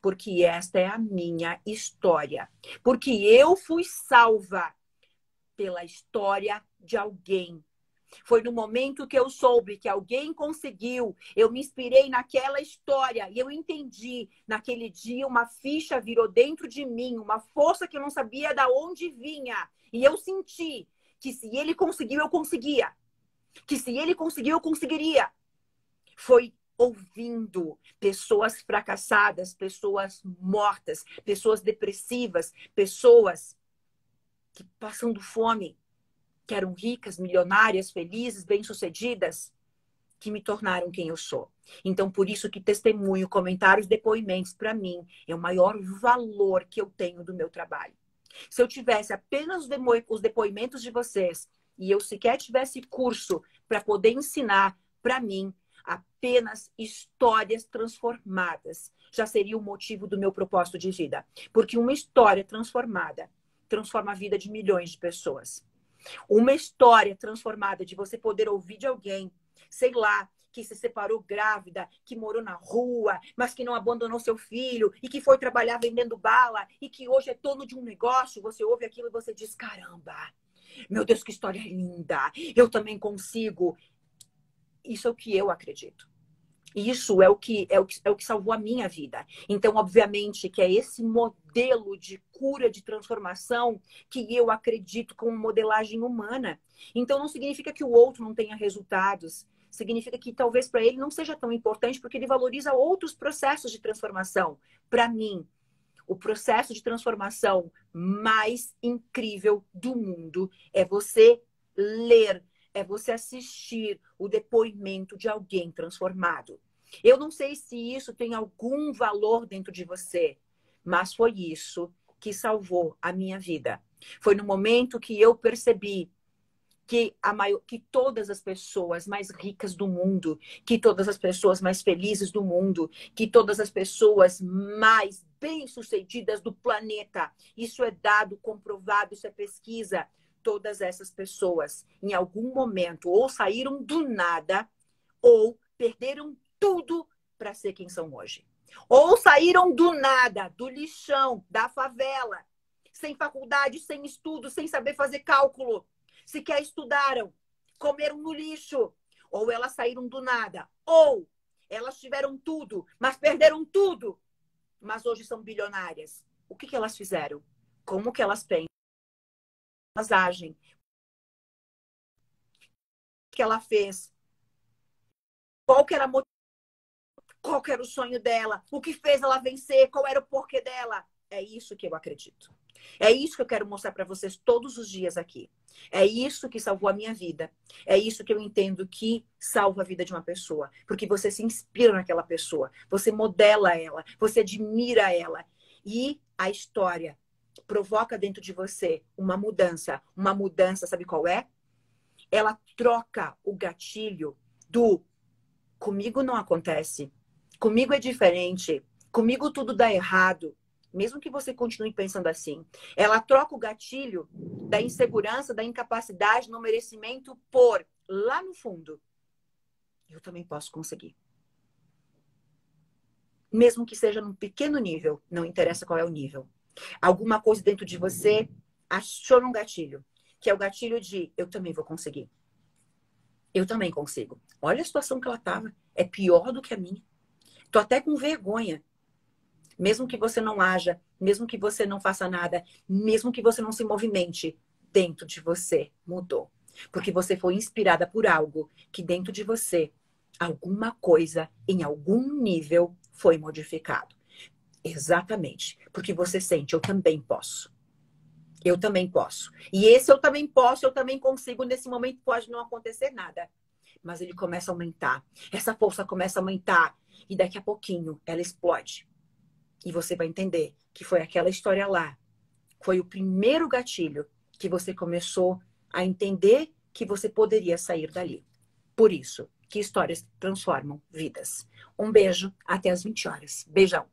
porque esta é a minha história. Porque eu fui salva pela história de alguém. Foi no momento que eu soube que alguém conseguiu, eu me inspirei naquela história e eu entendi. Naquele dia, uma ficha virou dentro de mim, uma força que eu não sabia de onde vinha. E eu senti que se ele conseguiu, eu conseguia. Que se ele conseguiu, eu conseguiria. Foi ouvindo pessoas fracassadas, pessoas mortas, pessoas depressivas, pessoas que passando fome, que eram ricas, milionárias, felizes, bem-sucedidas, que me tornaram quem eu sou. Então, por isso que testemunho, comentários, depoimentos, para mim, é o maior valor que eu tenho do meu trabalho. Se eu tivesse apenas os depoimentos de vocês e eu sequer tivesse curso para poder ensinar, para mim, apenas histórias transformadas já seria o motivo do meu propósito de vida. Porque uma história transformada transforma a vida de milhões de pessoas. Uma história transformada de você poder ouvir de alguém, sei lá, que se separou grávida, que morou na rua, mas que não abandonou seu filho e que foi trabalhar vendendo bala e que hoje é dono de um negócio. Você ouve aquilo e você diz, caramba, meu Deus, que história linda, eu também consigo. Isso é o que eu acredito. Isso é o que salvou a minha vida. Então, obviamente, que é esse modelo de cura, de transformação, que eu acredito como modelagem humana. Então, não significa que o outro não tenha resultados. Significa que talvez para ele não seja tão importante, porque ele valoriza outros processos de transformação. Para mim, o processo de transformação mais incrível do mundo é você ler, é você assistir o depoimento de alguém transformado. Eu não sei se isso tem algum valor dentro de você, mas foi isso que salvou a minha vida. Foi no momento que eu percebi que todas as pessoas mais ricas do mundo, que todas as pessoas mais felizes do mundo, que todas as pessoas mais bem-sucedidas do planeta, isso é dado, comprovado, isso é pesquisa. Todas essas pessoas, em algum momento, ou saíram do nada, ou perderam tudo para ser quem são hoje. Ou saíram do nada, do lixão, da favela, sem faculdade, sem estudo, sem saber fazer cálculo. Sequer estudaram, comeram no lixo. Ou elas saíram do nada. Ou elas tiveram tudo, mas perderam tudo. Mas hoje são bilionárias. O que elas fizeram? Como que elas pensam? Elas agem. O que ela fez? Qual que era a motivação? Qual que era o sonho dela? O que fez ela vencer? Qual era o porquê dela? É isso que eu acredito. É isso que eu quero mostrar para vocês todos os dias aqui. É isso que salvou a minha vida. É isso que eu entendo que salva a vida de uma pessoa. Porque você se inspira naquela pessoa. Você modela ela. Você admira ela. E a história provoca dentro de você uma mudança. Uma mudança, sabe qual é? Ela troca o gatilho do comigo não acontece. Comigo é diferente. Comigo tudo dá errado. Mesmo que você continue pensando assim. Ela troca o gatilho da insegurança, da incapacidade, no merecimento por, lá no fundo, eu também posso conseguir. Mesmo que seja num pequeno nível, não interessa qual é o nível. Alguma coisa dentro de você achou um gatilho, que é o gatilho de eu também vou conseguir. Eu também consigo. Olha a situação que ela estava. É pior do que a minha. Tô até com vergonha. Mesmo que você não haja, mesmo que você não faça nada, mesmo que você não se movimente, dentro de você mudou. Porque você foi inspirada por algo que dentro de você, alguma coisa, em algum nível, foi modificado. Exatamente. Porque você sente, eu também posso. Eu também posso. E esse eu também posso, eu também consigo. Nesse momento pode não acontecer nada. Mas ele começa a aumentar. Essa força começa a aumentar. E daqui a pouquinho ela explode. E você vai entender que foi aquela história lá. Foi o primeiro gatilho que você começou a entender que você poderia sair dali. Por isso, que histórias transformam vidas. Um beijo, até às 20 horas. Beijão.